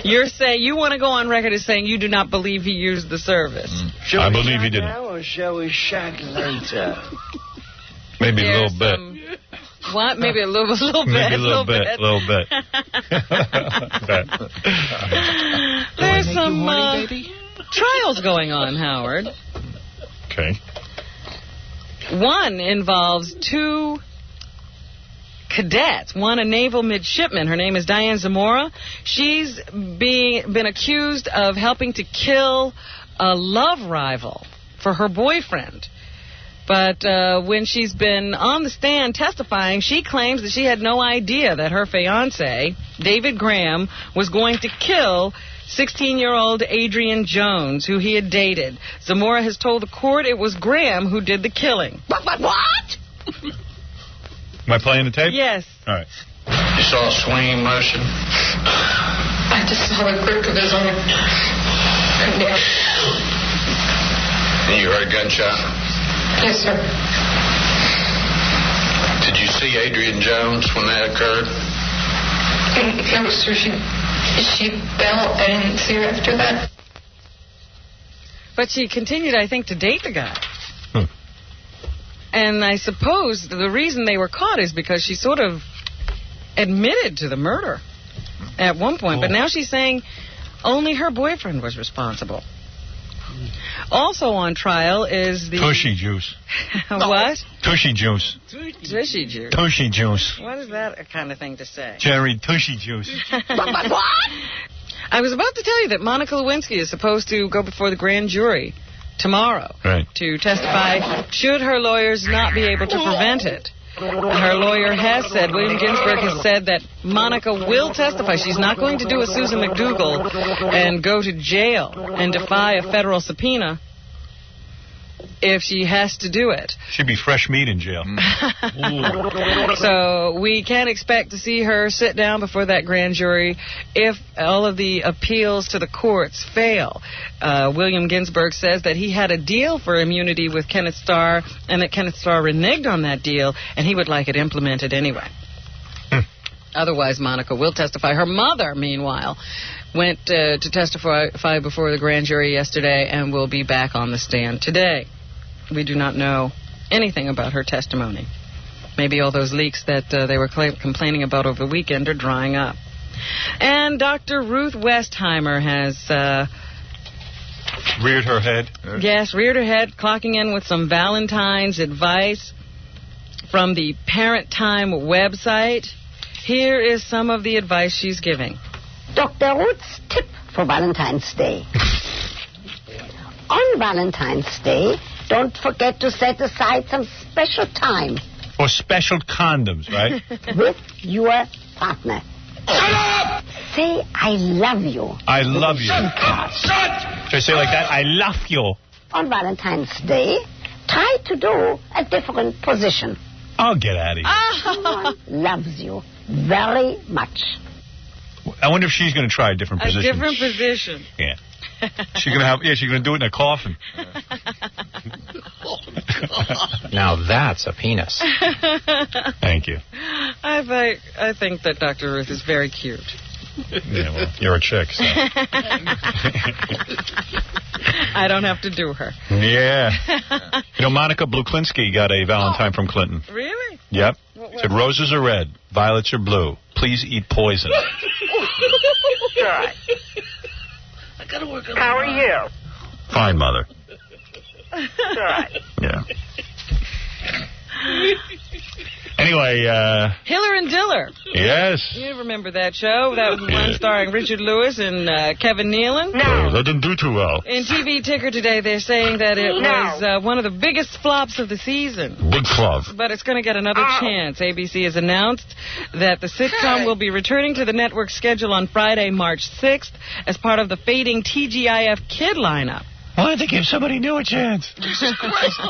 baby. You want to go on record as saying you do not believe he used the service. I believe he didn't. Now or shall we shack later? Maybe a little bit. What? Maybe a little bit. Maybe a little bit. There's some trials going on, Howard. Okay. One involves two cadets, one a naval midshipman. Her name is Diane Zamora. She's been accused of helping to kill a love rival for her boyfriend. But when she's been on the stand testifying, she claims that she had no idea that her fiancé, David Graham, was going to kill 16-year-old Adrian Jones, who he had dated. Zamora has told the court it was Graham who did the killing. What? Am I playing the tape? Yes. All right. You saw a swinging motion? I just saw the grip of his arm. And you heard a gunshot? Yes, sir. Did you see Adrian Jones when that occurred? No, sir. She fell. I didn't see her after that. But she continued, I think, to date the guy. And I suppose the reason they were caught is because she sort of admitted to the murder at one point. But now she's saying only her boyfriend was responsible. Also on trial is the... Tushy juice. What? Tushy juice. Tushy juice. Tushy juice. What is that a kind of thing to say? Jerry, tushy juice. What? I was about to tell you that Monica Lewinsky is supposed to go before the grand jury tomorrow to testify should her lawyers not be able to prevent it. Her lawyer has said, William Ginsburg has said that Monica will testify. She's not going to do a Susan McDougal and go to jail and defy a federal subpoena if she has to do it. She'd be fresh meat in jail. So we can't expect to see her sit down before that grand jury if all of the appeals to the courts fail. William Ginsburg says that he had a deal for immunity with Kenneth Starr and that Kenneth Starr reneged on that deal, and he would like it implemented anyway. Otherwise, Monica will testify. Her mother, meanwhile, went to testify before the grand jury yesterday and will be back on the stand today. We do not know anything about her testimony. Maybe all those leaks that they were complaining about over the weekend are drying up. And Dr. Ruth Westheimer has... reared her head. Yes, reared her head, clocking in with some Valentine's advice from the Parent Time website. Here is some of the advice she's giving. Dr. Ruth's tip for Valentine's Day. On Valentine's Day, don't forget to set aside some special time. For special condoms, right? With your partner. Shut up! Say, I love you. I love you. Shut! Should I say like that? I love you. On Valentine's Day, try to do a different position. I'll get out of here. Someone loves you very much. I wonder if she's going to try a different position. A different position. Yeah. She's gonna do it in a coffin. Now that's a penis. Thank you. I think that Dr. Ruth is very cute. Yeah, well, you're a chick, so. I don't have to do her. Yeah. You know, Monica Bluklinski got a Valentine from Clinton. Really? Yep. Said, roses are red, violets are blue. Please eat poison. Good. How are you? Fine, Mother. Good. Yeah. Anyway, Hiller and Diller. Yes. You remember that show? That was the one starring Richard Lewis and Kevin Nealon? No. That didn't do too well. In TV Ticker today, they're saying that it was one of the biggest flops of the season. Big flop. But it's going to get another chance. ABC has announced that the sitcom will be returning to the network's schedule on Friday, March 6th, as part of the fading TGIF Kid lineup. Why don't they give somebody new a chance? Jesus Christ.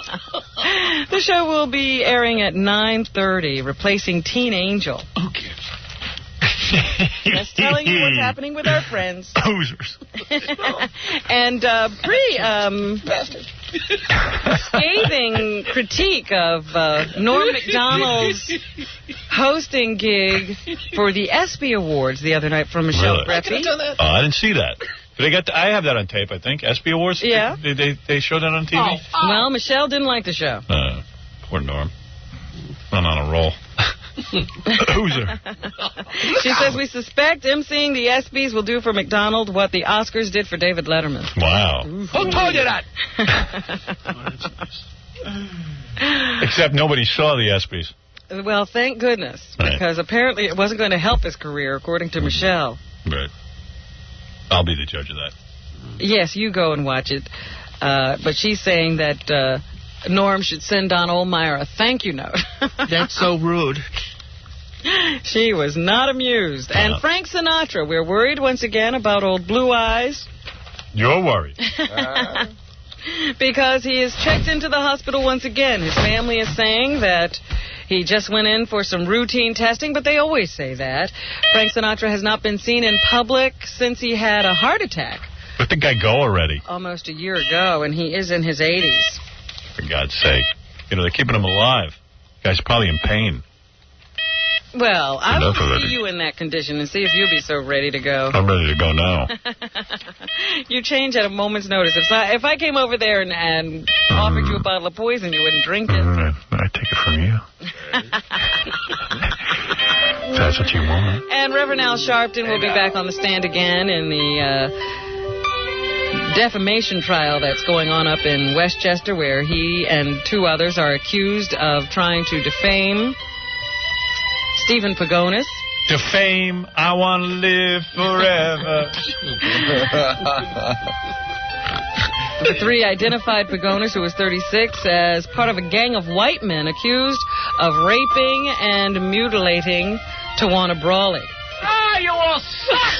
The show will be airing at 9:30, replacing Teen Angel. Okay. Just telling you what's happening with our friends. Posers. And scathing critique of Norm Macdonald's hosting gig for the ESPY Awards the other night from Michelle Breppy. Oh, I didn't see that. I have that on tape, I think. ESPY Awards? Yeah. They showed that on TV? Well, Michelle didn't like the show. Poor Norm. I'm on a roll. Loser. She says, we suspect emceeing the ESPYs will do for McDonald what the Oscars did for David Letterman. Wow. Who told you that? Except nobody saw the ESPYs. Well, thank goodness, because apparently it wasn't going to help his career, according to Michelle. Right. I'll be the judge of that. Yes, you go and watch it. But she's saying that Norm should send Don Ohlmeyer a thank you note. That's so rude. She was not amused. And Frank Sinatra, we're worried once again about old Blue Eyes. You're worried. Because he is checked into the hospital once again. His family is saying that he just went in for some routine testing, but they always say that. Frank Sinatra has not been seen in public since he had a heart attack. Let the guy go already. Almost a year ago, and he is in his 80s. For God's sake. You know, they're keeping him alive. The guy's probably in pain. Well, I will see you in that condition and see if you'll be so ready to go. I'm ready to go now. You change at a moment's notice. If I came over there and offered you a bottle of poison, you wouldn't drink it. I take it from you. If that's what you want. And Reverend Al Sharpton will be back on the stand again in the defamation trial that's going on up in Westchester, where he and two others are accused of trying to defame Stephen Pagonis. Defame, I want to live forever. The three identified Pagonis, who was 36, as part of a gang of white men accused of raping and mutilating Tawana Brawley. Ah, you all suck!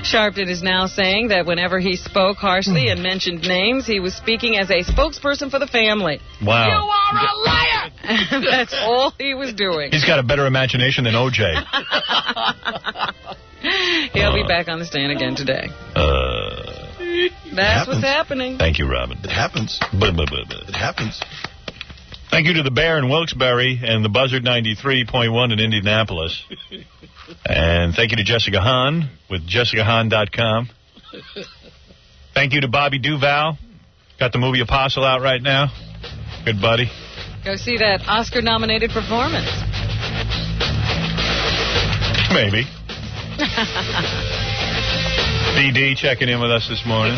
Sharpton is now saying that whenever he spoke harshly and mentioned names, he was speaking as a spokesperson for the family. Wow. You are a liar! That's all he was doing. He's got a better imagination than O.J. He'll be back on the stand again today. That's what's happening. Thank you, Robin. It happens. It happens. Thank you to the Bear in Wilkes-Barre and the Buzzard 93.1 in Indianapolis. And thank you to Jessica Hahn with jessicahahn.com. Thank you to Bobby Duvall. Got the movie Apostle out right now. Good buddy. Go see that Oscar-nominated performance. Maybe. BD checking in with us this morning.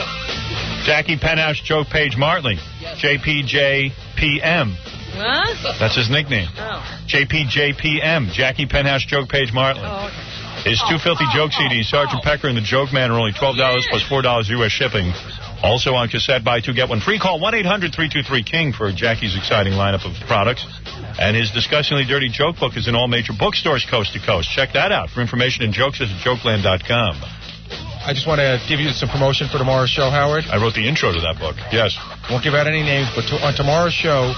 Jackie Penthouse Joke Page Martley. JPJPM. What? That's his nickname. Oh. JPJPM. Jackie Penthouse Joke Page Martley. Oh, okay. His two filthy joke CDs, Sergeant Pecker and the Joke Man, are only $12 plus $4 U.S. shipping. Also on cassette, buy two, get one free. Call 1-800-323-KING for Jackie's exciting lineup of products. And his Disgustingly Dirty Joke Book is in all major bookstores coast to coast. Check that out. For information and jokes, visit jokeland.com. I just want to give you some promotion for tomorrow's show, Howard. I wrote the intro to that book. Yes. Won't give out any names, but on tomorrow's show,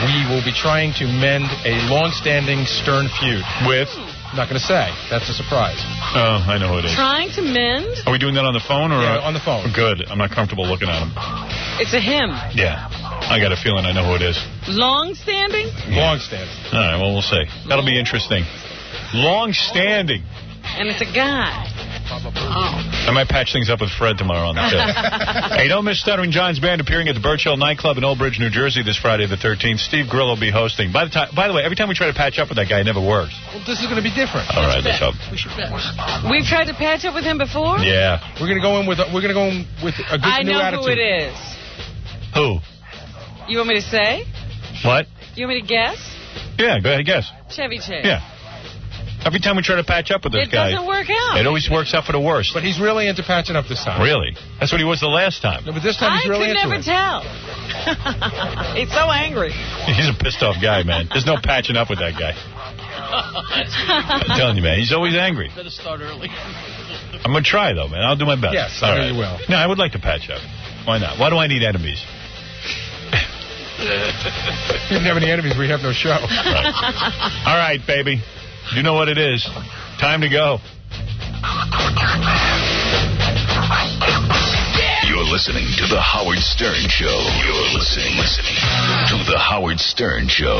we will be trying to mend a long-standing Stern feud. With? I'm not going to say. That's a surprise. Oh, I know who it is. Trying to mend? Are we doing that on the phone? Or on the phone. Good. I'm not comfortable looking at him. It's a him. Yeah. I got a feeling I know who it is. Long-standing? Long-standing. All right, well, we'll see. That'll be interesting. Long-standing. And it's a guy. I might patch things up with Fred tomorrow on the show. Hey, don't miss Stuttering John's band appearing at the Birch Hill nightclub in Old Bridge, New Jersey this Friday the 13th. Steve Grill will be hosting. By the way, every time we try to patch up with that guy, it never works. Well, this is going to be different. All right, let's hope. We should bet. We've tried to patch up with him before? Yeah. We're going to go in with a good new attitude. I know who it is. Who? You want me to say? What? You want me to guess? Yeah, go ahead, guess. Chevy Chase. Yeah. Every time we try to patch up with this guy, it doesn't work out. It always works out for the worst. But he's really into patching up this time. Really? That's what he was the last time. No, but this time he's really into it. I could never tell. He's so angry. He's a pissed off guy, man. There's no patching up with that guy. I'm telling you, man. He's always angry. Better start early. I'm going to try, though, man. I'll do my best. Yes, I know you will. No, I would like to patch up. Why not? Why do I need enemies? You didn't have any enemies. We have no show. Right. All right, baby. You know what it is. Time to go. You're listening to The Howard Stern Show. You're listening to The Howard Stern Show.